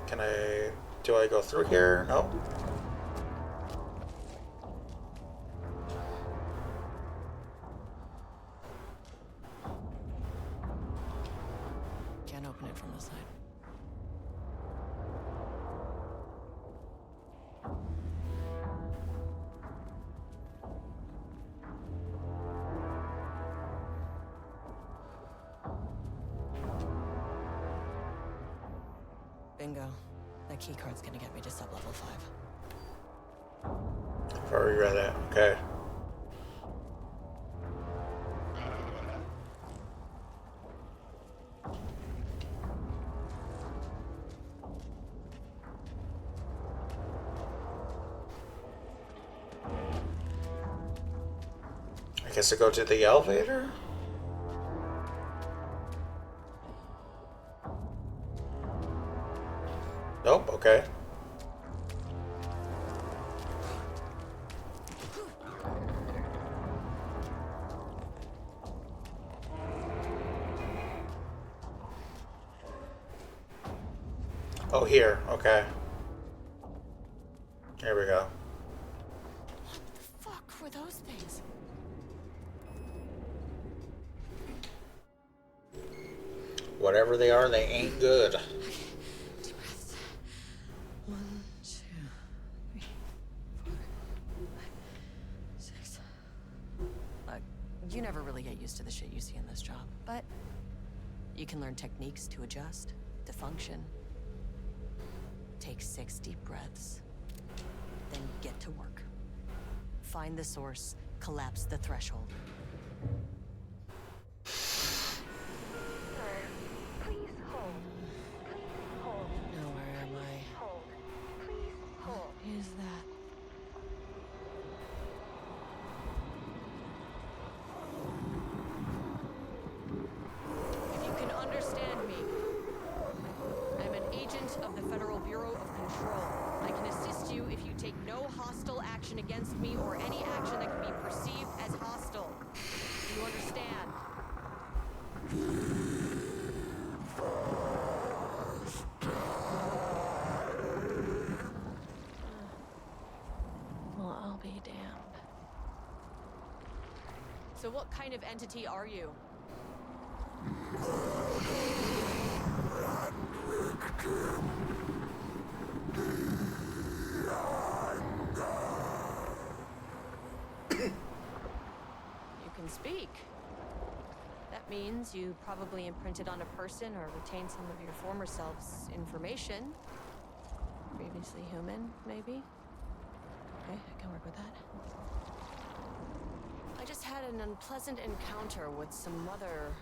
Can I... do I go through here? No. Can't open it from the side. Bingo. That keycard's gonna get me to sub-level 5. I've already read it. Okay. I guess I go to the elevator? Nope, okay. Oh, here, okay. Here we go. Fuck were those things? Whatever they are, they ain't good. Deep breaths. 1, 2, 3, 4, 5, 6. Look, you never really get used to the shit you see in this job, but you can learn techniques to adjust, to function. Take 6 deep breaths. Then get to work. Find the source, collapse the threshold. Sir, please hold. Please hold. Now where am I? Hold. Please hold. What is that? If you can understand me, I'm an agent of the Federal Bureau of Control. I can assist you if you take no hostile action against me or any action that can be perceived as hostile. Do you understand? Well, I'll be damned. So what kind of entity are you? You can speak. That means you probably imprinted on a person or retained some of your former self's information. Previously human, maybe? Okay, I can work with that. I just had an unpleasant encounter with some other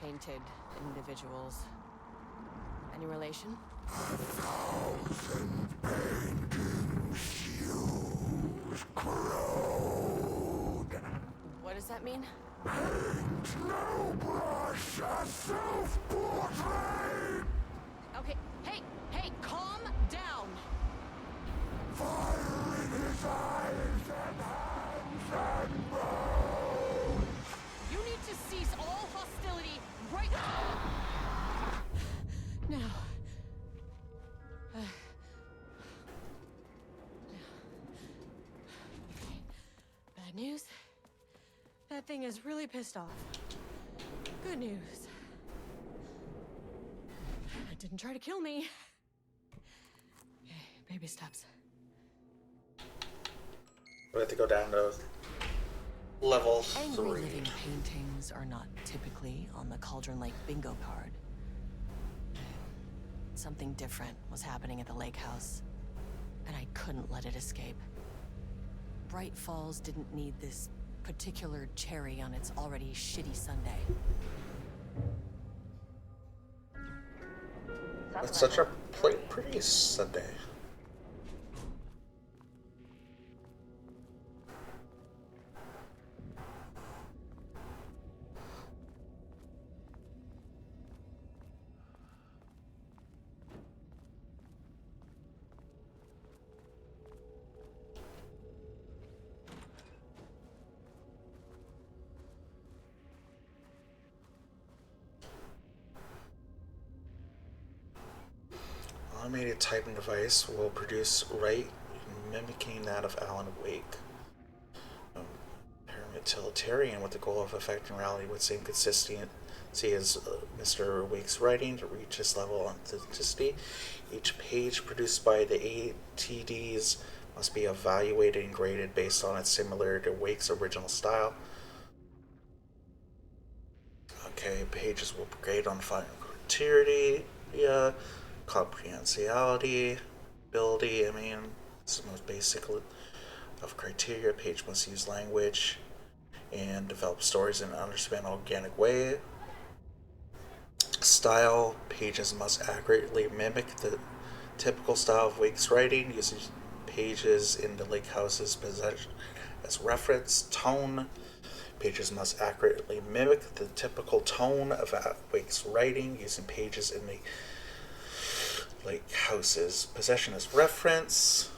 painted individuals. Any relation? 1,000 paintings used corrode. What does that mean? Paint no brush, a self-portrait. Okay, hey, calm down. Firing his eyes and hands and bones. You need to cease all hostility right now. Bad news. That thing is really pissed off. Good news. It didn't try to kill me. Okay, baby steps. We have to go down to level Angry 3. living paintings are not typically on the Cauldron Lake bingo card. Something different was happening at the lake house, and I couldn't let it escape. Bright Falls didn't need this particular cherry on its already shitty sundae. It's such a pretty Sunday. Automated typing device will produce write mimicking that of Alan Wake. Paramilitarian with the goal of affecting reality with same consistency as Mr. Wake's writing to reach this level of authenticity. Each page produced by the ATDs must be evaluated and graded based on its similarity to Wake's original style. Okay, pages will be graded on 5 criteria. Comprehensibility, ability, it's the most basic of criteria. Page must use language and develop stories in an understandable organic way. Style, pages must accurately mimic the typical style of Wake's writing, using pages in the lake house's possession as reference. Tone, pages must accurately mimic the typical tone of Wake's writing, using pages in the lake house's possession as reference.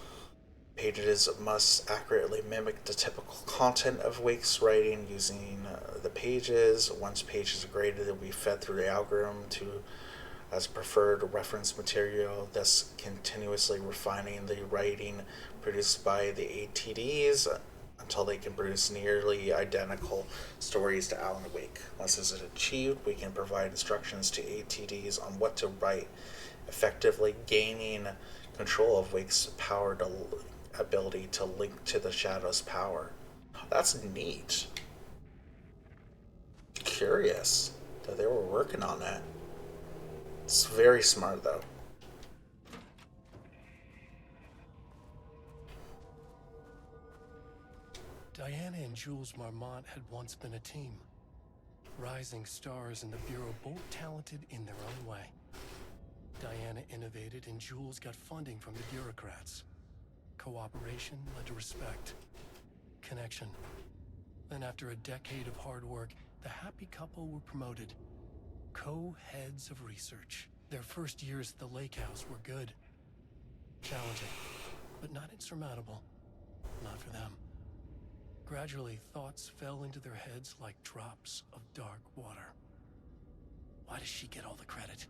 Pages must accurately mimic the typical content of Wake's writing using the pages. Once pages are graded, they will be fed through the algorithm to as preferred reference material, thus continuously refining the writing produced by the ATDs until they can produce nearly identical stories to Alan Wake. Once this is achieved, we can provide instructions to ATDs on what to write, effectively gaining control of Wake's ability to link to the Shadow's power. That's neat. Curious that they were working on that. It's very smart though. Diana and Jules Marmont had once been a team. Rising stars in the Bureau, both talented in their own way. Diana innovated and Jules got funding from the bureaucrats. Cooperation led to respect. Connection. Then after a decade of hard work, the happy couple were promoted. Co-heads of research. Their first years at the lake house were good. Challenging, but not insurmountable. Not for them. Gradually, thoughts fell into their heads like drops of dark water. Why does she get all the credit?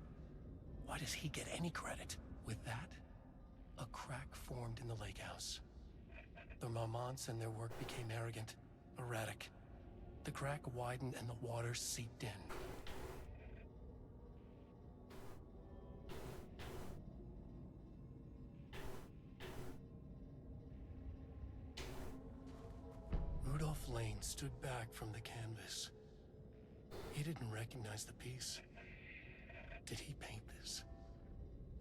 Why does he get any credit? With that, a crack formed in the lake house. The Marmonts and their work became arrogant, erratic. The crack widened and the water seeped in. Rudolph Lane stood back from the canvas. He didn't recognize the piece. Did he paint this?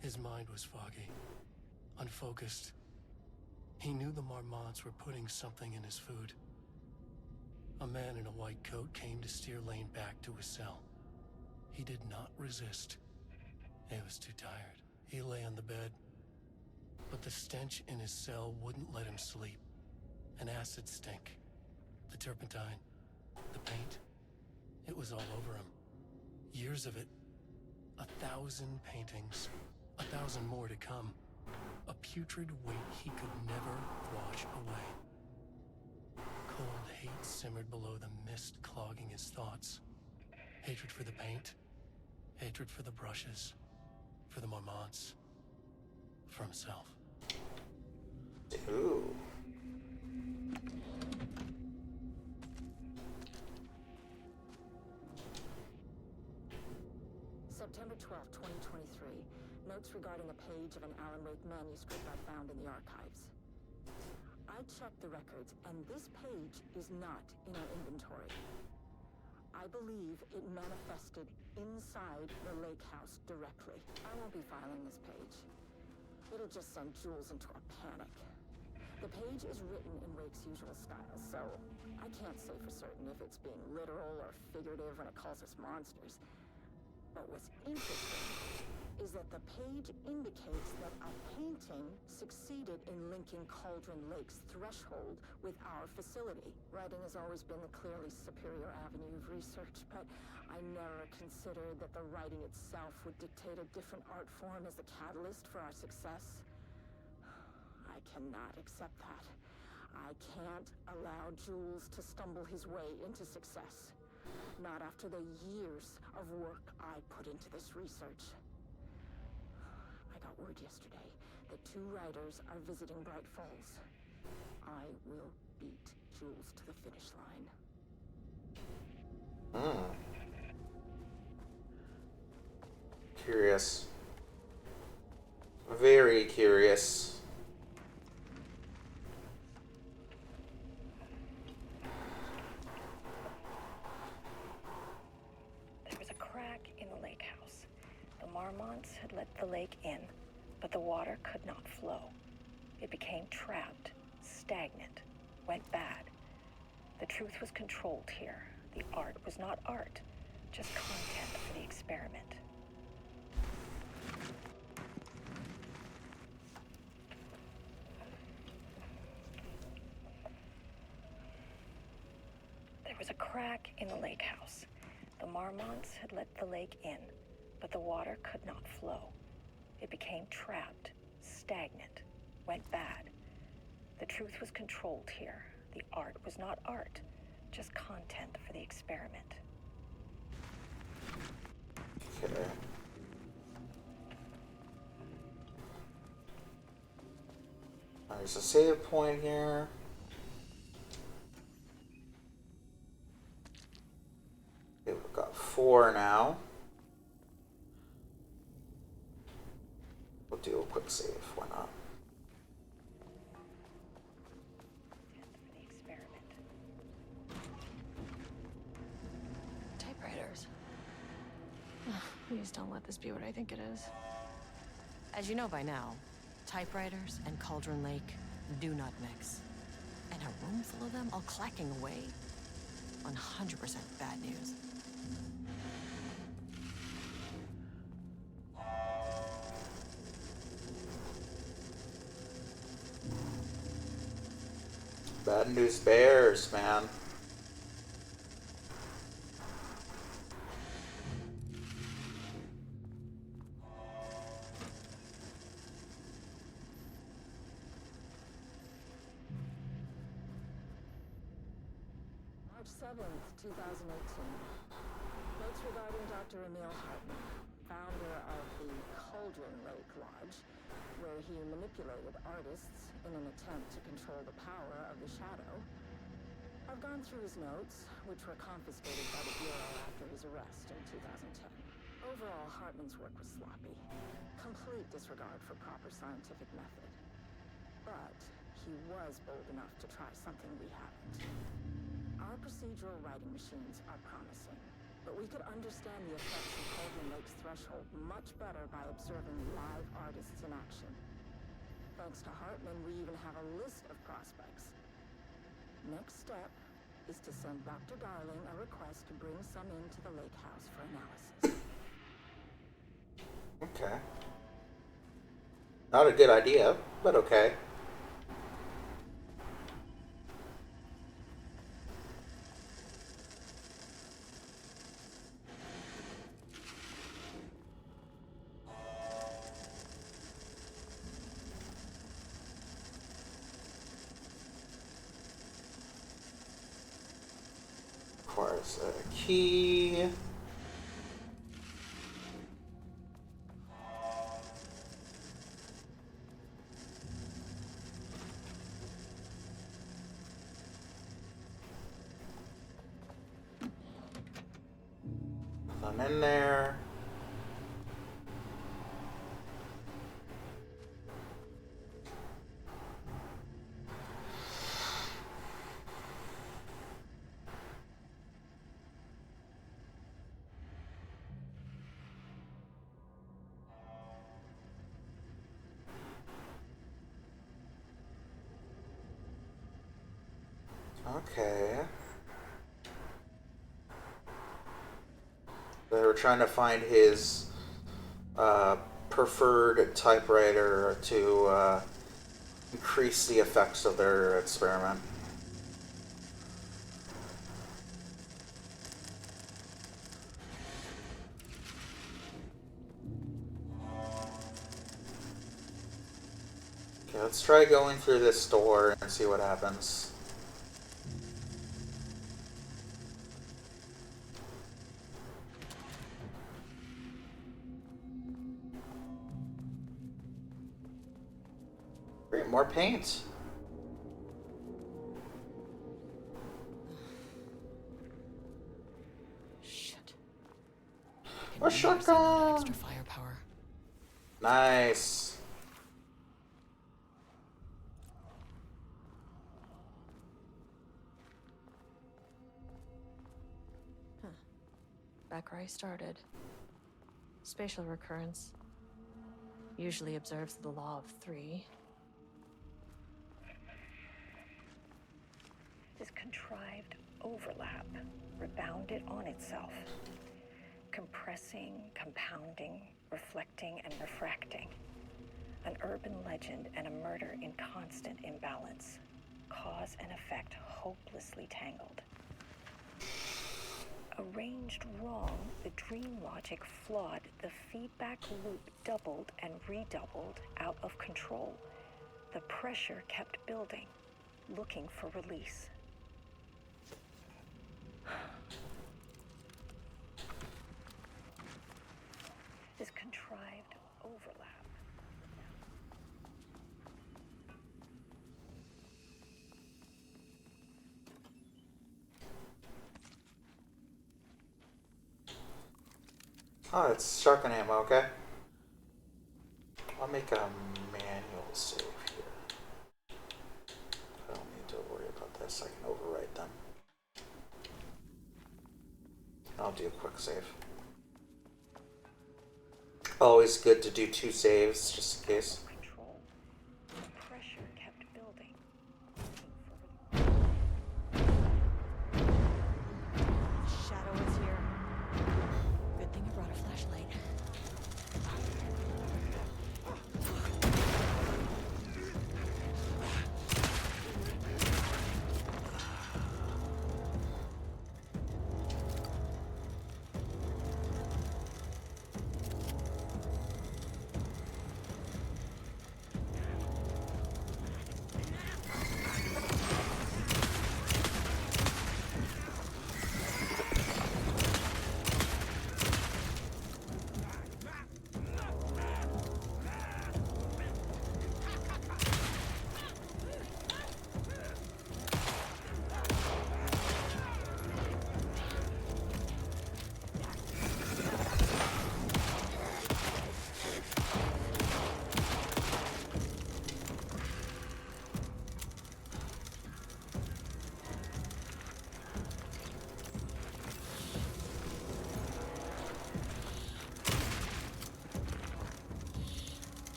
His mind was foggy, unfocused. He knew the Marmonts were putting something in his food. A man in a white coat came to steer Lane back to his cell. He did not resist. He was too tired. He lay on the bed, but the stench in his cell wouldn't let him sleep. An acid stink. The turpentine, the paint, it was all over him. Years of it. 1,000 paintings. 1,000 more to come. A putrid weight he could never wash away. Cold hate simmered below the mist clogging his thoughts. Hatred for the paint. Hatred for the brushes. For the Marmonts. For himself. Ooh. September 12, 2023. Notes regarding a page of an Alan Wake manuscript I found in the archives. I checked the records, and this page is not in our inventory. I believe it manifested inside the lake house directly. I won't be filing this page. It'll just send Jules into a panic. The page is written in Wake's usual style, so I can't say for certain if it's being literal or figurative when it calls us monsters. But what's interesting is that the page indicates that a painting succeeded in linking Cauldron Lake's threshold with our facility. Writing has always been the clearly superior avenue of research, but I never considered that the writing itself would dictate a different art form as the catalyst for our success. I cannot accept that. I can't allow Jules to stumble his way into success. Not after the years of work I put into this research. I got word yesterday that 2 writers are visiting Bright Falls. I will beat Jules to the finish line. Curious. Very curious. There was a crack in the lake house. The Marmonts had let the lake in, but the water could not flow. It became trapped, stagnant, went bad. The truth was controlled here. The art was not art, just content for the experiment. There was a crack in the lake house. The Marmonts had let the lake in, but the water could not flow. It became trapped, stagnant, went bad. The truth was controlled here. The art was not art, just content for the experiment. Okay. There's a save point here. Okay, we've got 4 now. We'll do a quick save, why not? Typewriters. Please don't let this be what I think it is. As you know by now, typewriters and Cauldron Lake do not mix. And a room full of them all clacking away? 100% bad news. Bad news bears, man. March 7th, 2018. Notes regarding Dr. Emil Hartman, founder of the Cauldron Lake Lodge, where he manipulated artists in an attempt to control the power of the Shadow. I've gone through his notes, which were confiscated by the Bureau after his arrest in 2010. Overall, Hartman's work was sloppy. Complete disregard for proper scientific method. But he was bold enough to try something we haven't. Our procedural writing machines are promising, but we could understand the effects of Cauldron Lake's threshold much better by observing live artists in action. Thanks to Hartman, we even have a list of prospects. Next step is to send Dr. Darling a request to bring some into the lake house for analysis. Okay. Not a good idea, but okay. Requires a key. I'm in there. Okay. They were trying to find his preferred typewriter to increase the effects of their experiment. Okay, let's try going through this door and see what happens. More paint. Shit. A shotgun. Extra firepower. Nice. Huh. Back where I started. Spatial recurrence. Usually observes the law of 3. This contrived overlap rebounded on itself, compressing, compounding, reflecting, and refracting. An urban legend and a murder in constant imbalance. Cause and effect hopelessly tangled. Arranged wrong, the dream logic flawed, the feedback loop doubled and redoubled, out of control. The pressure kept building, looking for release. This contrived overlap. Oh, it's shotgun ammo, okay. I'll make a manual save here. I don't need to worry about this, I can overwrite them. I'll do a quick save. Always good to do 2 saves, just in case. Control. The pressure kept building.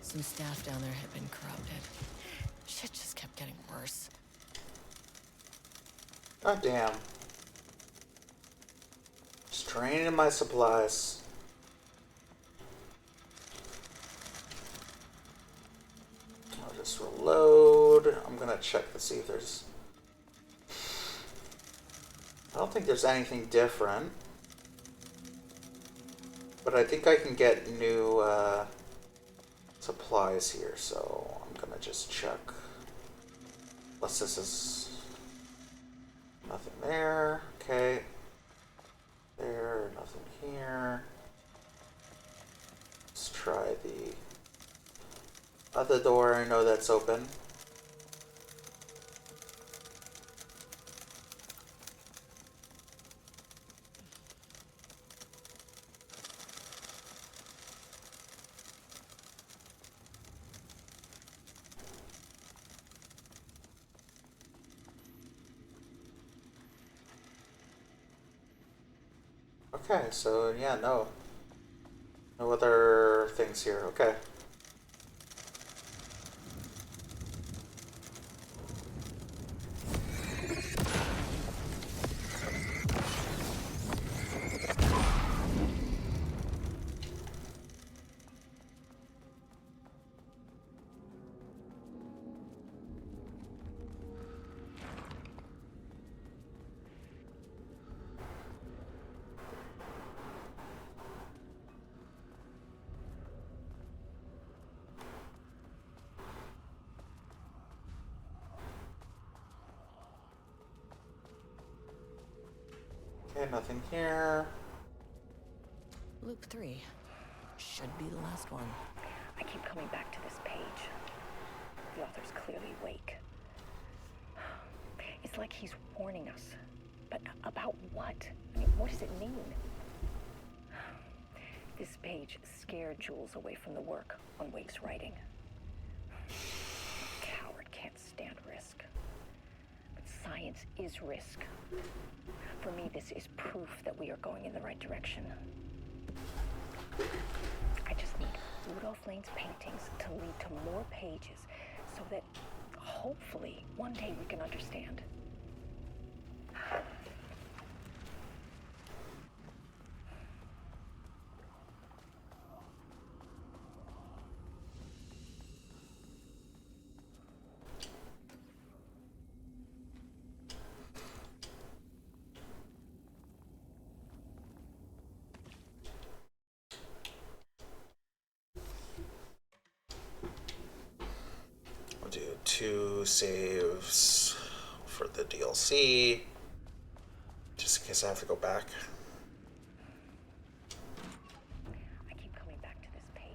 Some staff down there had been corrupted. Shit just kept getting worse. God damn. Just draining my supplies. I'll just reload. I'm gonna check to see if there's... I don't think there's anything different. But I think I can get new supplies here, so I'm gonna just check. Unless this is nothing there. Okay. There, nothing here. Let's try the other door. I know that's open. Okay, so yeah, no other things here. Okay. Okay, nothing here. Loop 3. Should be the last one. I keep coming back to this page. The author's clearly awake. It's like he's warning us. But about what? I mean, what does it mean? This page scared Jules away from the work on Wake's writing. Coward can't stand risk. But science is risk. For me, this is proof that we are going in the right direction. I just need Rudolph Lane's paintings to lead to more pages so that hopefully one day we can understand. I'll do 2 saves for the DLC, just in case I have to go back. I keep coming back to this page.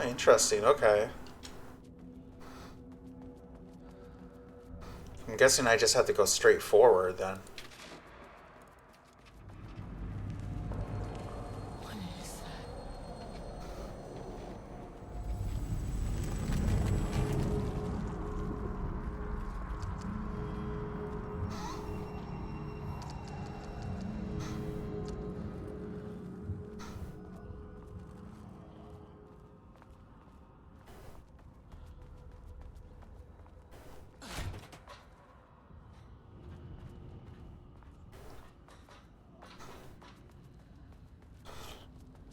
Interesting, okay. I'm guessing I just have to go straight forward then.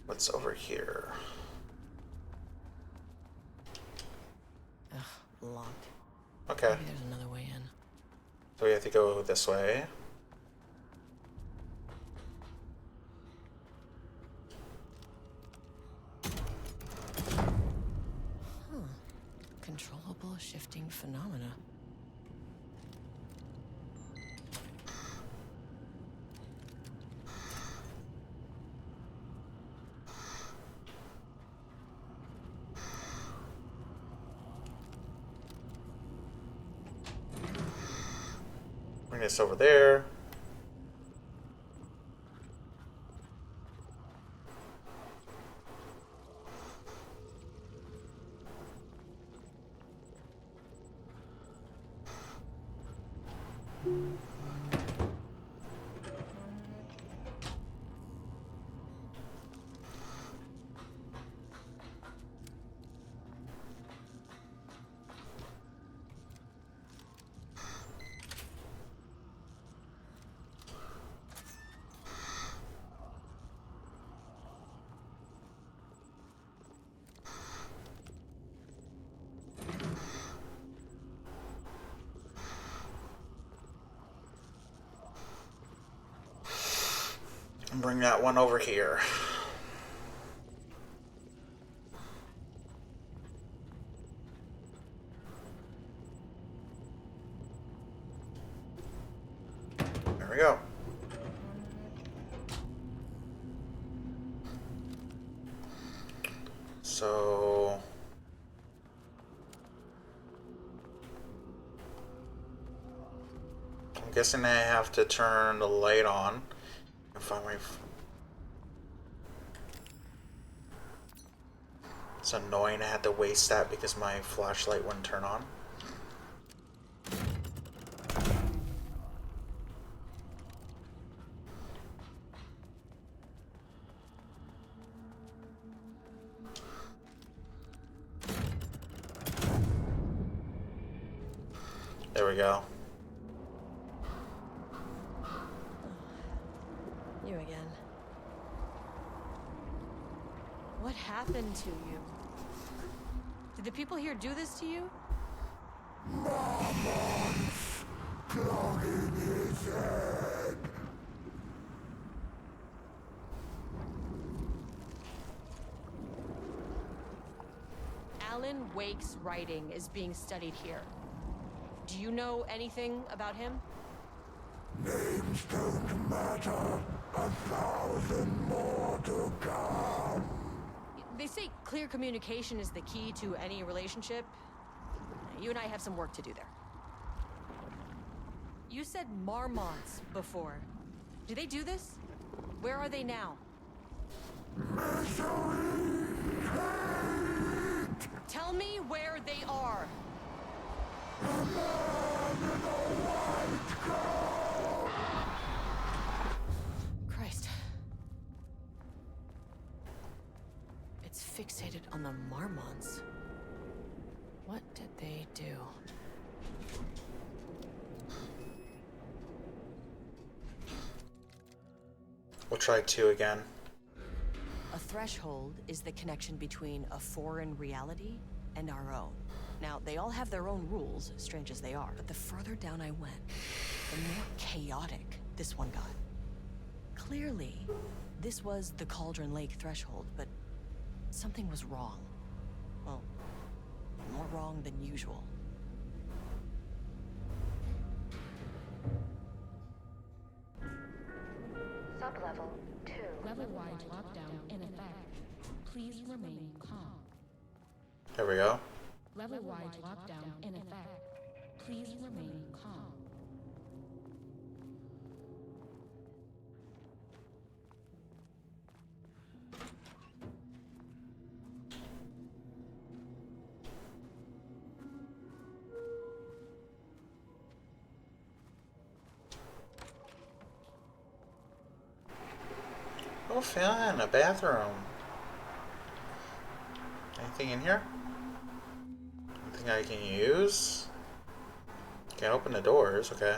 What's over here? Ugh, locked. Okay. Maybe there's another way in. So we have to go this way. Huh. Controllable shifting phenomena. Bring this over there. bring that one over here. There we go. So I'm guessing I have to turn the light on and find my. It's annoying I had to waste that because my flashlight wouldn't turn on. There we go. You again. What happened to you? Did the people here do this to you? Marmon's clogging his head. Alan Wake's writing is being studied here. Do you know anything about him? Names don't matter. 1,000 more to come. They say clear communication is the key to any relationship. You and I have some work to do there. You said Marmonts before. Do they do this? Where are they now? Misery, hate. Tell me where they are. The man in the white coat. Christ. It's fixated on the Marmonts. What did they do? We'll try 2 again. A threshold is the connection between a foreign reality and our own. Now, they all have their own rules, strange as they are, but the further down I went, the more chaotic this one got. Clearly, this was the Cauldron Lake threshold, but something was wrong. Well, more wrong than usual. Sublevel 2. Level-wide lockdown in effect. Please remain calm. There we go. Level-wide lockdown in effect. Please remain calm. Oh, fun, a bathroom. Anything in here? Anything I can use? Can't open the doors, okay.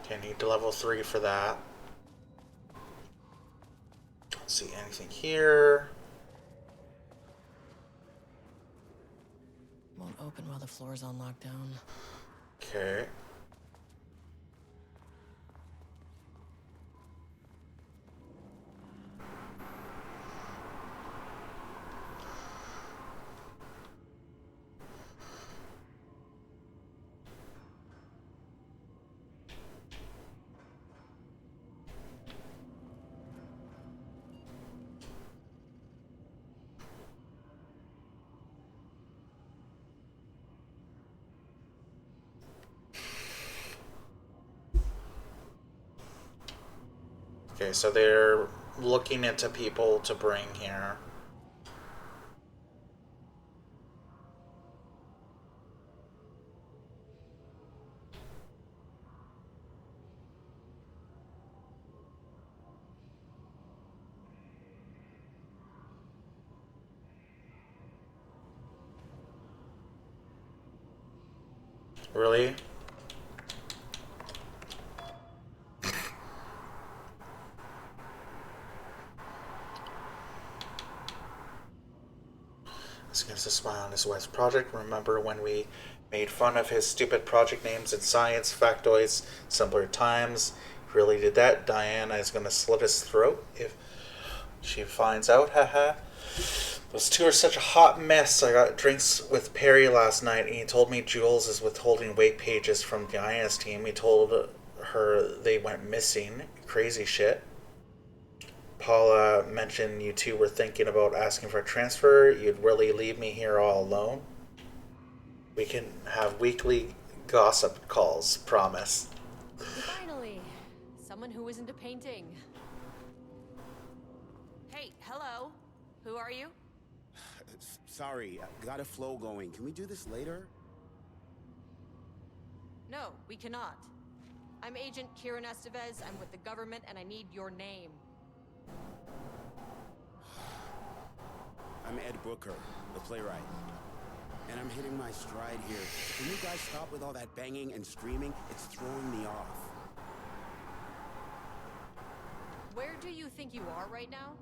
Okay, need to level 3 for that. Don't see anything here. Won't open while the floor's on lockdown. Okay. Okay, so they're looking into people to bring here. Really? Against a smile on his wife's project. Remember when we made fun of his stupid project names in science, factoids, simpler times? Really did that? Diana is gonna slit his throat if she finds out. Haha. Those two are such a hot mess. I got drinks with Perry last night, and he told me Jules is withholding weight pages from Diana's team. He told her they went missing. Crazy shit. Paula mentioned you two were thinking about asking for a transfer. You'd really leave me here all alone? We can have weekly gossip calls, promise. Finally, someone who isn't a painting. Hey, hello. Who are you? Sorry, I got a flow going. Can we do this later? No, we cannot. I'm Agent Kieran Estevez. I'm with the government, and I need your name. I'm Ed Booker, the playwright. And I'm hitting my stride here. Can you guys stop with all that banging and screaming? It's throwing me off. Where do you think you are right now?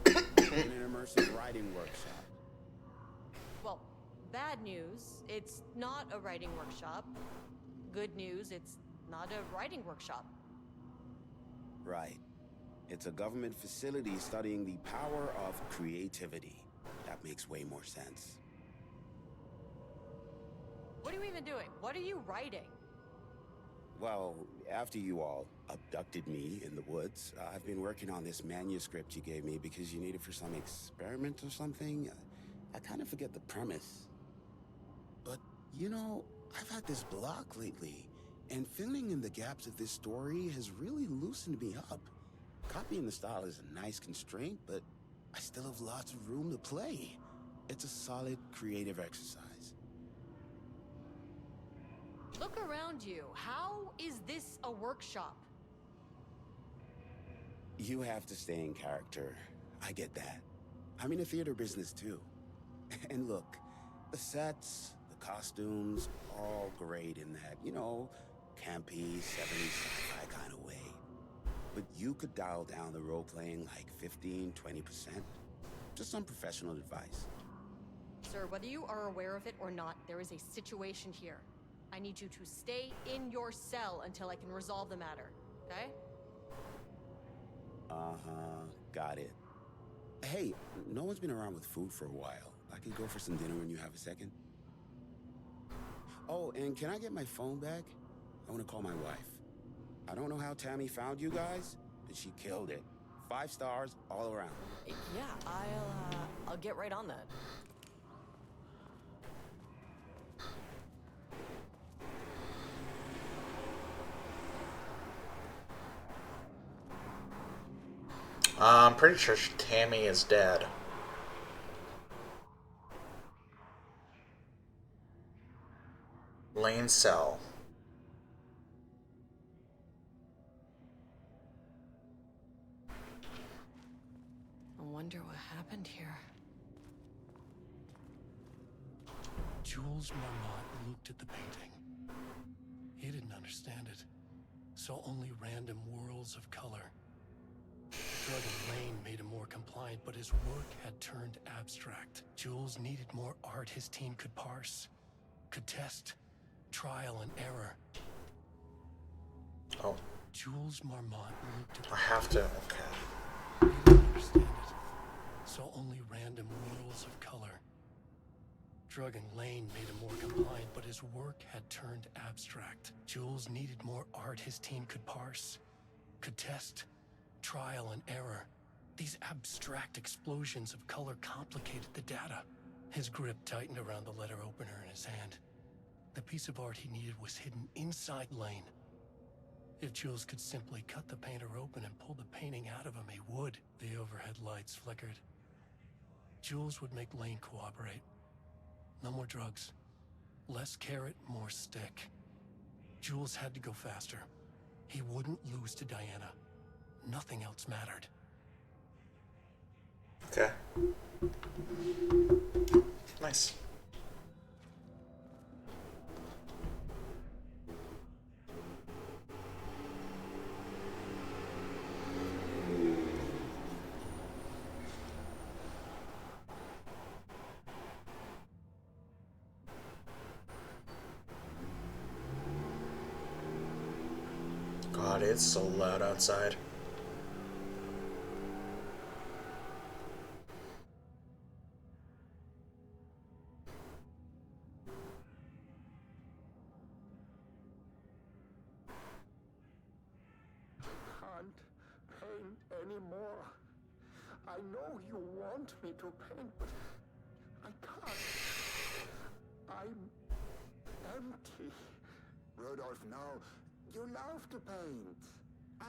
In an immersive writing workshop. Well, bad news, it's not a writing workshop. Good news, it's not a writing workshop. Right. It's a government facility studying the power of creativity. That makes way more sense. What are you even doing? What are you writing? Well, after you all abducted me in the woods, I've been working on this manuscript you gave me because you need it for some experiment or something. I kind of forget the premise. But, you know, I've had this block lately, and filling in the gaps of this story has really loosened me up. Copying the style is a nice constraint, but I still have lots of room to play. It's a solid creative exercise. Look around you. How is this a workshop? You have to stay in character. I get that. I'm in the theater business too. And look, the sets, the costumes, all great in that, you know, campy, 70s sci-fi kind of way. But you could dial down the role-playing like 15, 20%. Just some professional advice. Sir, whether you are aware of it or not, there is a situation here. I need you to stay in your cell until I can resolve the matter, okay? Uh-huh, got it. Hey, no one's been around with food for a while. I could go for some dinner when you have a second. Oh, and can I get my phone back? I want to call my wife. I don't know how Tammy found you guys, but she killed it. 5 stars all around. Yeah, I'll get right on that. I'm pretty sure Tammy is dead. Lane cell. I wonder what happened here. Jules Marmont looked at the painting. He didn't understand it. Saw only random whirls of color. Dragon Lane made him more compliant, but his work had turned abstract. Jules needed more art his team could parse, could test, trial and error. Oh. Jules Marmont looked at the I have to, okay. He didn't understand it. Saw only random whirls of color. Dragon Lane made him more compliant, but his work had turned abstract. Jules needed more art his team could parse, could test, trial and error. These abstract explosions of color complicated the data. His grip tightened around the letter opener in his hand. The piece of art he needed was hidden inside Lane. If Jules could simply cut the painter open and pull the painting out of him, he would. The overhead lights flickered. Jules would make Lane cooperate. No more drugs. Less carrot, more stick. Jules had to go faster. He wouldn't lose to Diana. Nothing else mattered. Okay. Nice. God, it's so loud outside. Can't paint anymore. I know you want me to paint, but I can't. I'm empty. Rudolph, now, you love to paint.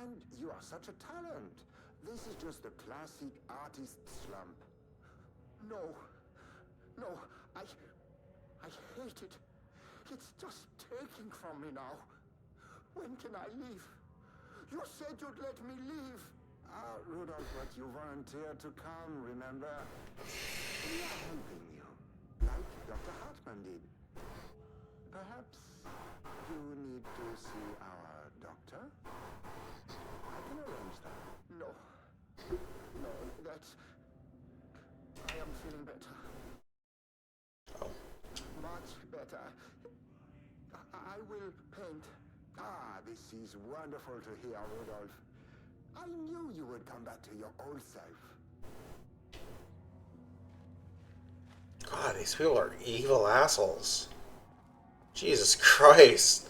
And you are such a talent. This is just a classic artist slump. No. No, I hate it. It's just taking from me now. When can I leave? You said you'd let me leave. Rudolph, but you volunteered to come, remember? We are helping you, like Dr. Hartman did. Perhaps you need to see our doctor? I can arrange that. No, that's... I am feeling better. Much better. I will paint. This is wonderful to hear, Rudolph. I knew you would come back to your old self. God, these people are evil assholes. Jesus Christ.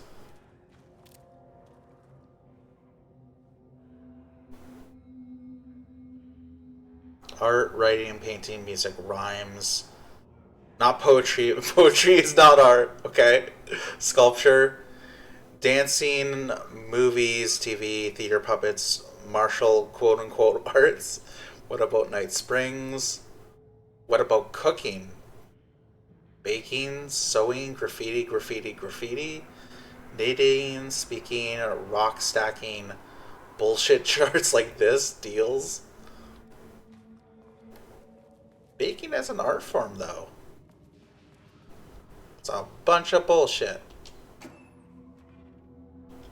Art, writing, painting, music, rhymes. Not poetry. Poetry is not art, okay? Sculpture, dancing, movies, TV, theater, puppets, martial quote-unquote arts. What about Night Springs? What about cooking? Baking, sewing, graffiti, knitting, speaking, rock stacking, bullshit charts like this, deals. Baking as an art form, though. It's a bunch of bullshit.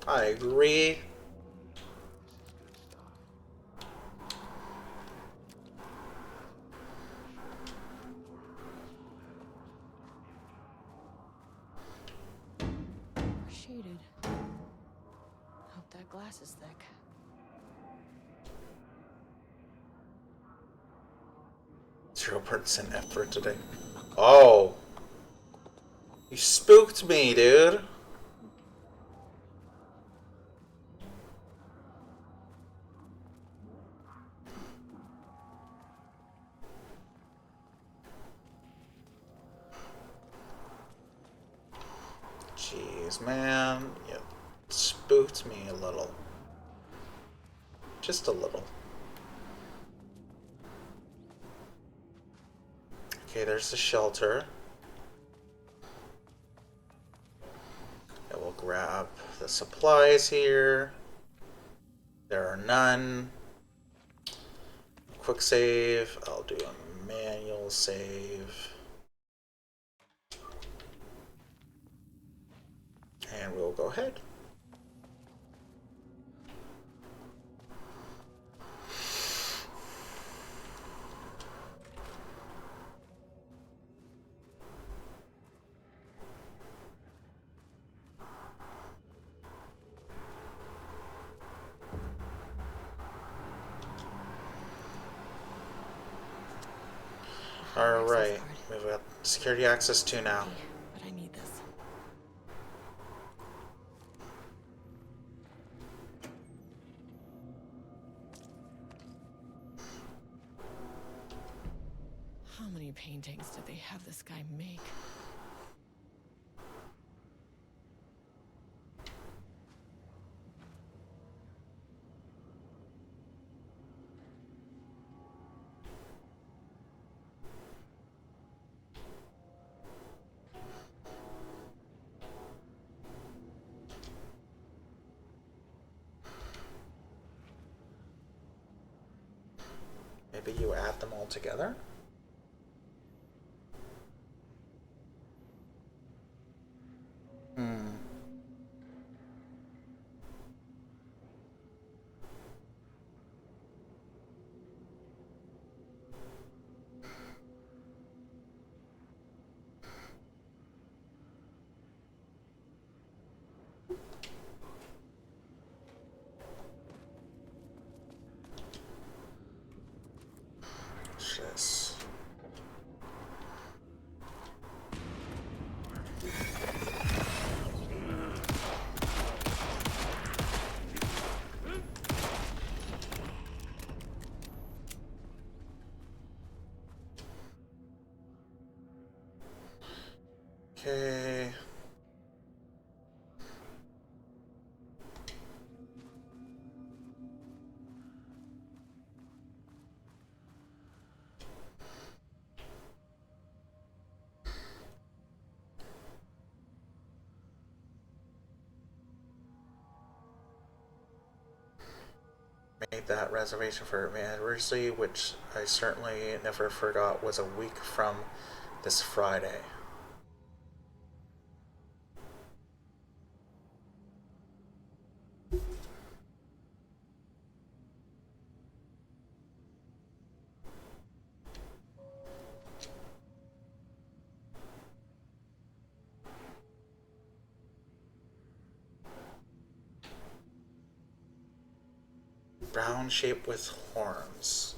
I agree. Shaded. Hope that glass is thick. %0% effort today. Oh. You spooked me, dude. Jeez, man. You spooked me a little. Just a little. Okay, there's the shelter. And we'll grab the supplies here. There are none. Quick save. I'll do a manual save. And we'll go ahead. Alright, we've got security access 2 now. But I need this. How many paintings did they have this guy make? Maybe you add them all together? Yes. Okay. Made that reservation for my anniversary, which I certainly never forgot was a week from this Friday. Brown shape with horns.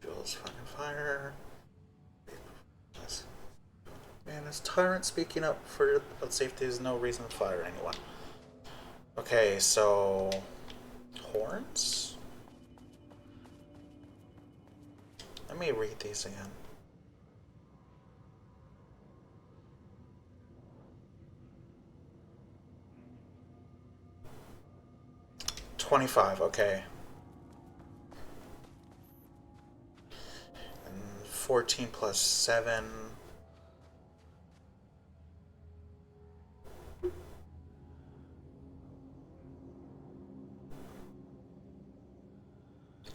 Fuels fucking fire. Man, is Tyrant speaking up for safety? There's no reason to fire anyone. Okay, so horns? Let me read these again. $25, okay. And 14 plus 7.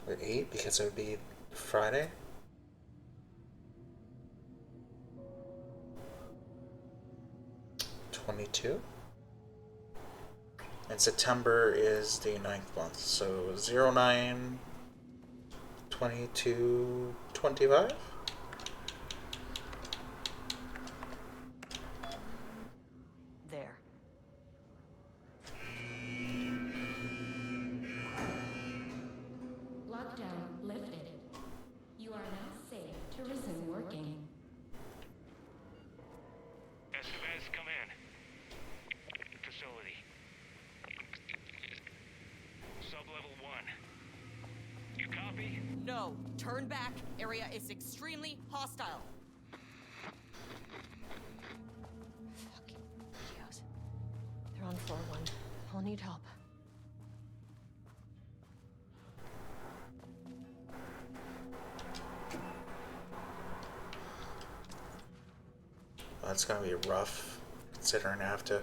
Or 8 because it would be Friday. $22. And September is the 9th month, so 09 22 25. There. Lockdown lifted. You are now safe to resume working. Estevez, come in. Facility. Sub-level 1. You copy? No. Turn back. Area is extremely hostile. Fucking idiots. They're on floor 1. I'll need help. That's gonna be rough, considering I have to.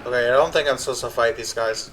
Okay, I don't think I'm supposed to fight these guys.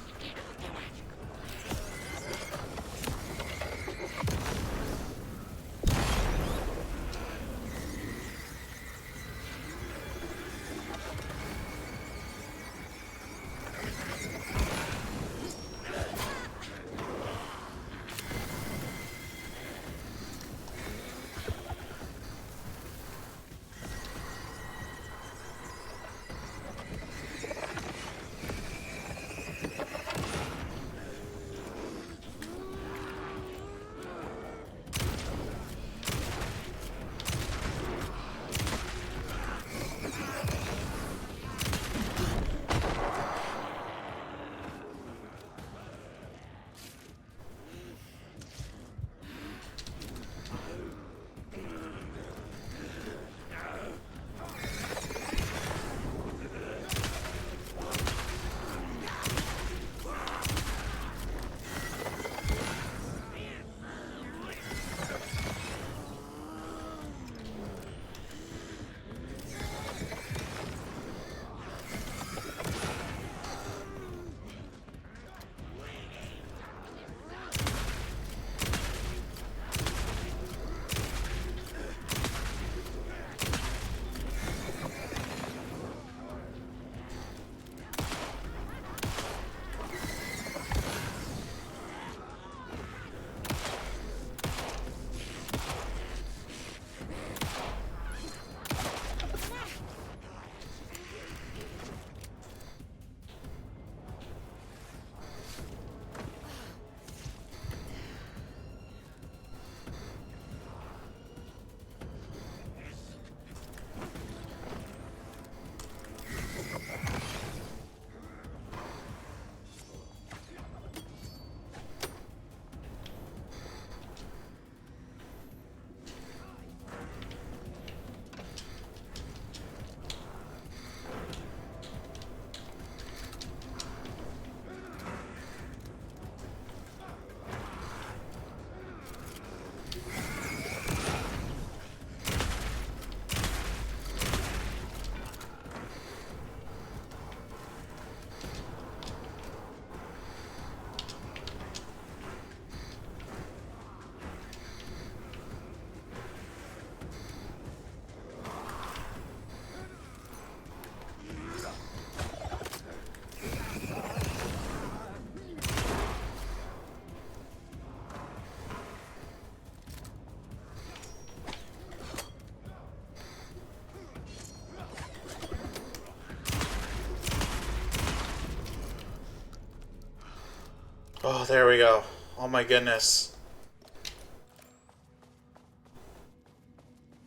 Oh, there we go. Oh my goodness.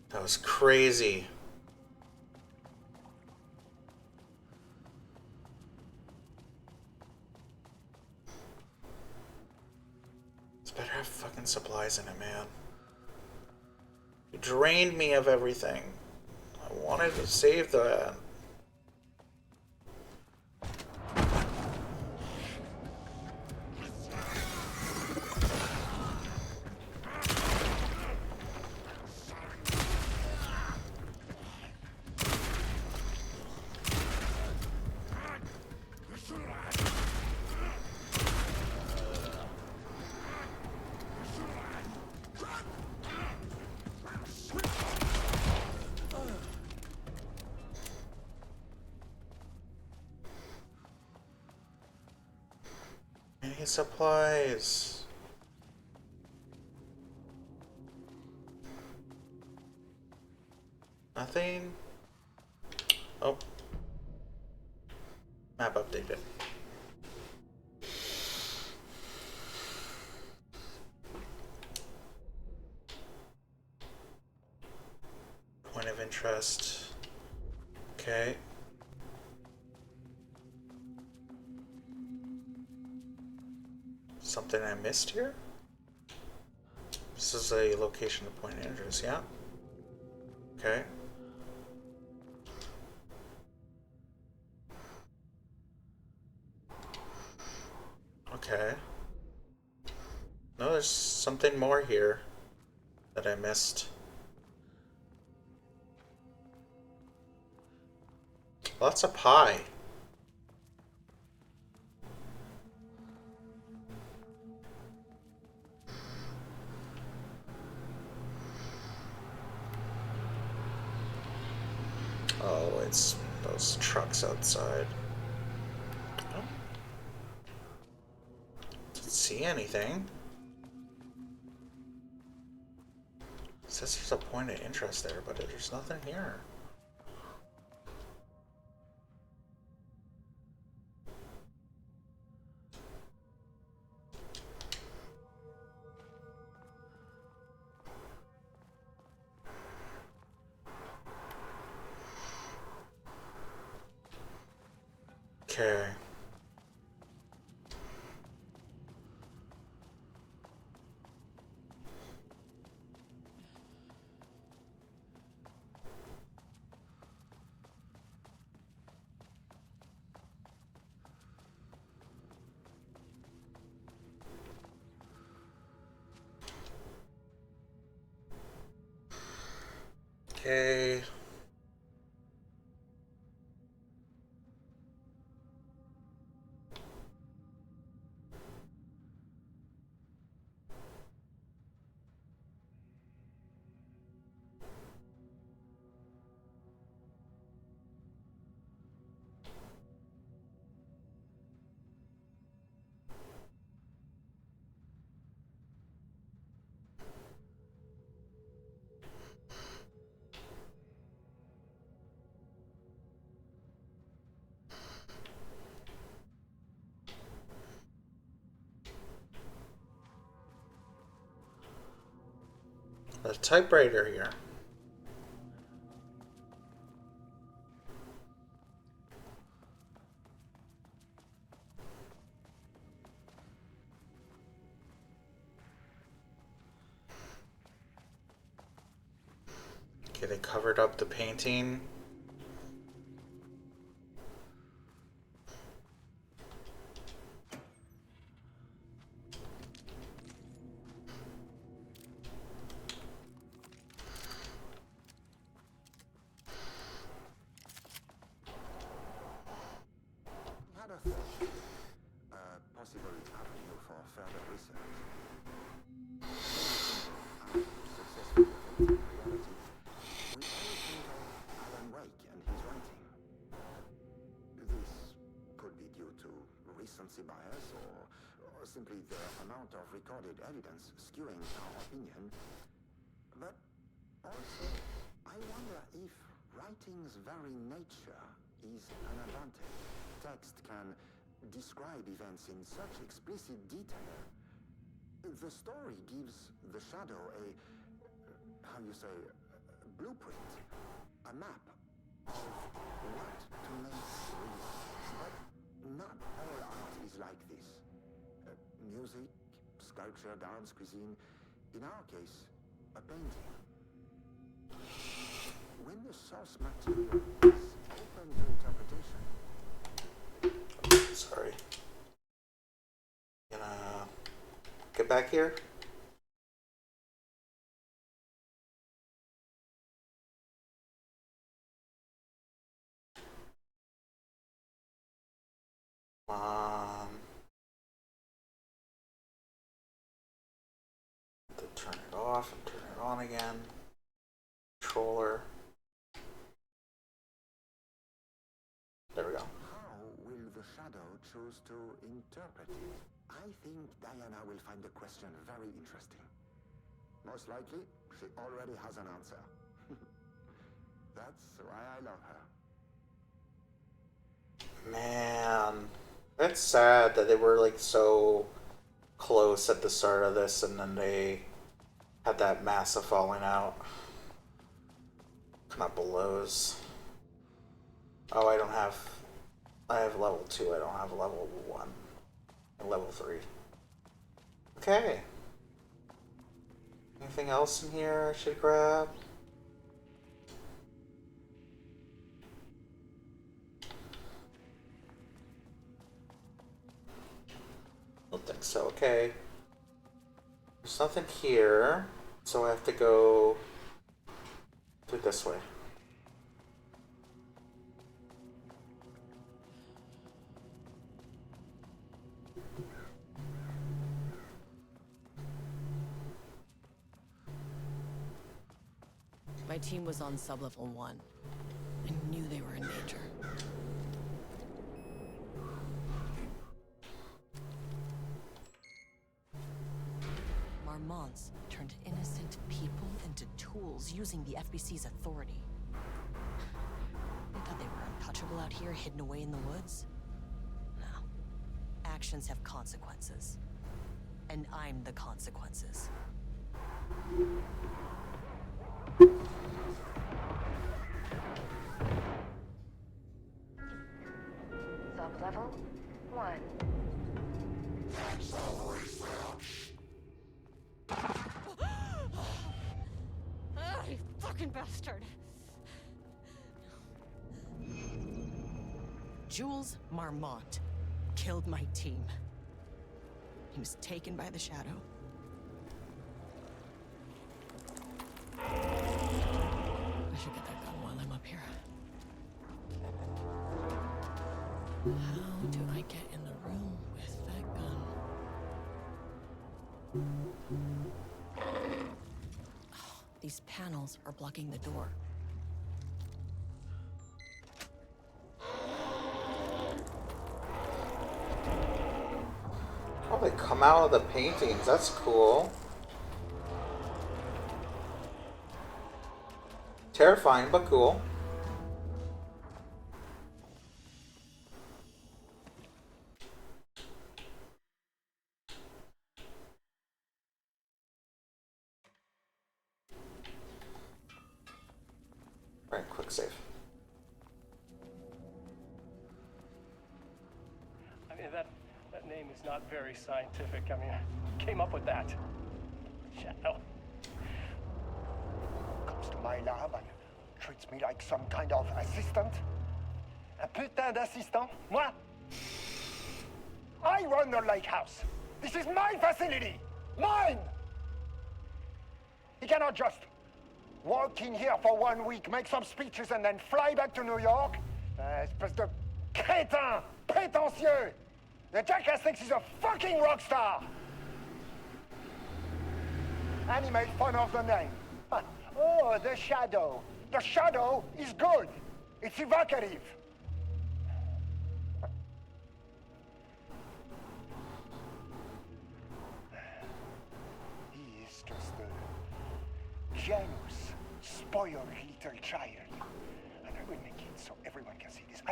That was crazy. It's better have fucking supplies in it, man. You drained me of everything. I wanted to save that. Any supplies? Nothing? Oh. Map updated. Point of interest. Okay. Something I missed here? This is a location of point of interest, yeah? Okay. Okay. No, there's something more here that I missed. Lots of pie. Oh, it's those trucks outside. Oh. Didn't see anything. It says there's a point of interest there, but there's nothing here. Okay. Okay. A typewriter here. Okay, they covered up the painting. Had a thought. A possible avenue for further research. Successful in reality. We always think of Alan Wake and his writing. This could be due to recency bias or simply the amount of recorded evidence skewing our opinion. But also, I wonder if writing's very nature is an advantage. Text can describe events in such explicit detail. The story gives the Shadow a, how you say, a blueprint, a map of what to make real. But not all art is like this. Music, sculpture, dance, cuisine. In our case, a painting. When the source material is open to interpretation. Sorry. Gonna get back here. To turn it off and turn it on again. Controller. There we go. How will the Shadow choose to interpret it? I think Diana will find the question very interesting. Most likely, she already has an answer. That's why I love her. Man, it's sad that they were like so close at the start of this and then they had that massive falling out. Not blows. Oh, I have level 2, I don't have level 1. And level 3. Okay. Anything else in here I should grab? Don't think so. Okay. There's nothing here, so I have to go do it this way. My team was on sublevel 1. I knew they were in danger. Marmonts turned innocent people into tools using the FBC's authority. They thought they were untouchable out here, hidden away in the woods? No. Actions have consequences. And I'm the consequences. Sublevel 1. You fucking bastard! Jules Marmont killed my team. He was taken by the Shadow. I should get that gun while I'm up here. How do I get in the room with that gun? Oh, these panels are blocking the door. Oh, they come out of the paintings. That's cool. Terrifying, but cool. Right, quick save. I mean, that name is not very scientific. I mean, who came up with that? Shadow. Comes to my lab and treats me like some kind of assistant. Un putain d'assistant? Moi? I run the lake house. This is my facility. Mine! He cannot just walk in here for 1 week, make some speeches, and then fly back to New York. Espèce de crétin, prétentieux. The jackass thinks he's a fucking rock star. And he made fun of the name. Oh, the Shadow. The Shadow is good. It's evocative. He is just a jealous, spoiled little child. And I will make it so everyone can see this.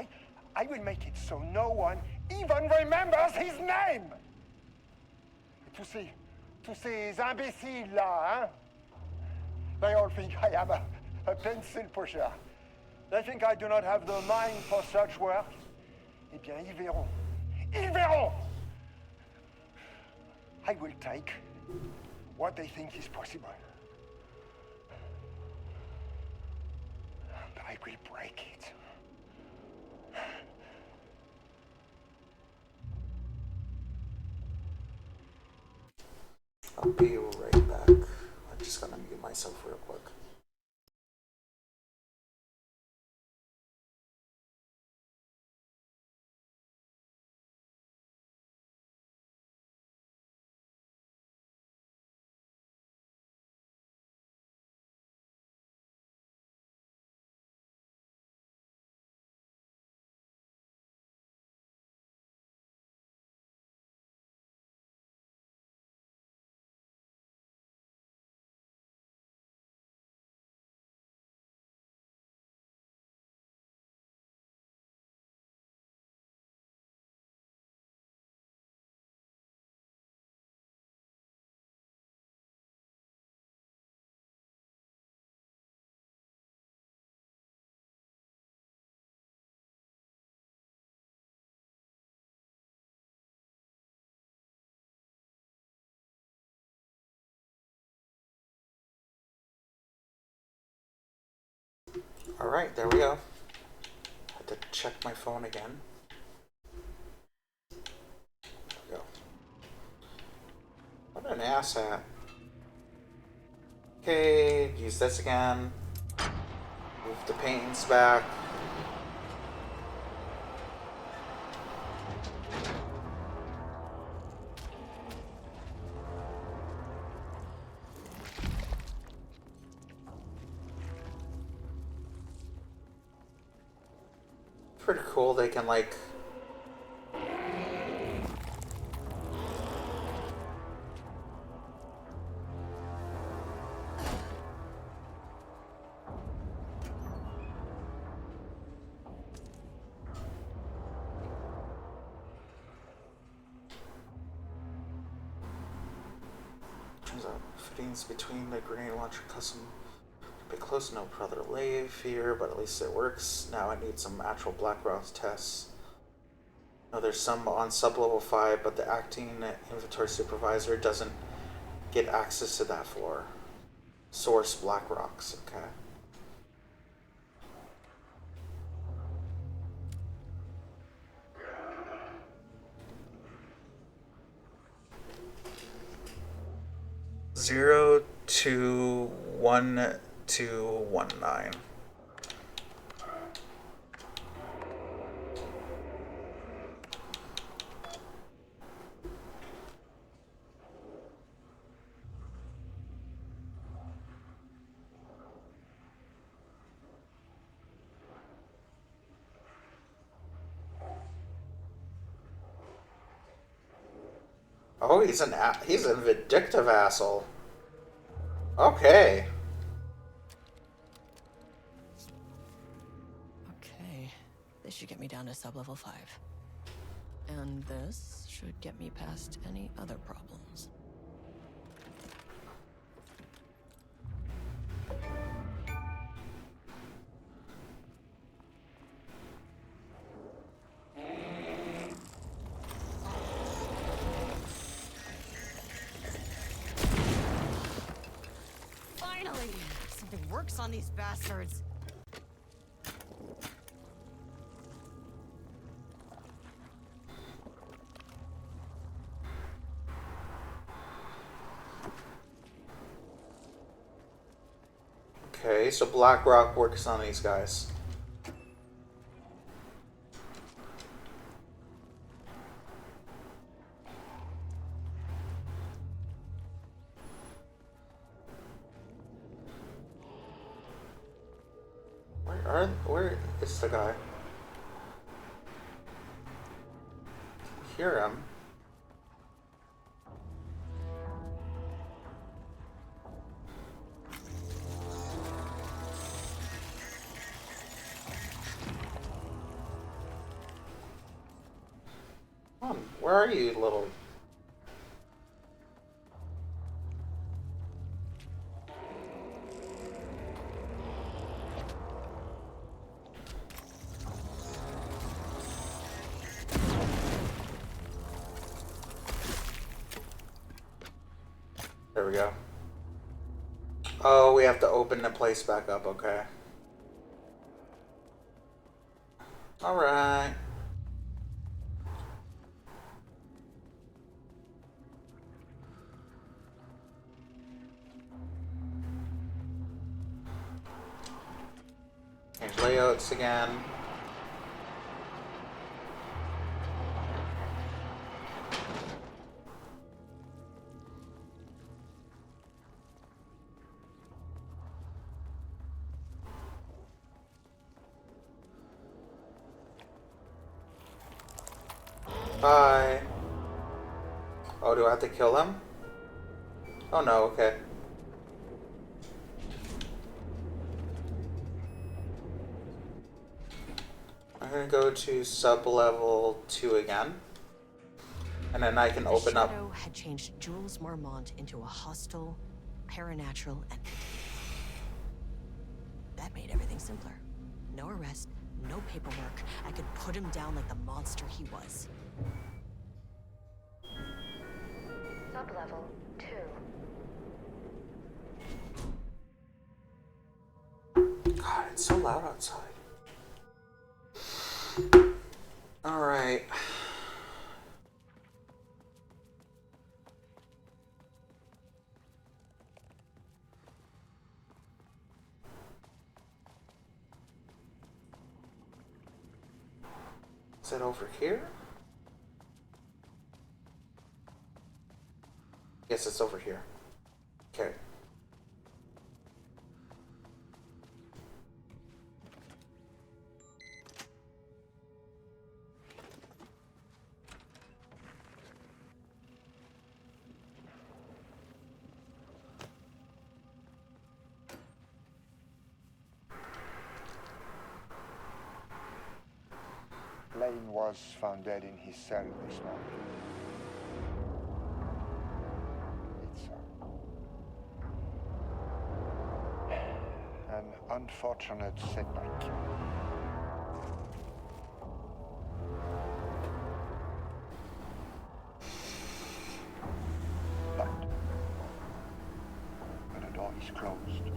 I will make it so no one even remembers his name. Tous ces imbéciles là, hein? They all think I am a pencil pusher. They think I do not have the mind for such work. Eh bien, ils verront. Ils verront! I will take what they think is possible. And I will break it. I'll be right back. I'm just gonna mute myself real quick. Alright, there we go. Had to check my phone again. There we go. What an asshat. Okay, use this again. Move the paintings back. Pretty cool, they can like turns out fittings between the grenade launcher custom a bit close, no further lathe here, but at least it works. Now I need some actual Blackrock tests. No, there's some on sub-level 5, but the acting inventory supervisor doesn't get access to that floor. Source Blackrocks, okay. Zero 2 1 2 1 9. Oh, he's a vindictive asshole. Okay. Okay, this should get me down to sub-level 5. And this should get me past any other problems. Finally! Something works on these bastards. Okay, so Blackrock works on these guys. Where is the guy? Hear him. Where are you, little... There we go. Oh, we have to open the place back up, okay. Alright. Change layouts again. Bye. Oh, do I have to kill him? Oh no, okay. I'm gonna go to sub-level 2 again. And then I can open up... The Shadow had changed Jules Marmont into a hostile, paranatural entity. That made everything simpler. No arrest, no paperwork. I could put him down like the monster he was. Sub-level 2. God, it's so loud outside. Alright. Is it over here? Yes, it's over here. Okay. Lane was found dead in his cell this morning. It's an unfortunate setback. Locked. But the door is closed. The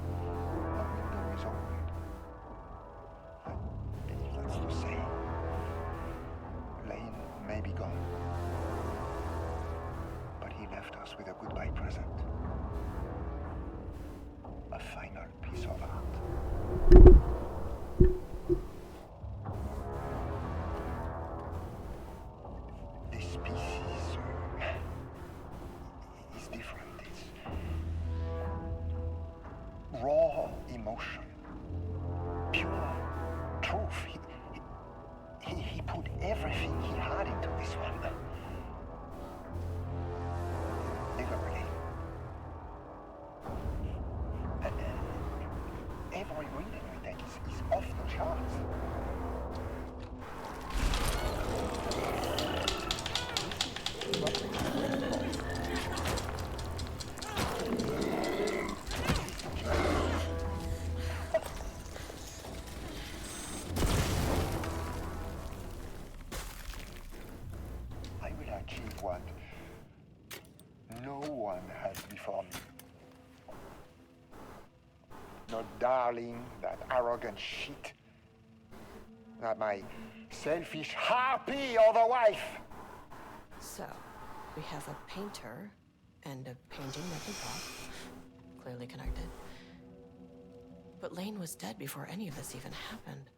window is open. That's to say, Lane may be gone, but he left us with a goodbye present. A final piece of art. This piece is different. It's raw emotion, pure truth. He put everything he had into this one. Literally. Every reading we take is off the charts. I will achieve what no one has before me. Not darling, that arrogant shit. Not my selfish harpy or the wife. So, we have a painter and a painting that can talk. Clearly connected. But Lane was dead before any of this even happened.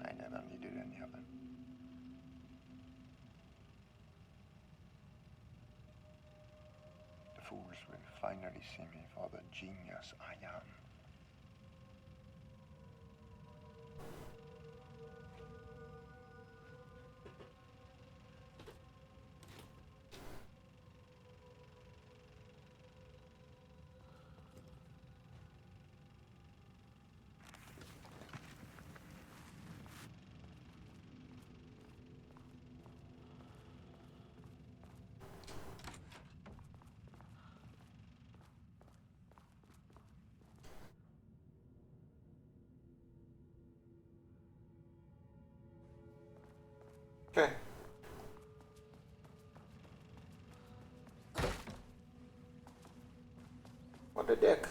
I never needed any of them. The fools will finally see me for the genius I am. Okay. What a dick.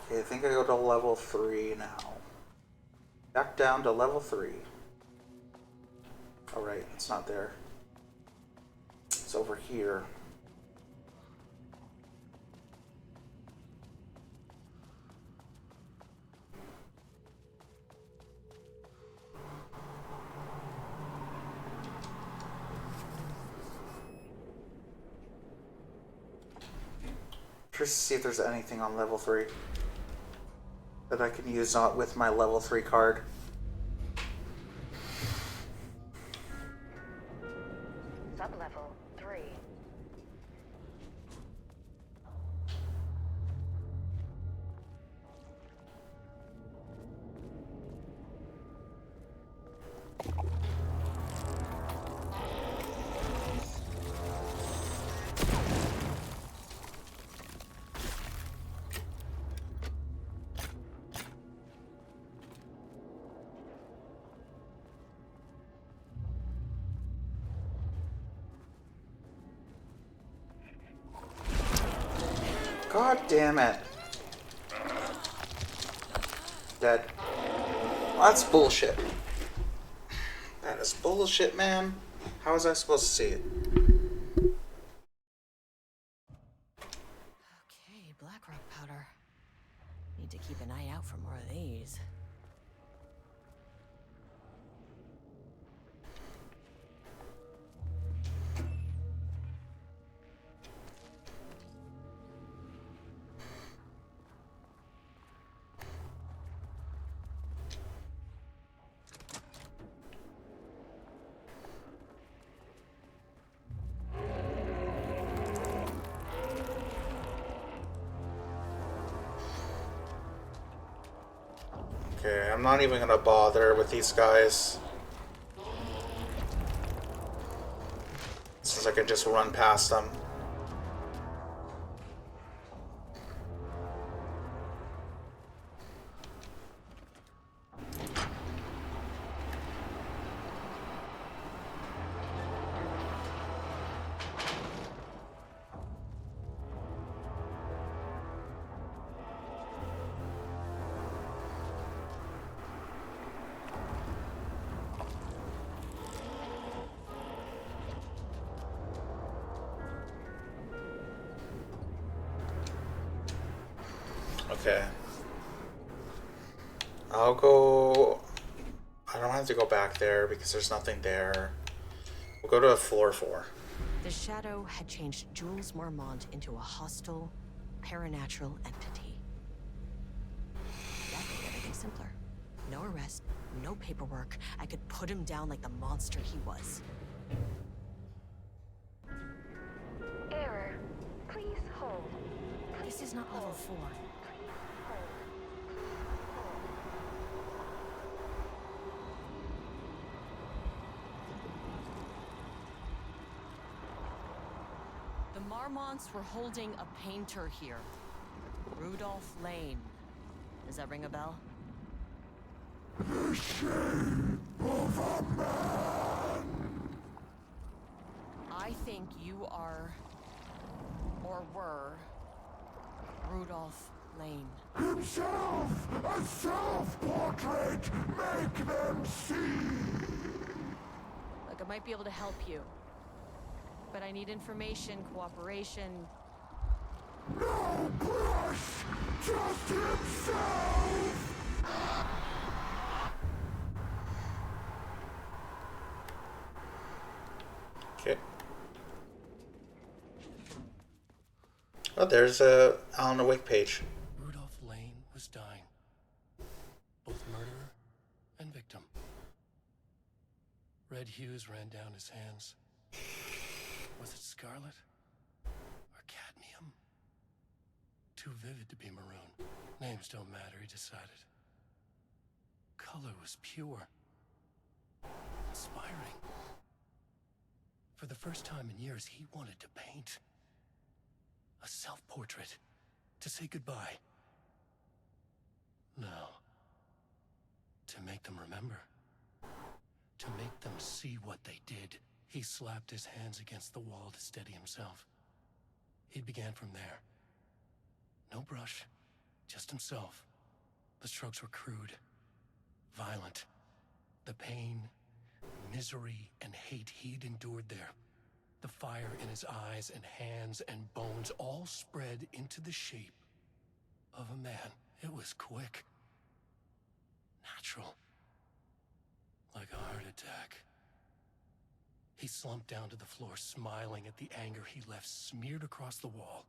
Okay, I think I go to level 3 now. Back down to level 3. Alright, it's not there. It's over here. Just to see if there's anything on level 3 that I can use with my level 3 card. Sublevel 3. God damn it. Dead. That's bullshit. That is bullshit, man. How was I supposed to see it? Okay, Blackrock powder. Need to keep an eye out for more of these. Okay, I'm not even gonna bother with these guys, since I can just run past them. Okay. I'll go... I don't have to go back there because there's nothing there. We'll go to floor 4. The Shadow had changed Jules Mormont into a hostile, paranatural entity. That made everything simpler. No arrest, no paperwork. I could put him down like the monster he was. Error. Please hold. This is not level 4. The Marmonts were holding a painter here. Rudolph Lane. Does that ring a bell? The shape of a man. I think you are, or were, Rudolph Lane. Himself, a self-portrait. Make them see. Look, I might be able to help you. But I need information, cooperation. No brush, just himself. Okay. Oh, there's a Alan Awake page. Rudolph Lane was dying. Both murderer and victim. Red hues ran down his hands. Was it scarlet? Or cadmium? Too vivid to be maroon. Names don't matter, he decided. Color was pure. Inspiring. For the first time in years, he wanted to paint. A self-portrait. To say goodbye. No. To make them remember. To make them see what they did. He slapped his hands against the wall to steady himself. He began from there. No brush, just himself. The strokes were crude, violent. The pain, misery, and hate he'd endured there. The fire in his eyes and hands and bones all spread into the shape of a man. It was quick. Natural. Like a heart attack. He slumped down to the floor, smiling at the anger he left smeared across the wall.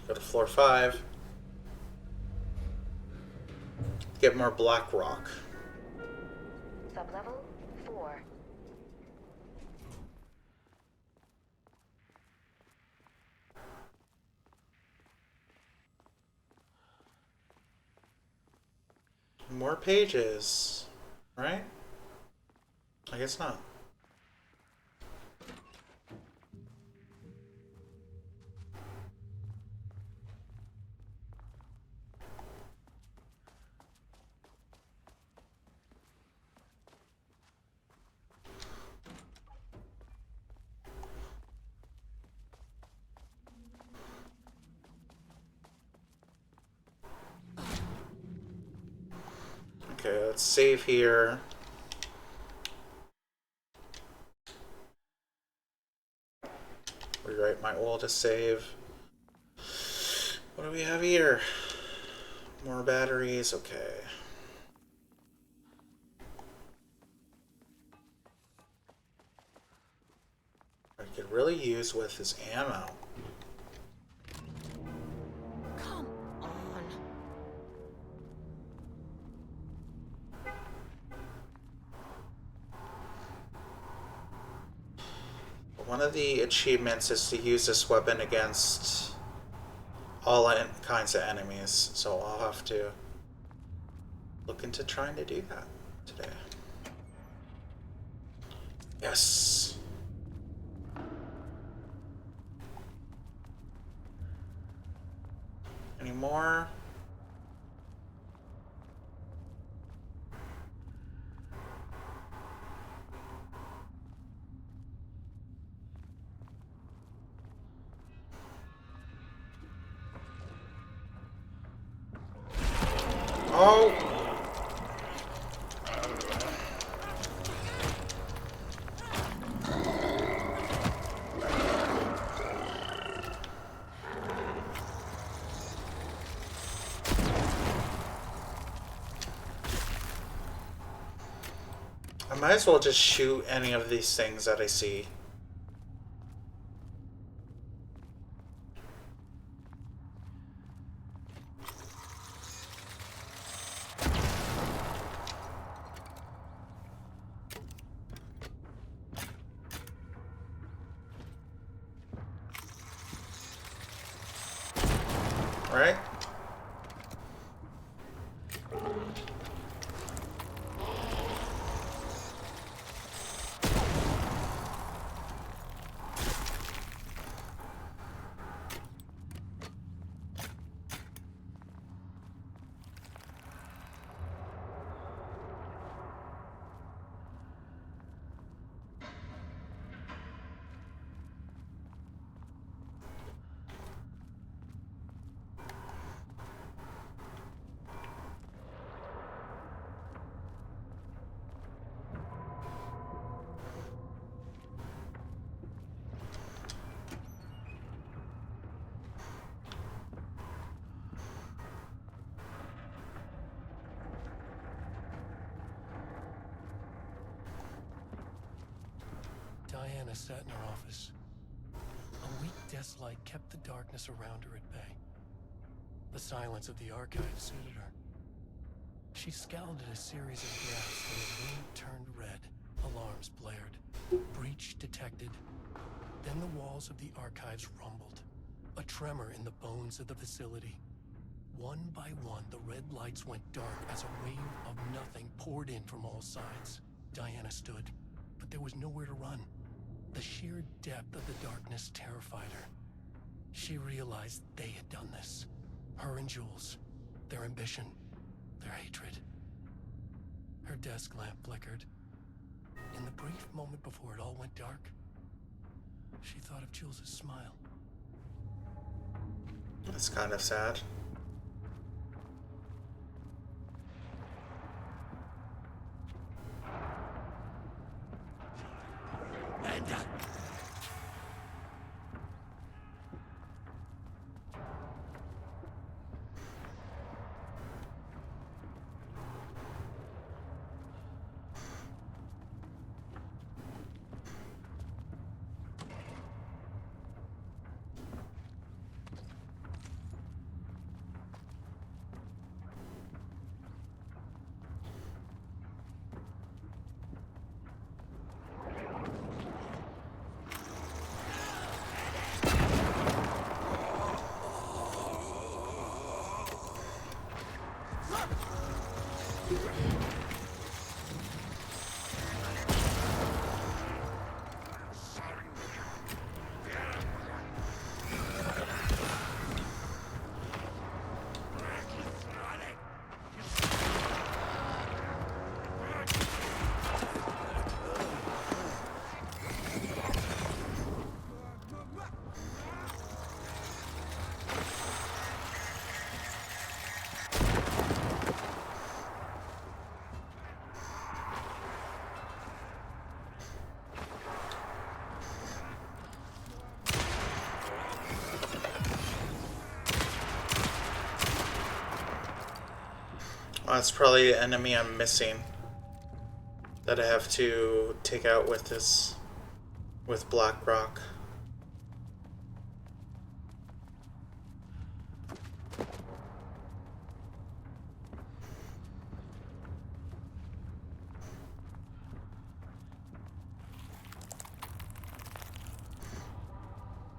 Go to floor 5. Get more black rock. Sublevel 4. More pages, right? I guess not. Okay, let's save here. Rewrite my oldest save. What do we have here? More batteries, okay. I could really use with his ammo. Come on. One of the achievements is to use this weapon against all kinds of enemies, so I'll have to look into trying to do that today. Yes. Any more? Oh! I might as well just shoot any of these things that I see. Right? Diana sat in her office. A weak desk light kept the darkness around her at bay. The silence of the archive suited her. She scowled at a series of graphs when the room turned red. Alarms blared. Breach detected. Then the walls of the archives rumbled. A tremor in the bones of the facility. One by one, the red lights went dark as a wave of nothing poured in from all sides. Diana stood, but there was nowhere to run. The sheer depth of the darkness terrified her. She realized they had done this. Her and Jules. Their ambition. Their hatred. Her desk lamp flickered. In the brief moment before it all went dark, she thought of Jules' smile. That's kind of sad. That's probably an enemy I'm missing that I have to take out with this, with Blackrock.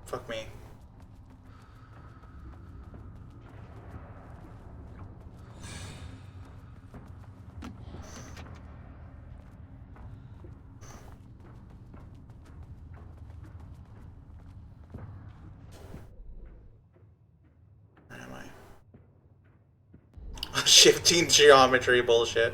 Fuck me. Shifting geometry bullshit.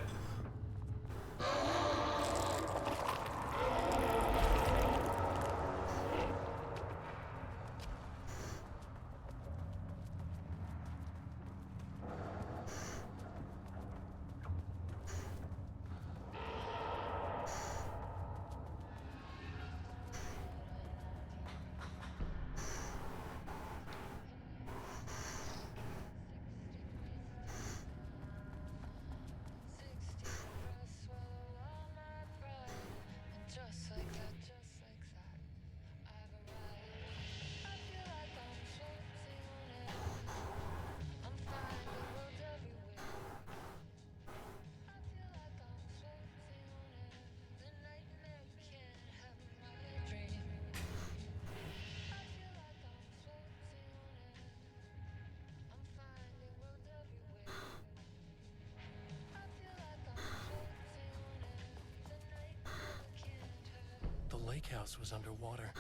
The lake house was underwater.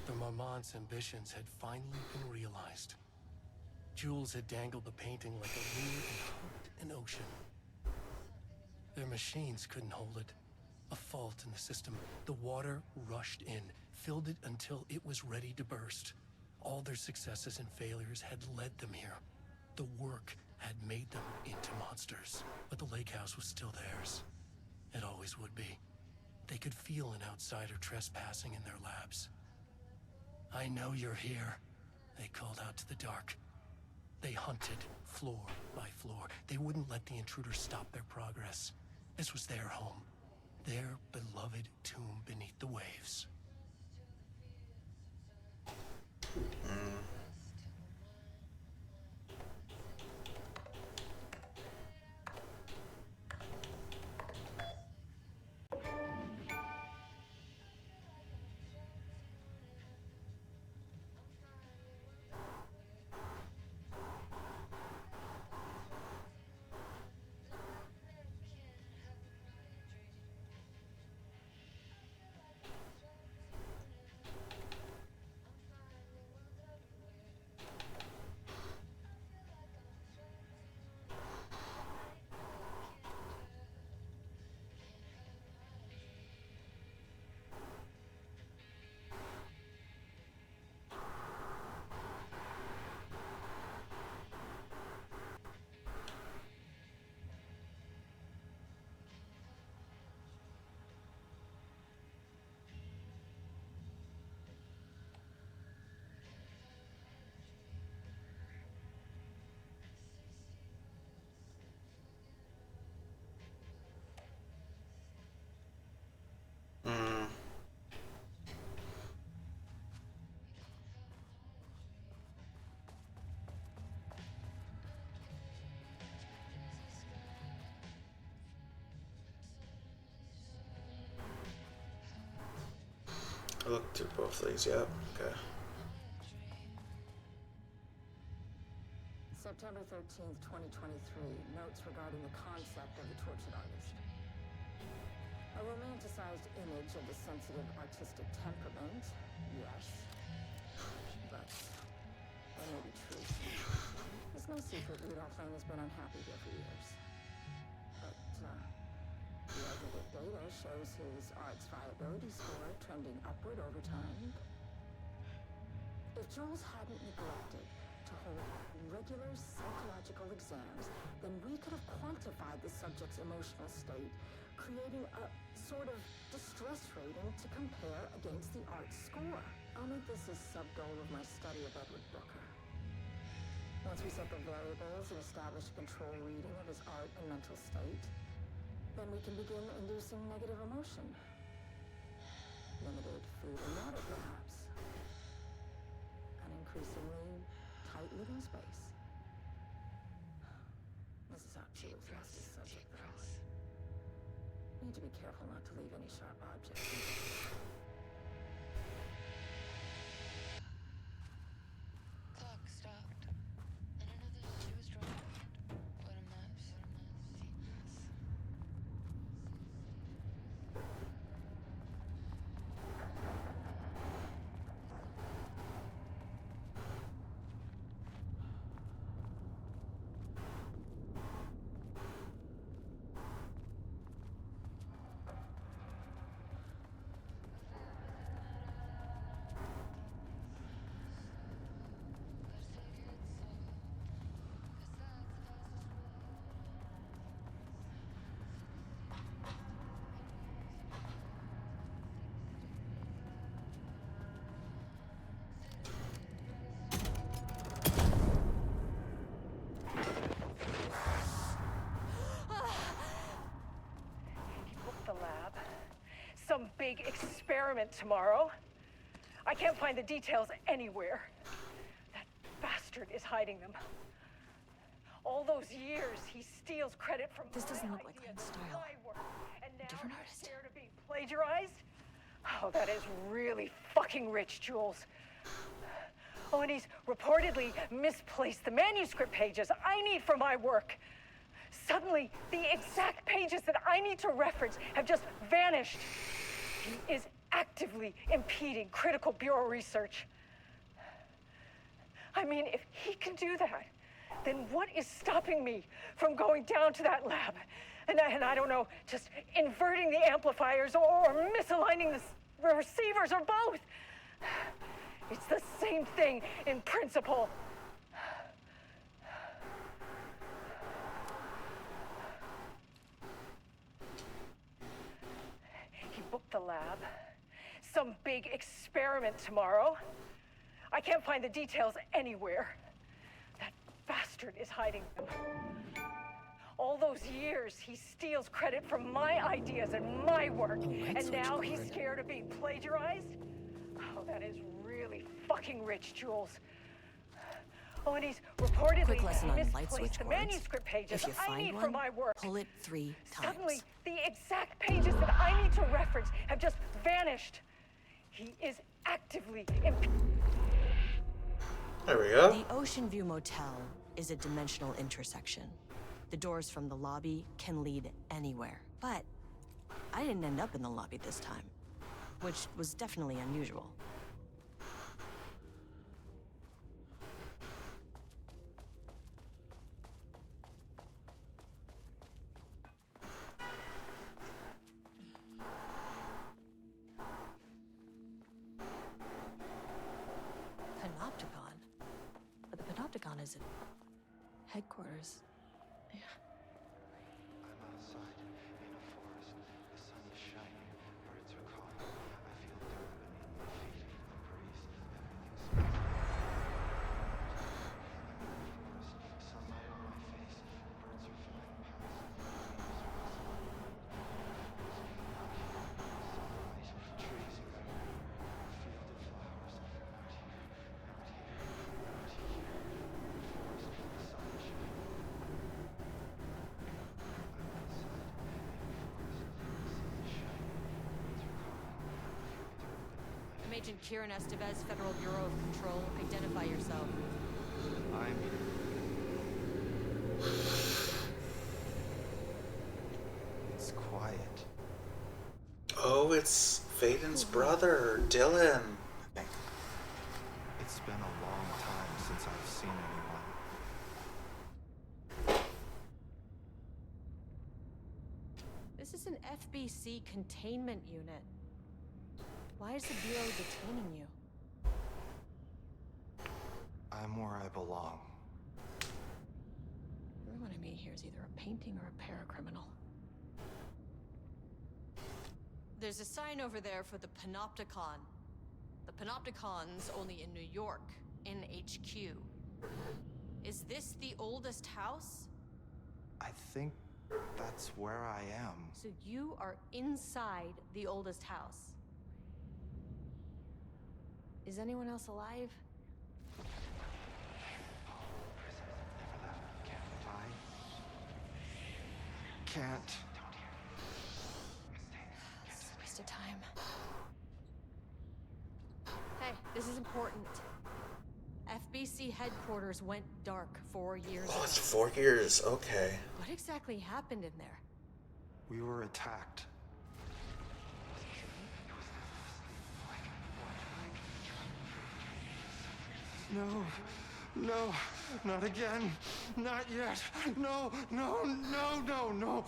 The Marmont's ambitions had finally been realized. Jules had dangled the painting like a lure and hooked an ocean. Their machines couldn't hold it. A fault in the system. The water rushed in, filled it until it was ready to burst. All their successes and failures had led them here. The work had made them into monsters. But the lake house was still theirs. It always would be. They could feel an outsider trespassing in their labs. "I know you're here," they called out to the dark. They hunted floor by floor. They wouldn't let the intruders stop their progress. This was their home, their beloved tomb beneath the waves. I looked through both of these, yeah. Okay. September 13th, 2023. Notes regarding the concept of the tortured artist. A romanticized image of the sensitive artistic temperament, yes. But there may be truth. It's no secret Rudolph Lane has been unhappy here for years. But, the aggregate data shows his art's viability score trending upward over time. If Jules hadn't neglected to hold regular psychological exams, then we could have quantified the subject's emotional state, creating a sort of distress rating to compare against the art's score. I'll make this a sub-goal of my study of Edward Booker. Once we set the variables and establish a control reading of his art and mental state, then we can begin inducing negative emotion. Limited food and water, perhaps. An increasingly tight living space. This is how Jules lost his subject, though. Need to be careful not to leave any sharp objects. Clock stopped, and another she was dropped. What a mess. The lab. Some big experiment tomorrow. I can't find the details anywhere. That bastard is hiding them. All those years, he steals credit from This doesn't my look like ideas, Lane's style. my work, and now Different he's artist. scared of being plagiarized? Oh, that is really fucking rich, Jules. Oh, and he's reportedly misplaced the manuscript pages I need for my work. Suddenly, the exact pages that I need to reference have just vanished. He is actively impeding critical bureau research. I mean, if he can do that, then what is stopping me from going down to that lab? And I don't know, just inverting the amplifiers or misaligning the receivers or both. It's the same thing in principle. He booked the lab. Some big experiment tomorrow. I can't find the details anywhere. That bastard is hiding them. All those years, he steals credit from my ideas and my work, and now he's scared of being plagiarized? Oh, that is really fucking rich, Jules. Oh, and he's reportedly Quick lesson on light misplaced switch the cords. manuscript pages If you I find need one, for my work. pull it 3 times. Suddenly, the exact pages that I need to reference have just vanished. He is actively There we go. The Ocean View Motel is a dimensional intersection. The doors from the lobby can lead anywhere. But I didn't end up in the lobby this time, which was definitely unusual. Panopticon? But the Panopticon is at headquarters. Yeah. I'm outside in a forest. The sun is shining. Birds are calling. I feel dirt beneath my feet. The breeze. Everything smells. I'm in the forest. Sunlight on my face. Birds are flying past. Leaves are rustling. Out here. Sunlight. Trees everywhere. A field of flowers. Out here. Out here. Out here. The forest. The sun is shining. Agent Kieran Estevez, Federal Bureau of Control. Identify yourself. It's quiet. Oh, it's Vaden's brother, Dylan. I think. It's been a long time since I've seen anyone. This is an FBC containment unit. Why is the Bureau detaining you? I'm where I belong. Everyone I meet here is either a painting or a paracriminal. There's a sign over there for the Panopticon. The Panopticon's only in New York, in HQ. Is this the oldest house? I think that's where I am. So you are inside the oldest house. Is anyone else alive? Can't. It's a waste of time. Hey, this is important. FBC headquarters went dark 4 years ago. Oh, it's 4 years. Okay. What exactly happened in there? We were attacked. No, no, not again. Not yet. No, no, no, no, no.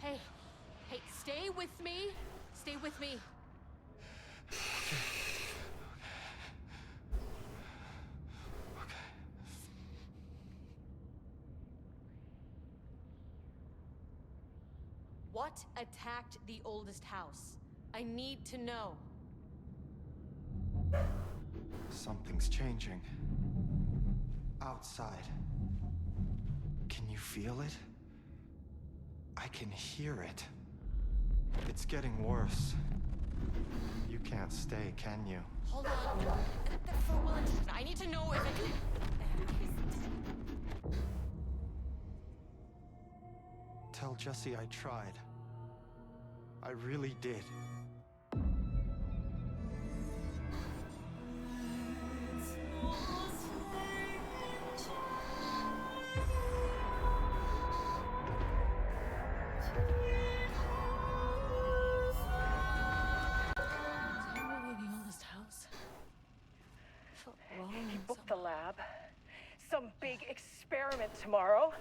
Hey, stay with me. Stay with me. What attacked the oldest house? I need to know. Something's changing. Outside. Can you feel it? I can hear it. It's getting worse. You can't stay, can you? Hold on. For one, I need to know if it can... Tell Jesse I tried. I really did. He booked the lab. Some big experiment tomorrow.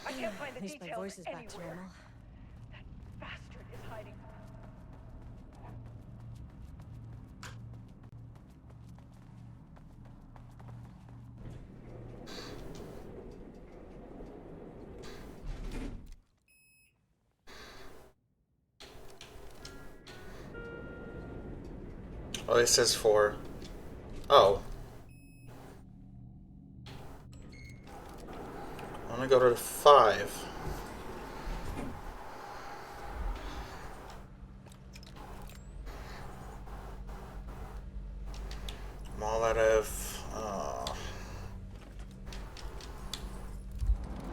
I can't find the At least my details voice is back to anywhere. normal. That bastard is hiding. Oh, it says 4. Oh. I'm gonna go to 5. I'm all out of...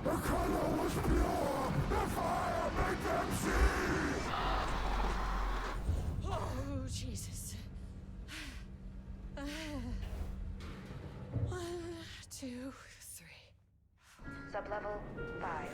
The color was pure. The fire made them see. Oh, Jesus. 1, 2, 3. Sublevel 5.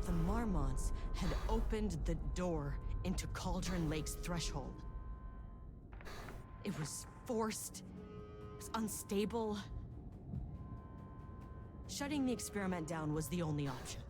The Marmonts had opened the door into Cauldron Lake's threshold. It was forced. It was unstable. Shutting the experiment down was the only option.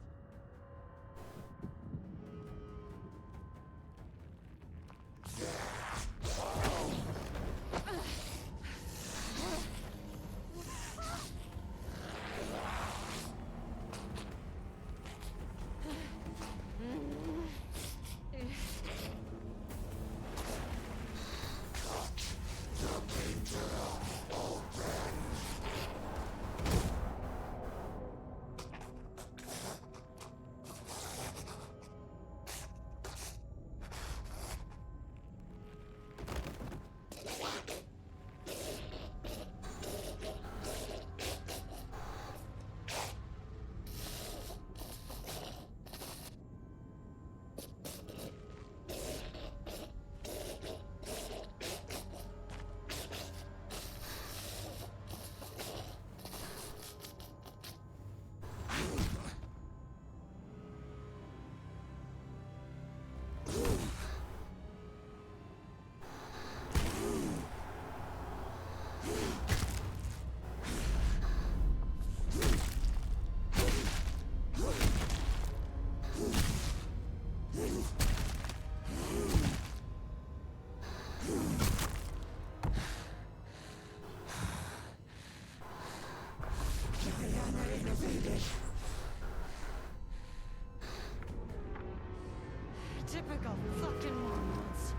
fucking morons.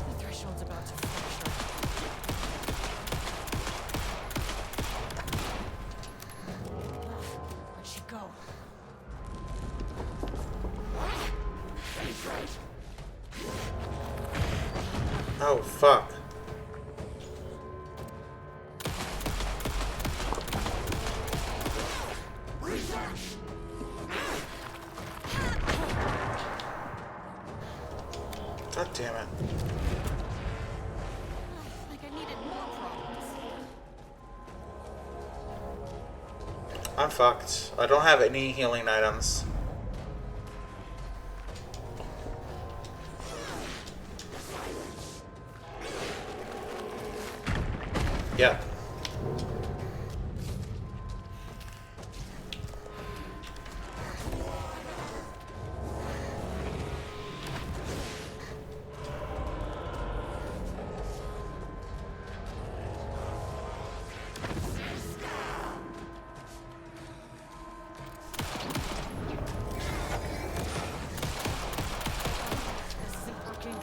The threshold's about to fracture. Where'd she go? Oh, fuck. God damn it. Like I needed more problems. I'm fucked. I don't have any healing items. Yeah. This isn't working.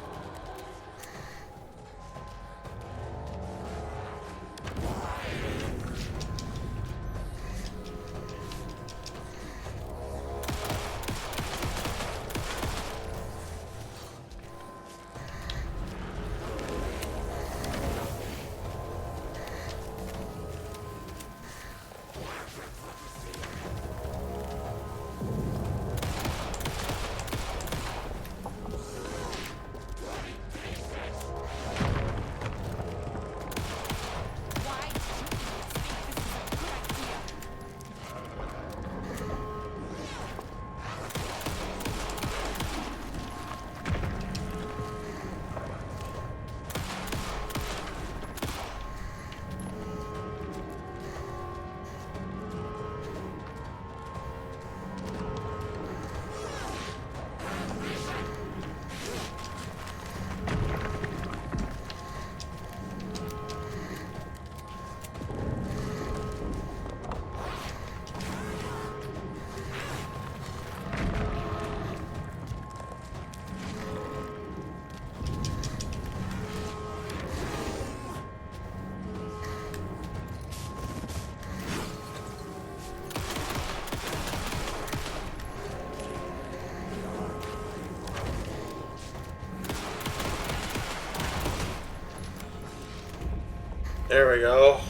There we go.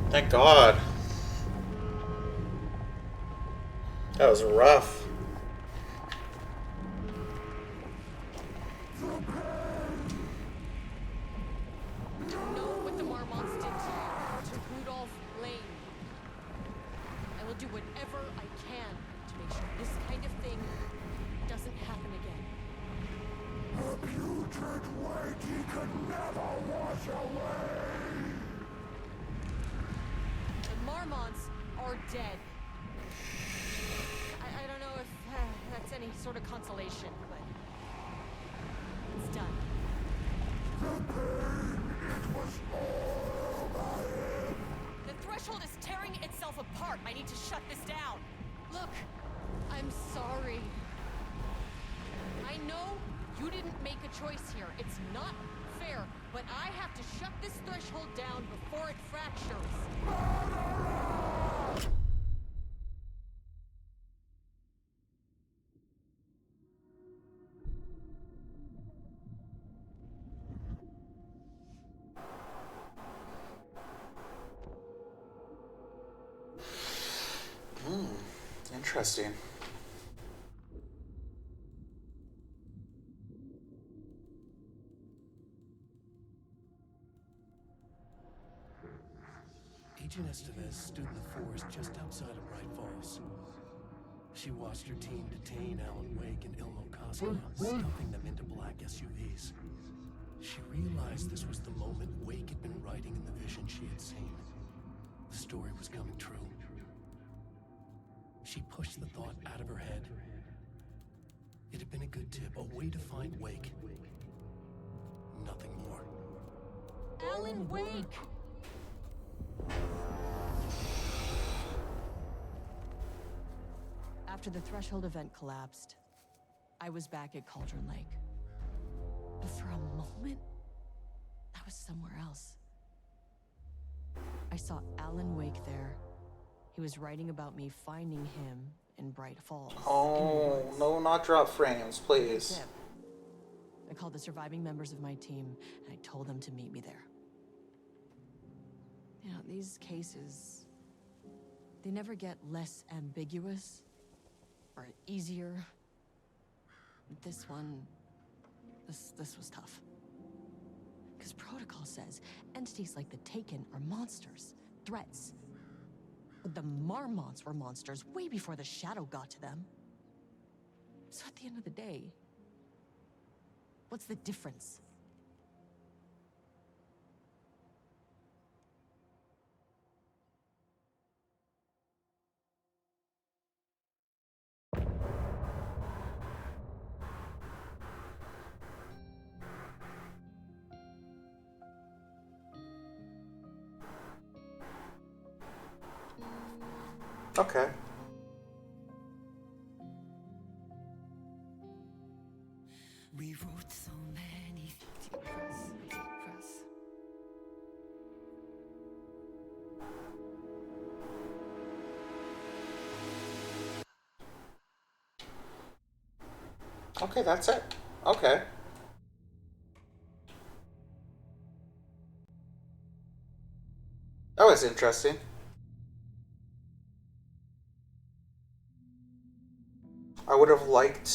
Thank God. That was rough. You know what the Marmonts did to Rudolph Lane. I will do whatever I can to make sure this kind of thing doesn't happen again. A putrid weight he could never wash away. The Marmonts are dead. I don't know if that's any sort of consolation, but it's done. The pain, it was all by him. The threshold is tearing itself apart. I need to shut this down. Look, I'm sorry. I know you didn't make a choice here. It's not fair, but I have to shut this threshold down before it fractures. interesting. Agent Estevez stood in the forest just outside of Bright Falls. She watched her team detain Alan Wake and Ilmo Koskinen, stuffing them into black SUVs. She realized this was the moment Wake had been writing in the vision she had seen. The story was coming true. She pushed the thought out of her head. It had been a good tip, a way to find Wake. Nothing more. Alan Wake! After the Threshold event collapsed, I was back at Cauldron Lake. But for a moment, I was somewhere else. I saw Alan Wake there. He was writing about me finding him in Bright Falls. Oh, no, not drop frames, please. I called the surviving members of my team, and I told them to meet me there. You know, these cases, they never get less ambiguous or easier. This one, this was tough. Because protocol says entities like the Taken are monsters, threats. But the Marmots were monsters way before the Shadow got to them. So at the end of the day, what's the difference? Okay. We wrote so many. Deep press, deep press. Okay, that's it. Okay. That was interesting. I would have liked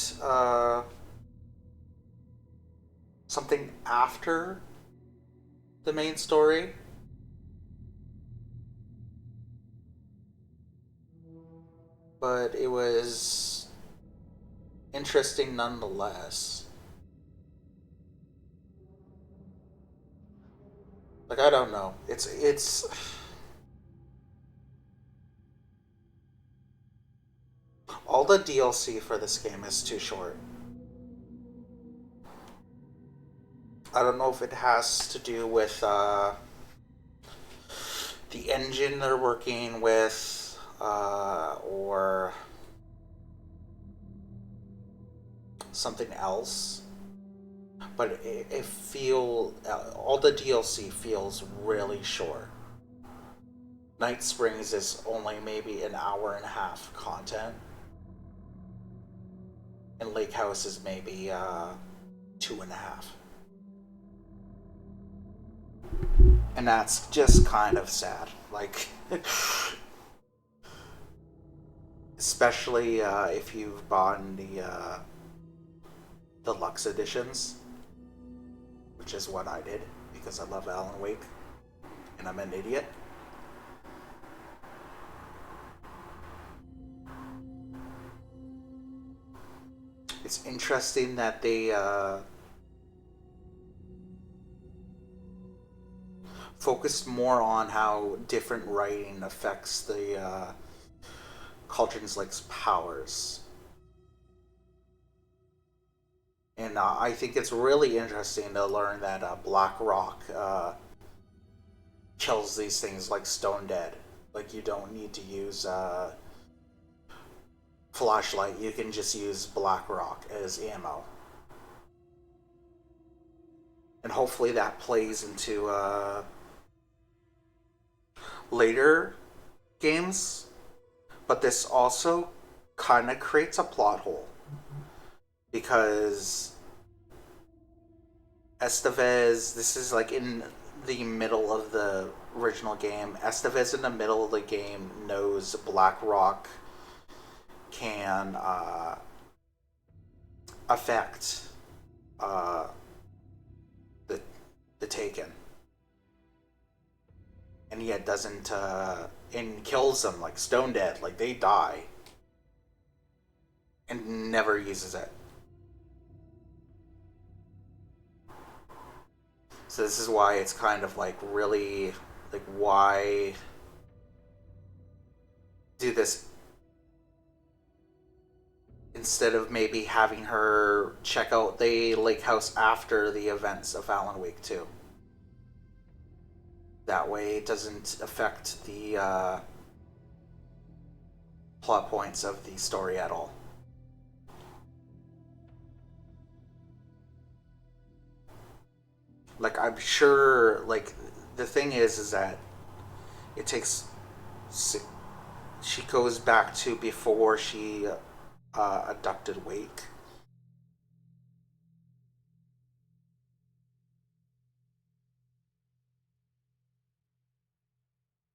something after the main story. But it was interesting nonetheless. Like, I don't know. It's all the DLC for this game is too short. I don't know if it has to do with the engine they're working with, or something else. But all the DLC feels really short. Night Springs is only maybe an hour and a half content. And Lake House is maybe 2.5. And that's just kind of sad. Like, especially if you've bought the deluxe editions, which is what I did because I love Alan Wake and I'm an idiot. It's interesting that they focused more on how different writing affects the Cauldron Lake's powers. And I think it's really interesting to learn that Black Rock kills these things like Stone Dead. Like, you don't need to use flashlight, you can just use Black Rock as ammo. And hopefully that plays into later games. But this also kind of creates a plot hole. Because Estevez, this is like in the middle of the original game. Estevez in the middle of the game knows Black Rock can affect the Taken, and yet doesn't and kills them like stone dead, like they die, and never uses it. So this is why it's kind of like really like, why do this instead of maybe having her check out the lake house after the events of Alan Wake 2. That way it doesn't affect the plot points of the story at all. Like, I'm sure, like, the thing is that it takes, she goes back to before she abducted Wake.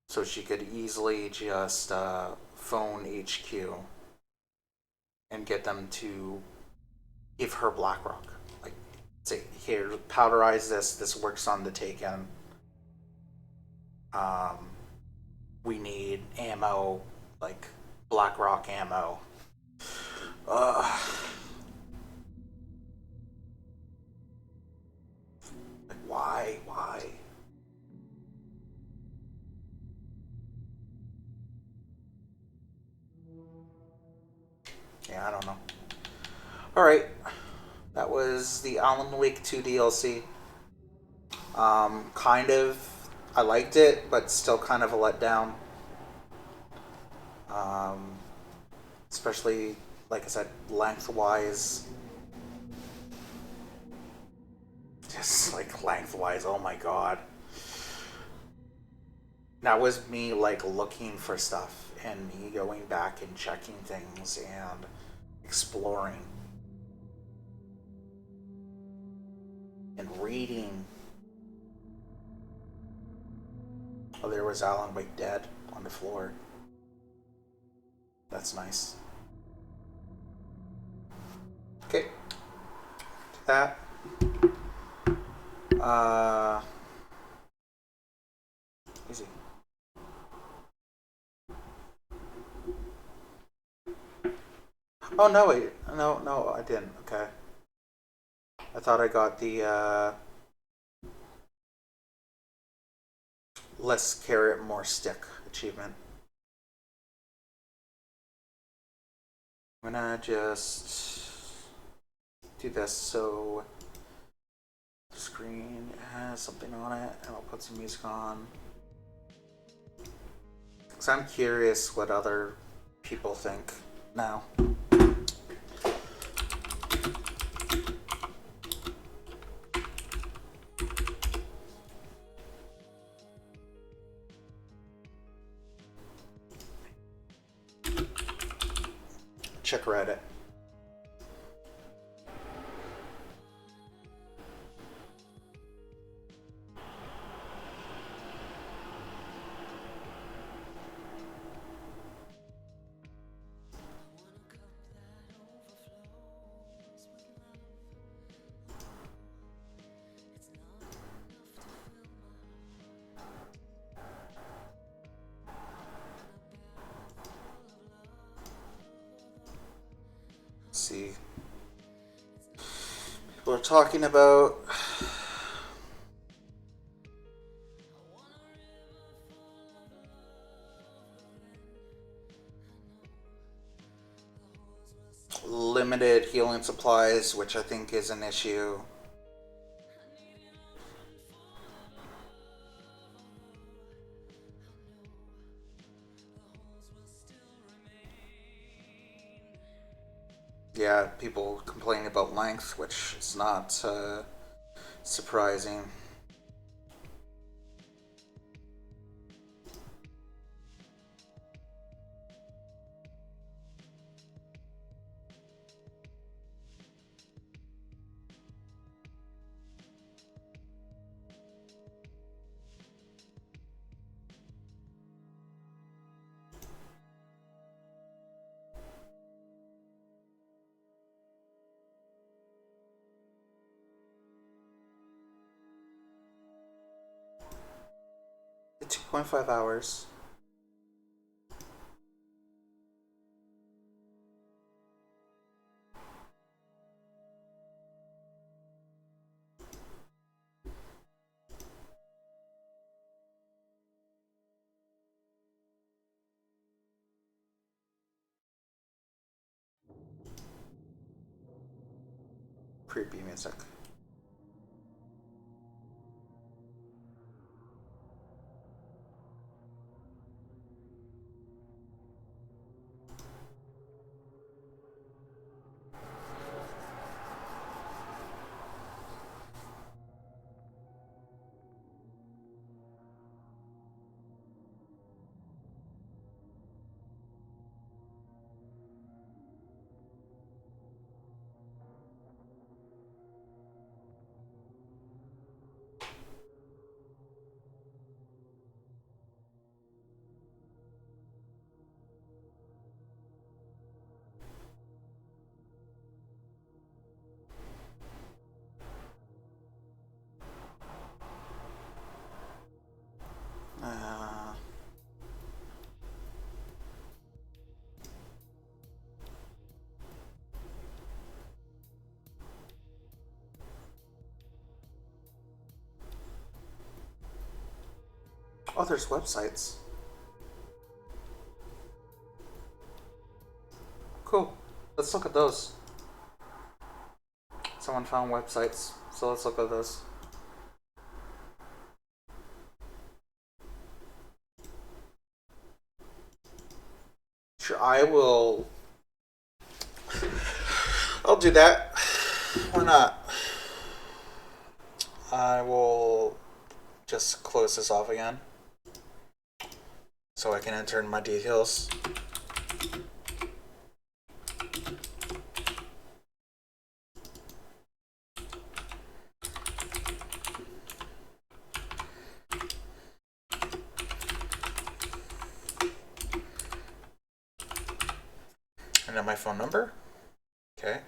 So she could easily just phone HQ and get them to give her Blackrock. Like, say, here, powderize this. This works on the Taken. We need ammo, like Blackrock ammo. Like, why? Yeah, I don't know. Alright. That was the Alan Wake 2 DLC. Kind of, I liked it, but still kind of a letdown. Especially, like I said, lengthwise. Just like lengthwise, oh my god. That was me like looking for stuff and me going back and checking things and exploring and reading. Oh, there was Alan Wake dead on the floor. That's nice. Okay. That. Easy. Oh, no, wait. No, I didn't. Okay. I thought I got the, less carrot, more stick achievement. I'm gonna just do this so the screen has something on it, and I'll put some music on. Because I'm curious what other people think now. Check Reddit. See, people are talking about limited healing supplies, which I think is an issue. Yeah, people complaining about length, which is not surprising. 2.5 hours. Creepy music. Oh, there's websites. Cool. Let's look at those. Someone found websites, so let's look at those. Sure, I will. I'll do that. Why not? I will just close this off again so I can enter in my details. And then my phone number. Okay.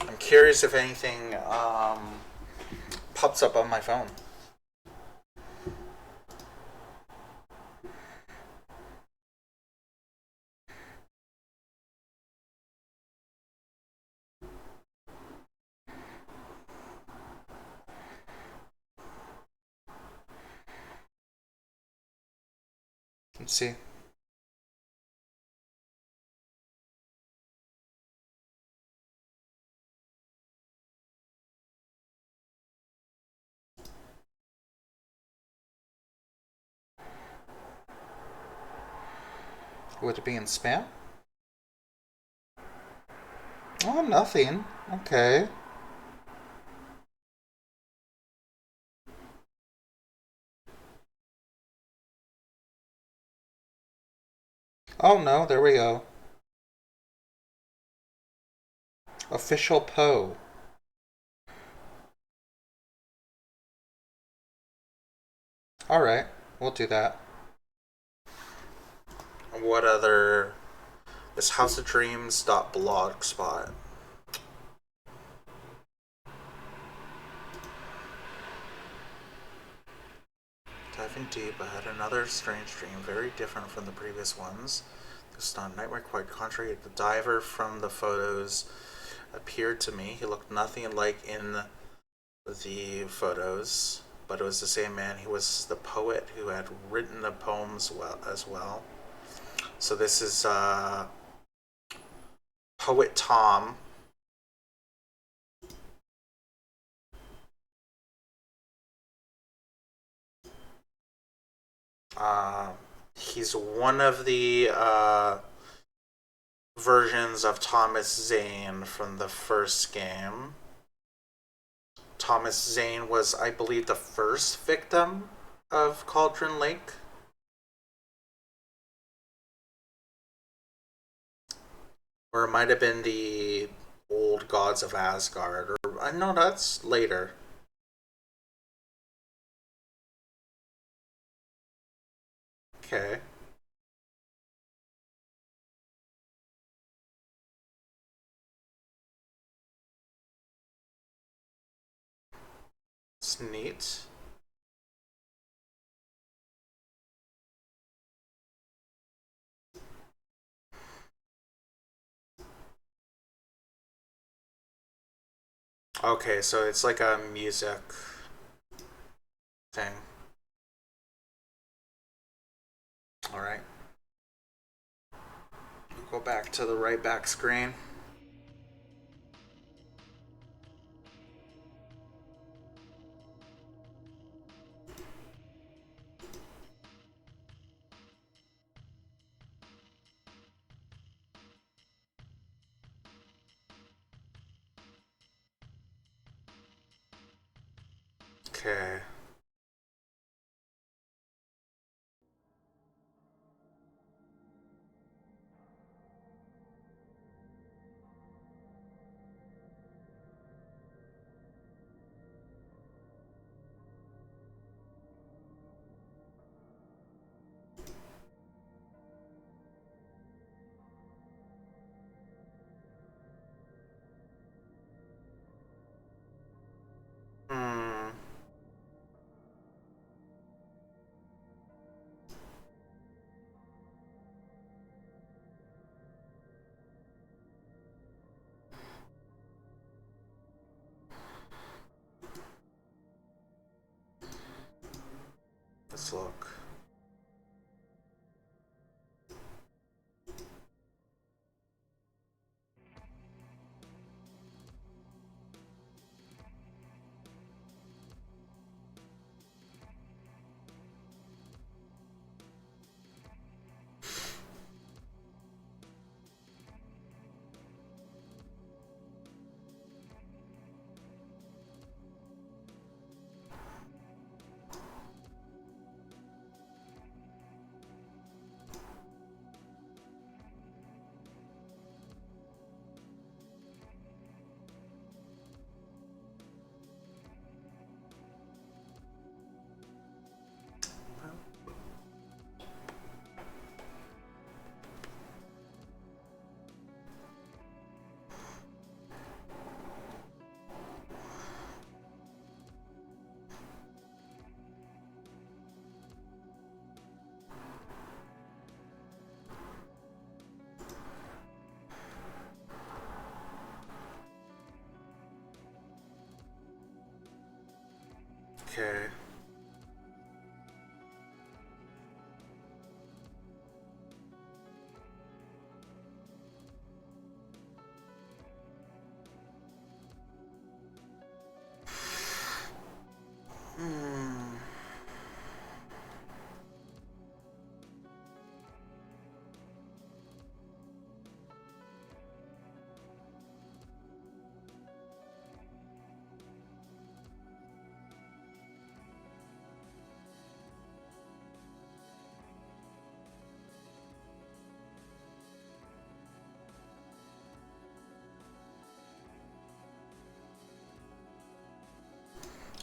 I'm curious if anything pops up on my phone. Let's see. Would it be in spam? Oh, nothing. Okay. Oh no, there we go. Official Poe. Alright, we'll do that. What other... This houseofdreams.blogspot. Diving deep, I had another strange dream, very different from the previous ones. This time, nightmare quite contrary. The diver from the photos appeared to me. He looked nothing like in the photos, but it was the same man. He was the poet who had written the poems as well. So this is Poet Tom. He's one of the versions of Thomas Zane from the first game. Thomas Zane was, I believe, the first victim of Cauldron Lake. Or it might have been the old gods of Asgard. Or I know that's later. Okay. That's neat. Okay, so it's like a music thing. Alright. Go back to the right back screen. Okay. Hmm. Let's look. Okay. Hmm.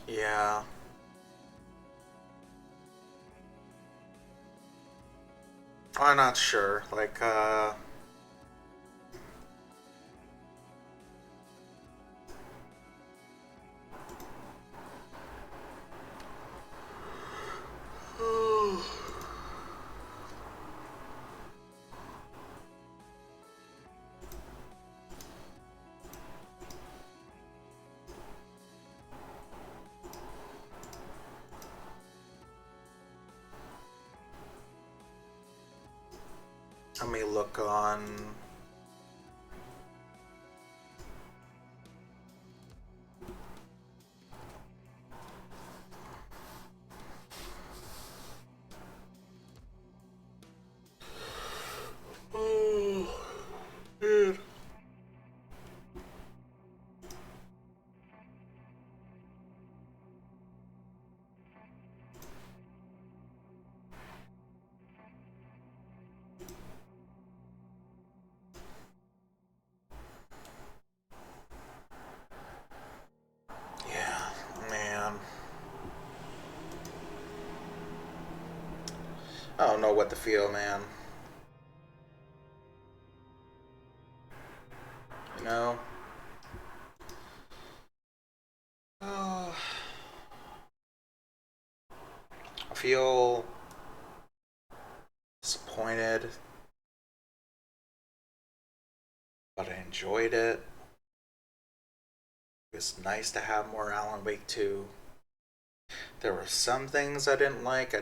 Yeah. I'm not sure. Like, let me look on. Oh, dude. Yeah, man. I don't know what to feel, man. You know? Oh. I feel disappointed, but I enjoyed it. It was nice to have more Alan Wake 2. There were some things I didn't like.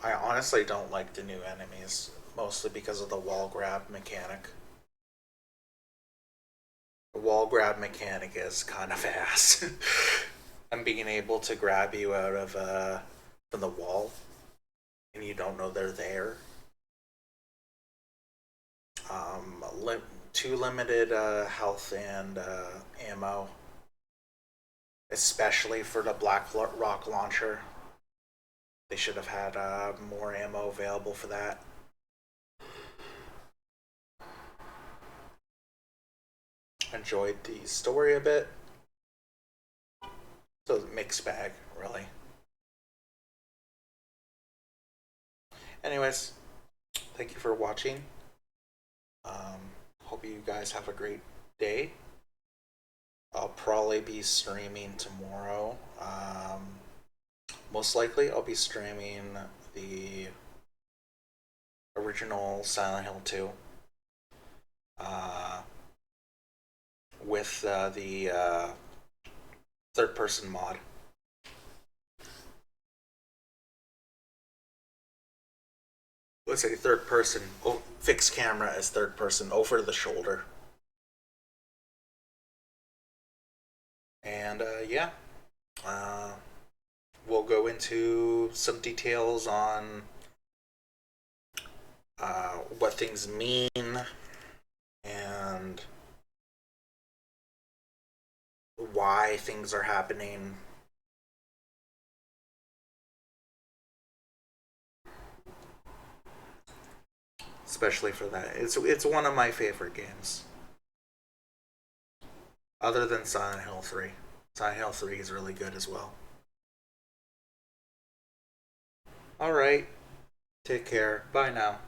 I honestly don't like the new enemies, mostly because of the wall grab mechanic. The wall grab mechanic is kind of ass. And being able to grab you out of from the wall and you don't know they're there. Too limited health and ammo, especially for the Black Rock launcher. They should have had more ammo available for that. Enjoyed the story a bit. So mixed bag, really. Anyways, thank you for watching. Hope you guys have a great day. I'll probably be streaming tomorrow. Most likely I'll be streaming the original Silent Hill 2 with the third-person mod. Let's say third person. Oh, fixed camera as third person over the shoulder. And yeah, we'll go into some details on what things mean and why things are happening. Especially for that. It's one of my favorite games. Other than Silent Hill 3. Silent Hill 3 is really good as well. Alright. Take care. Bye now.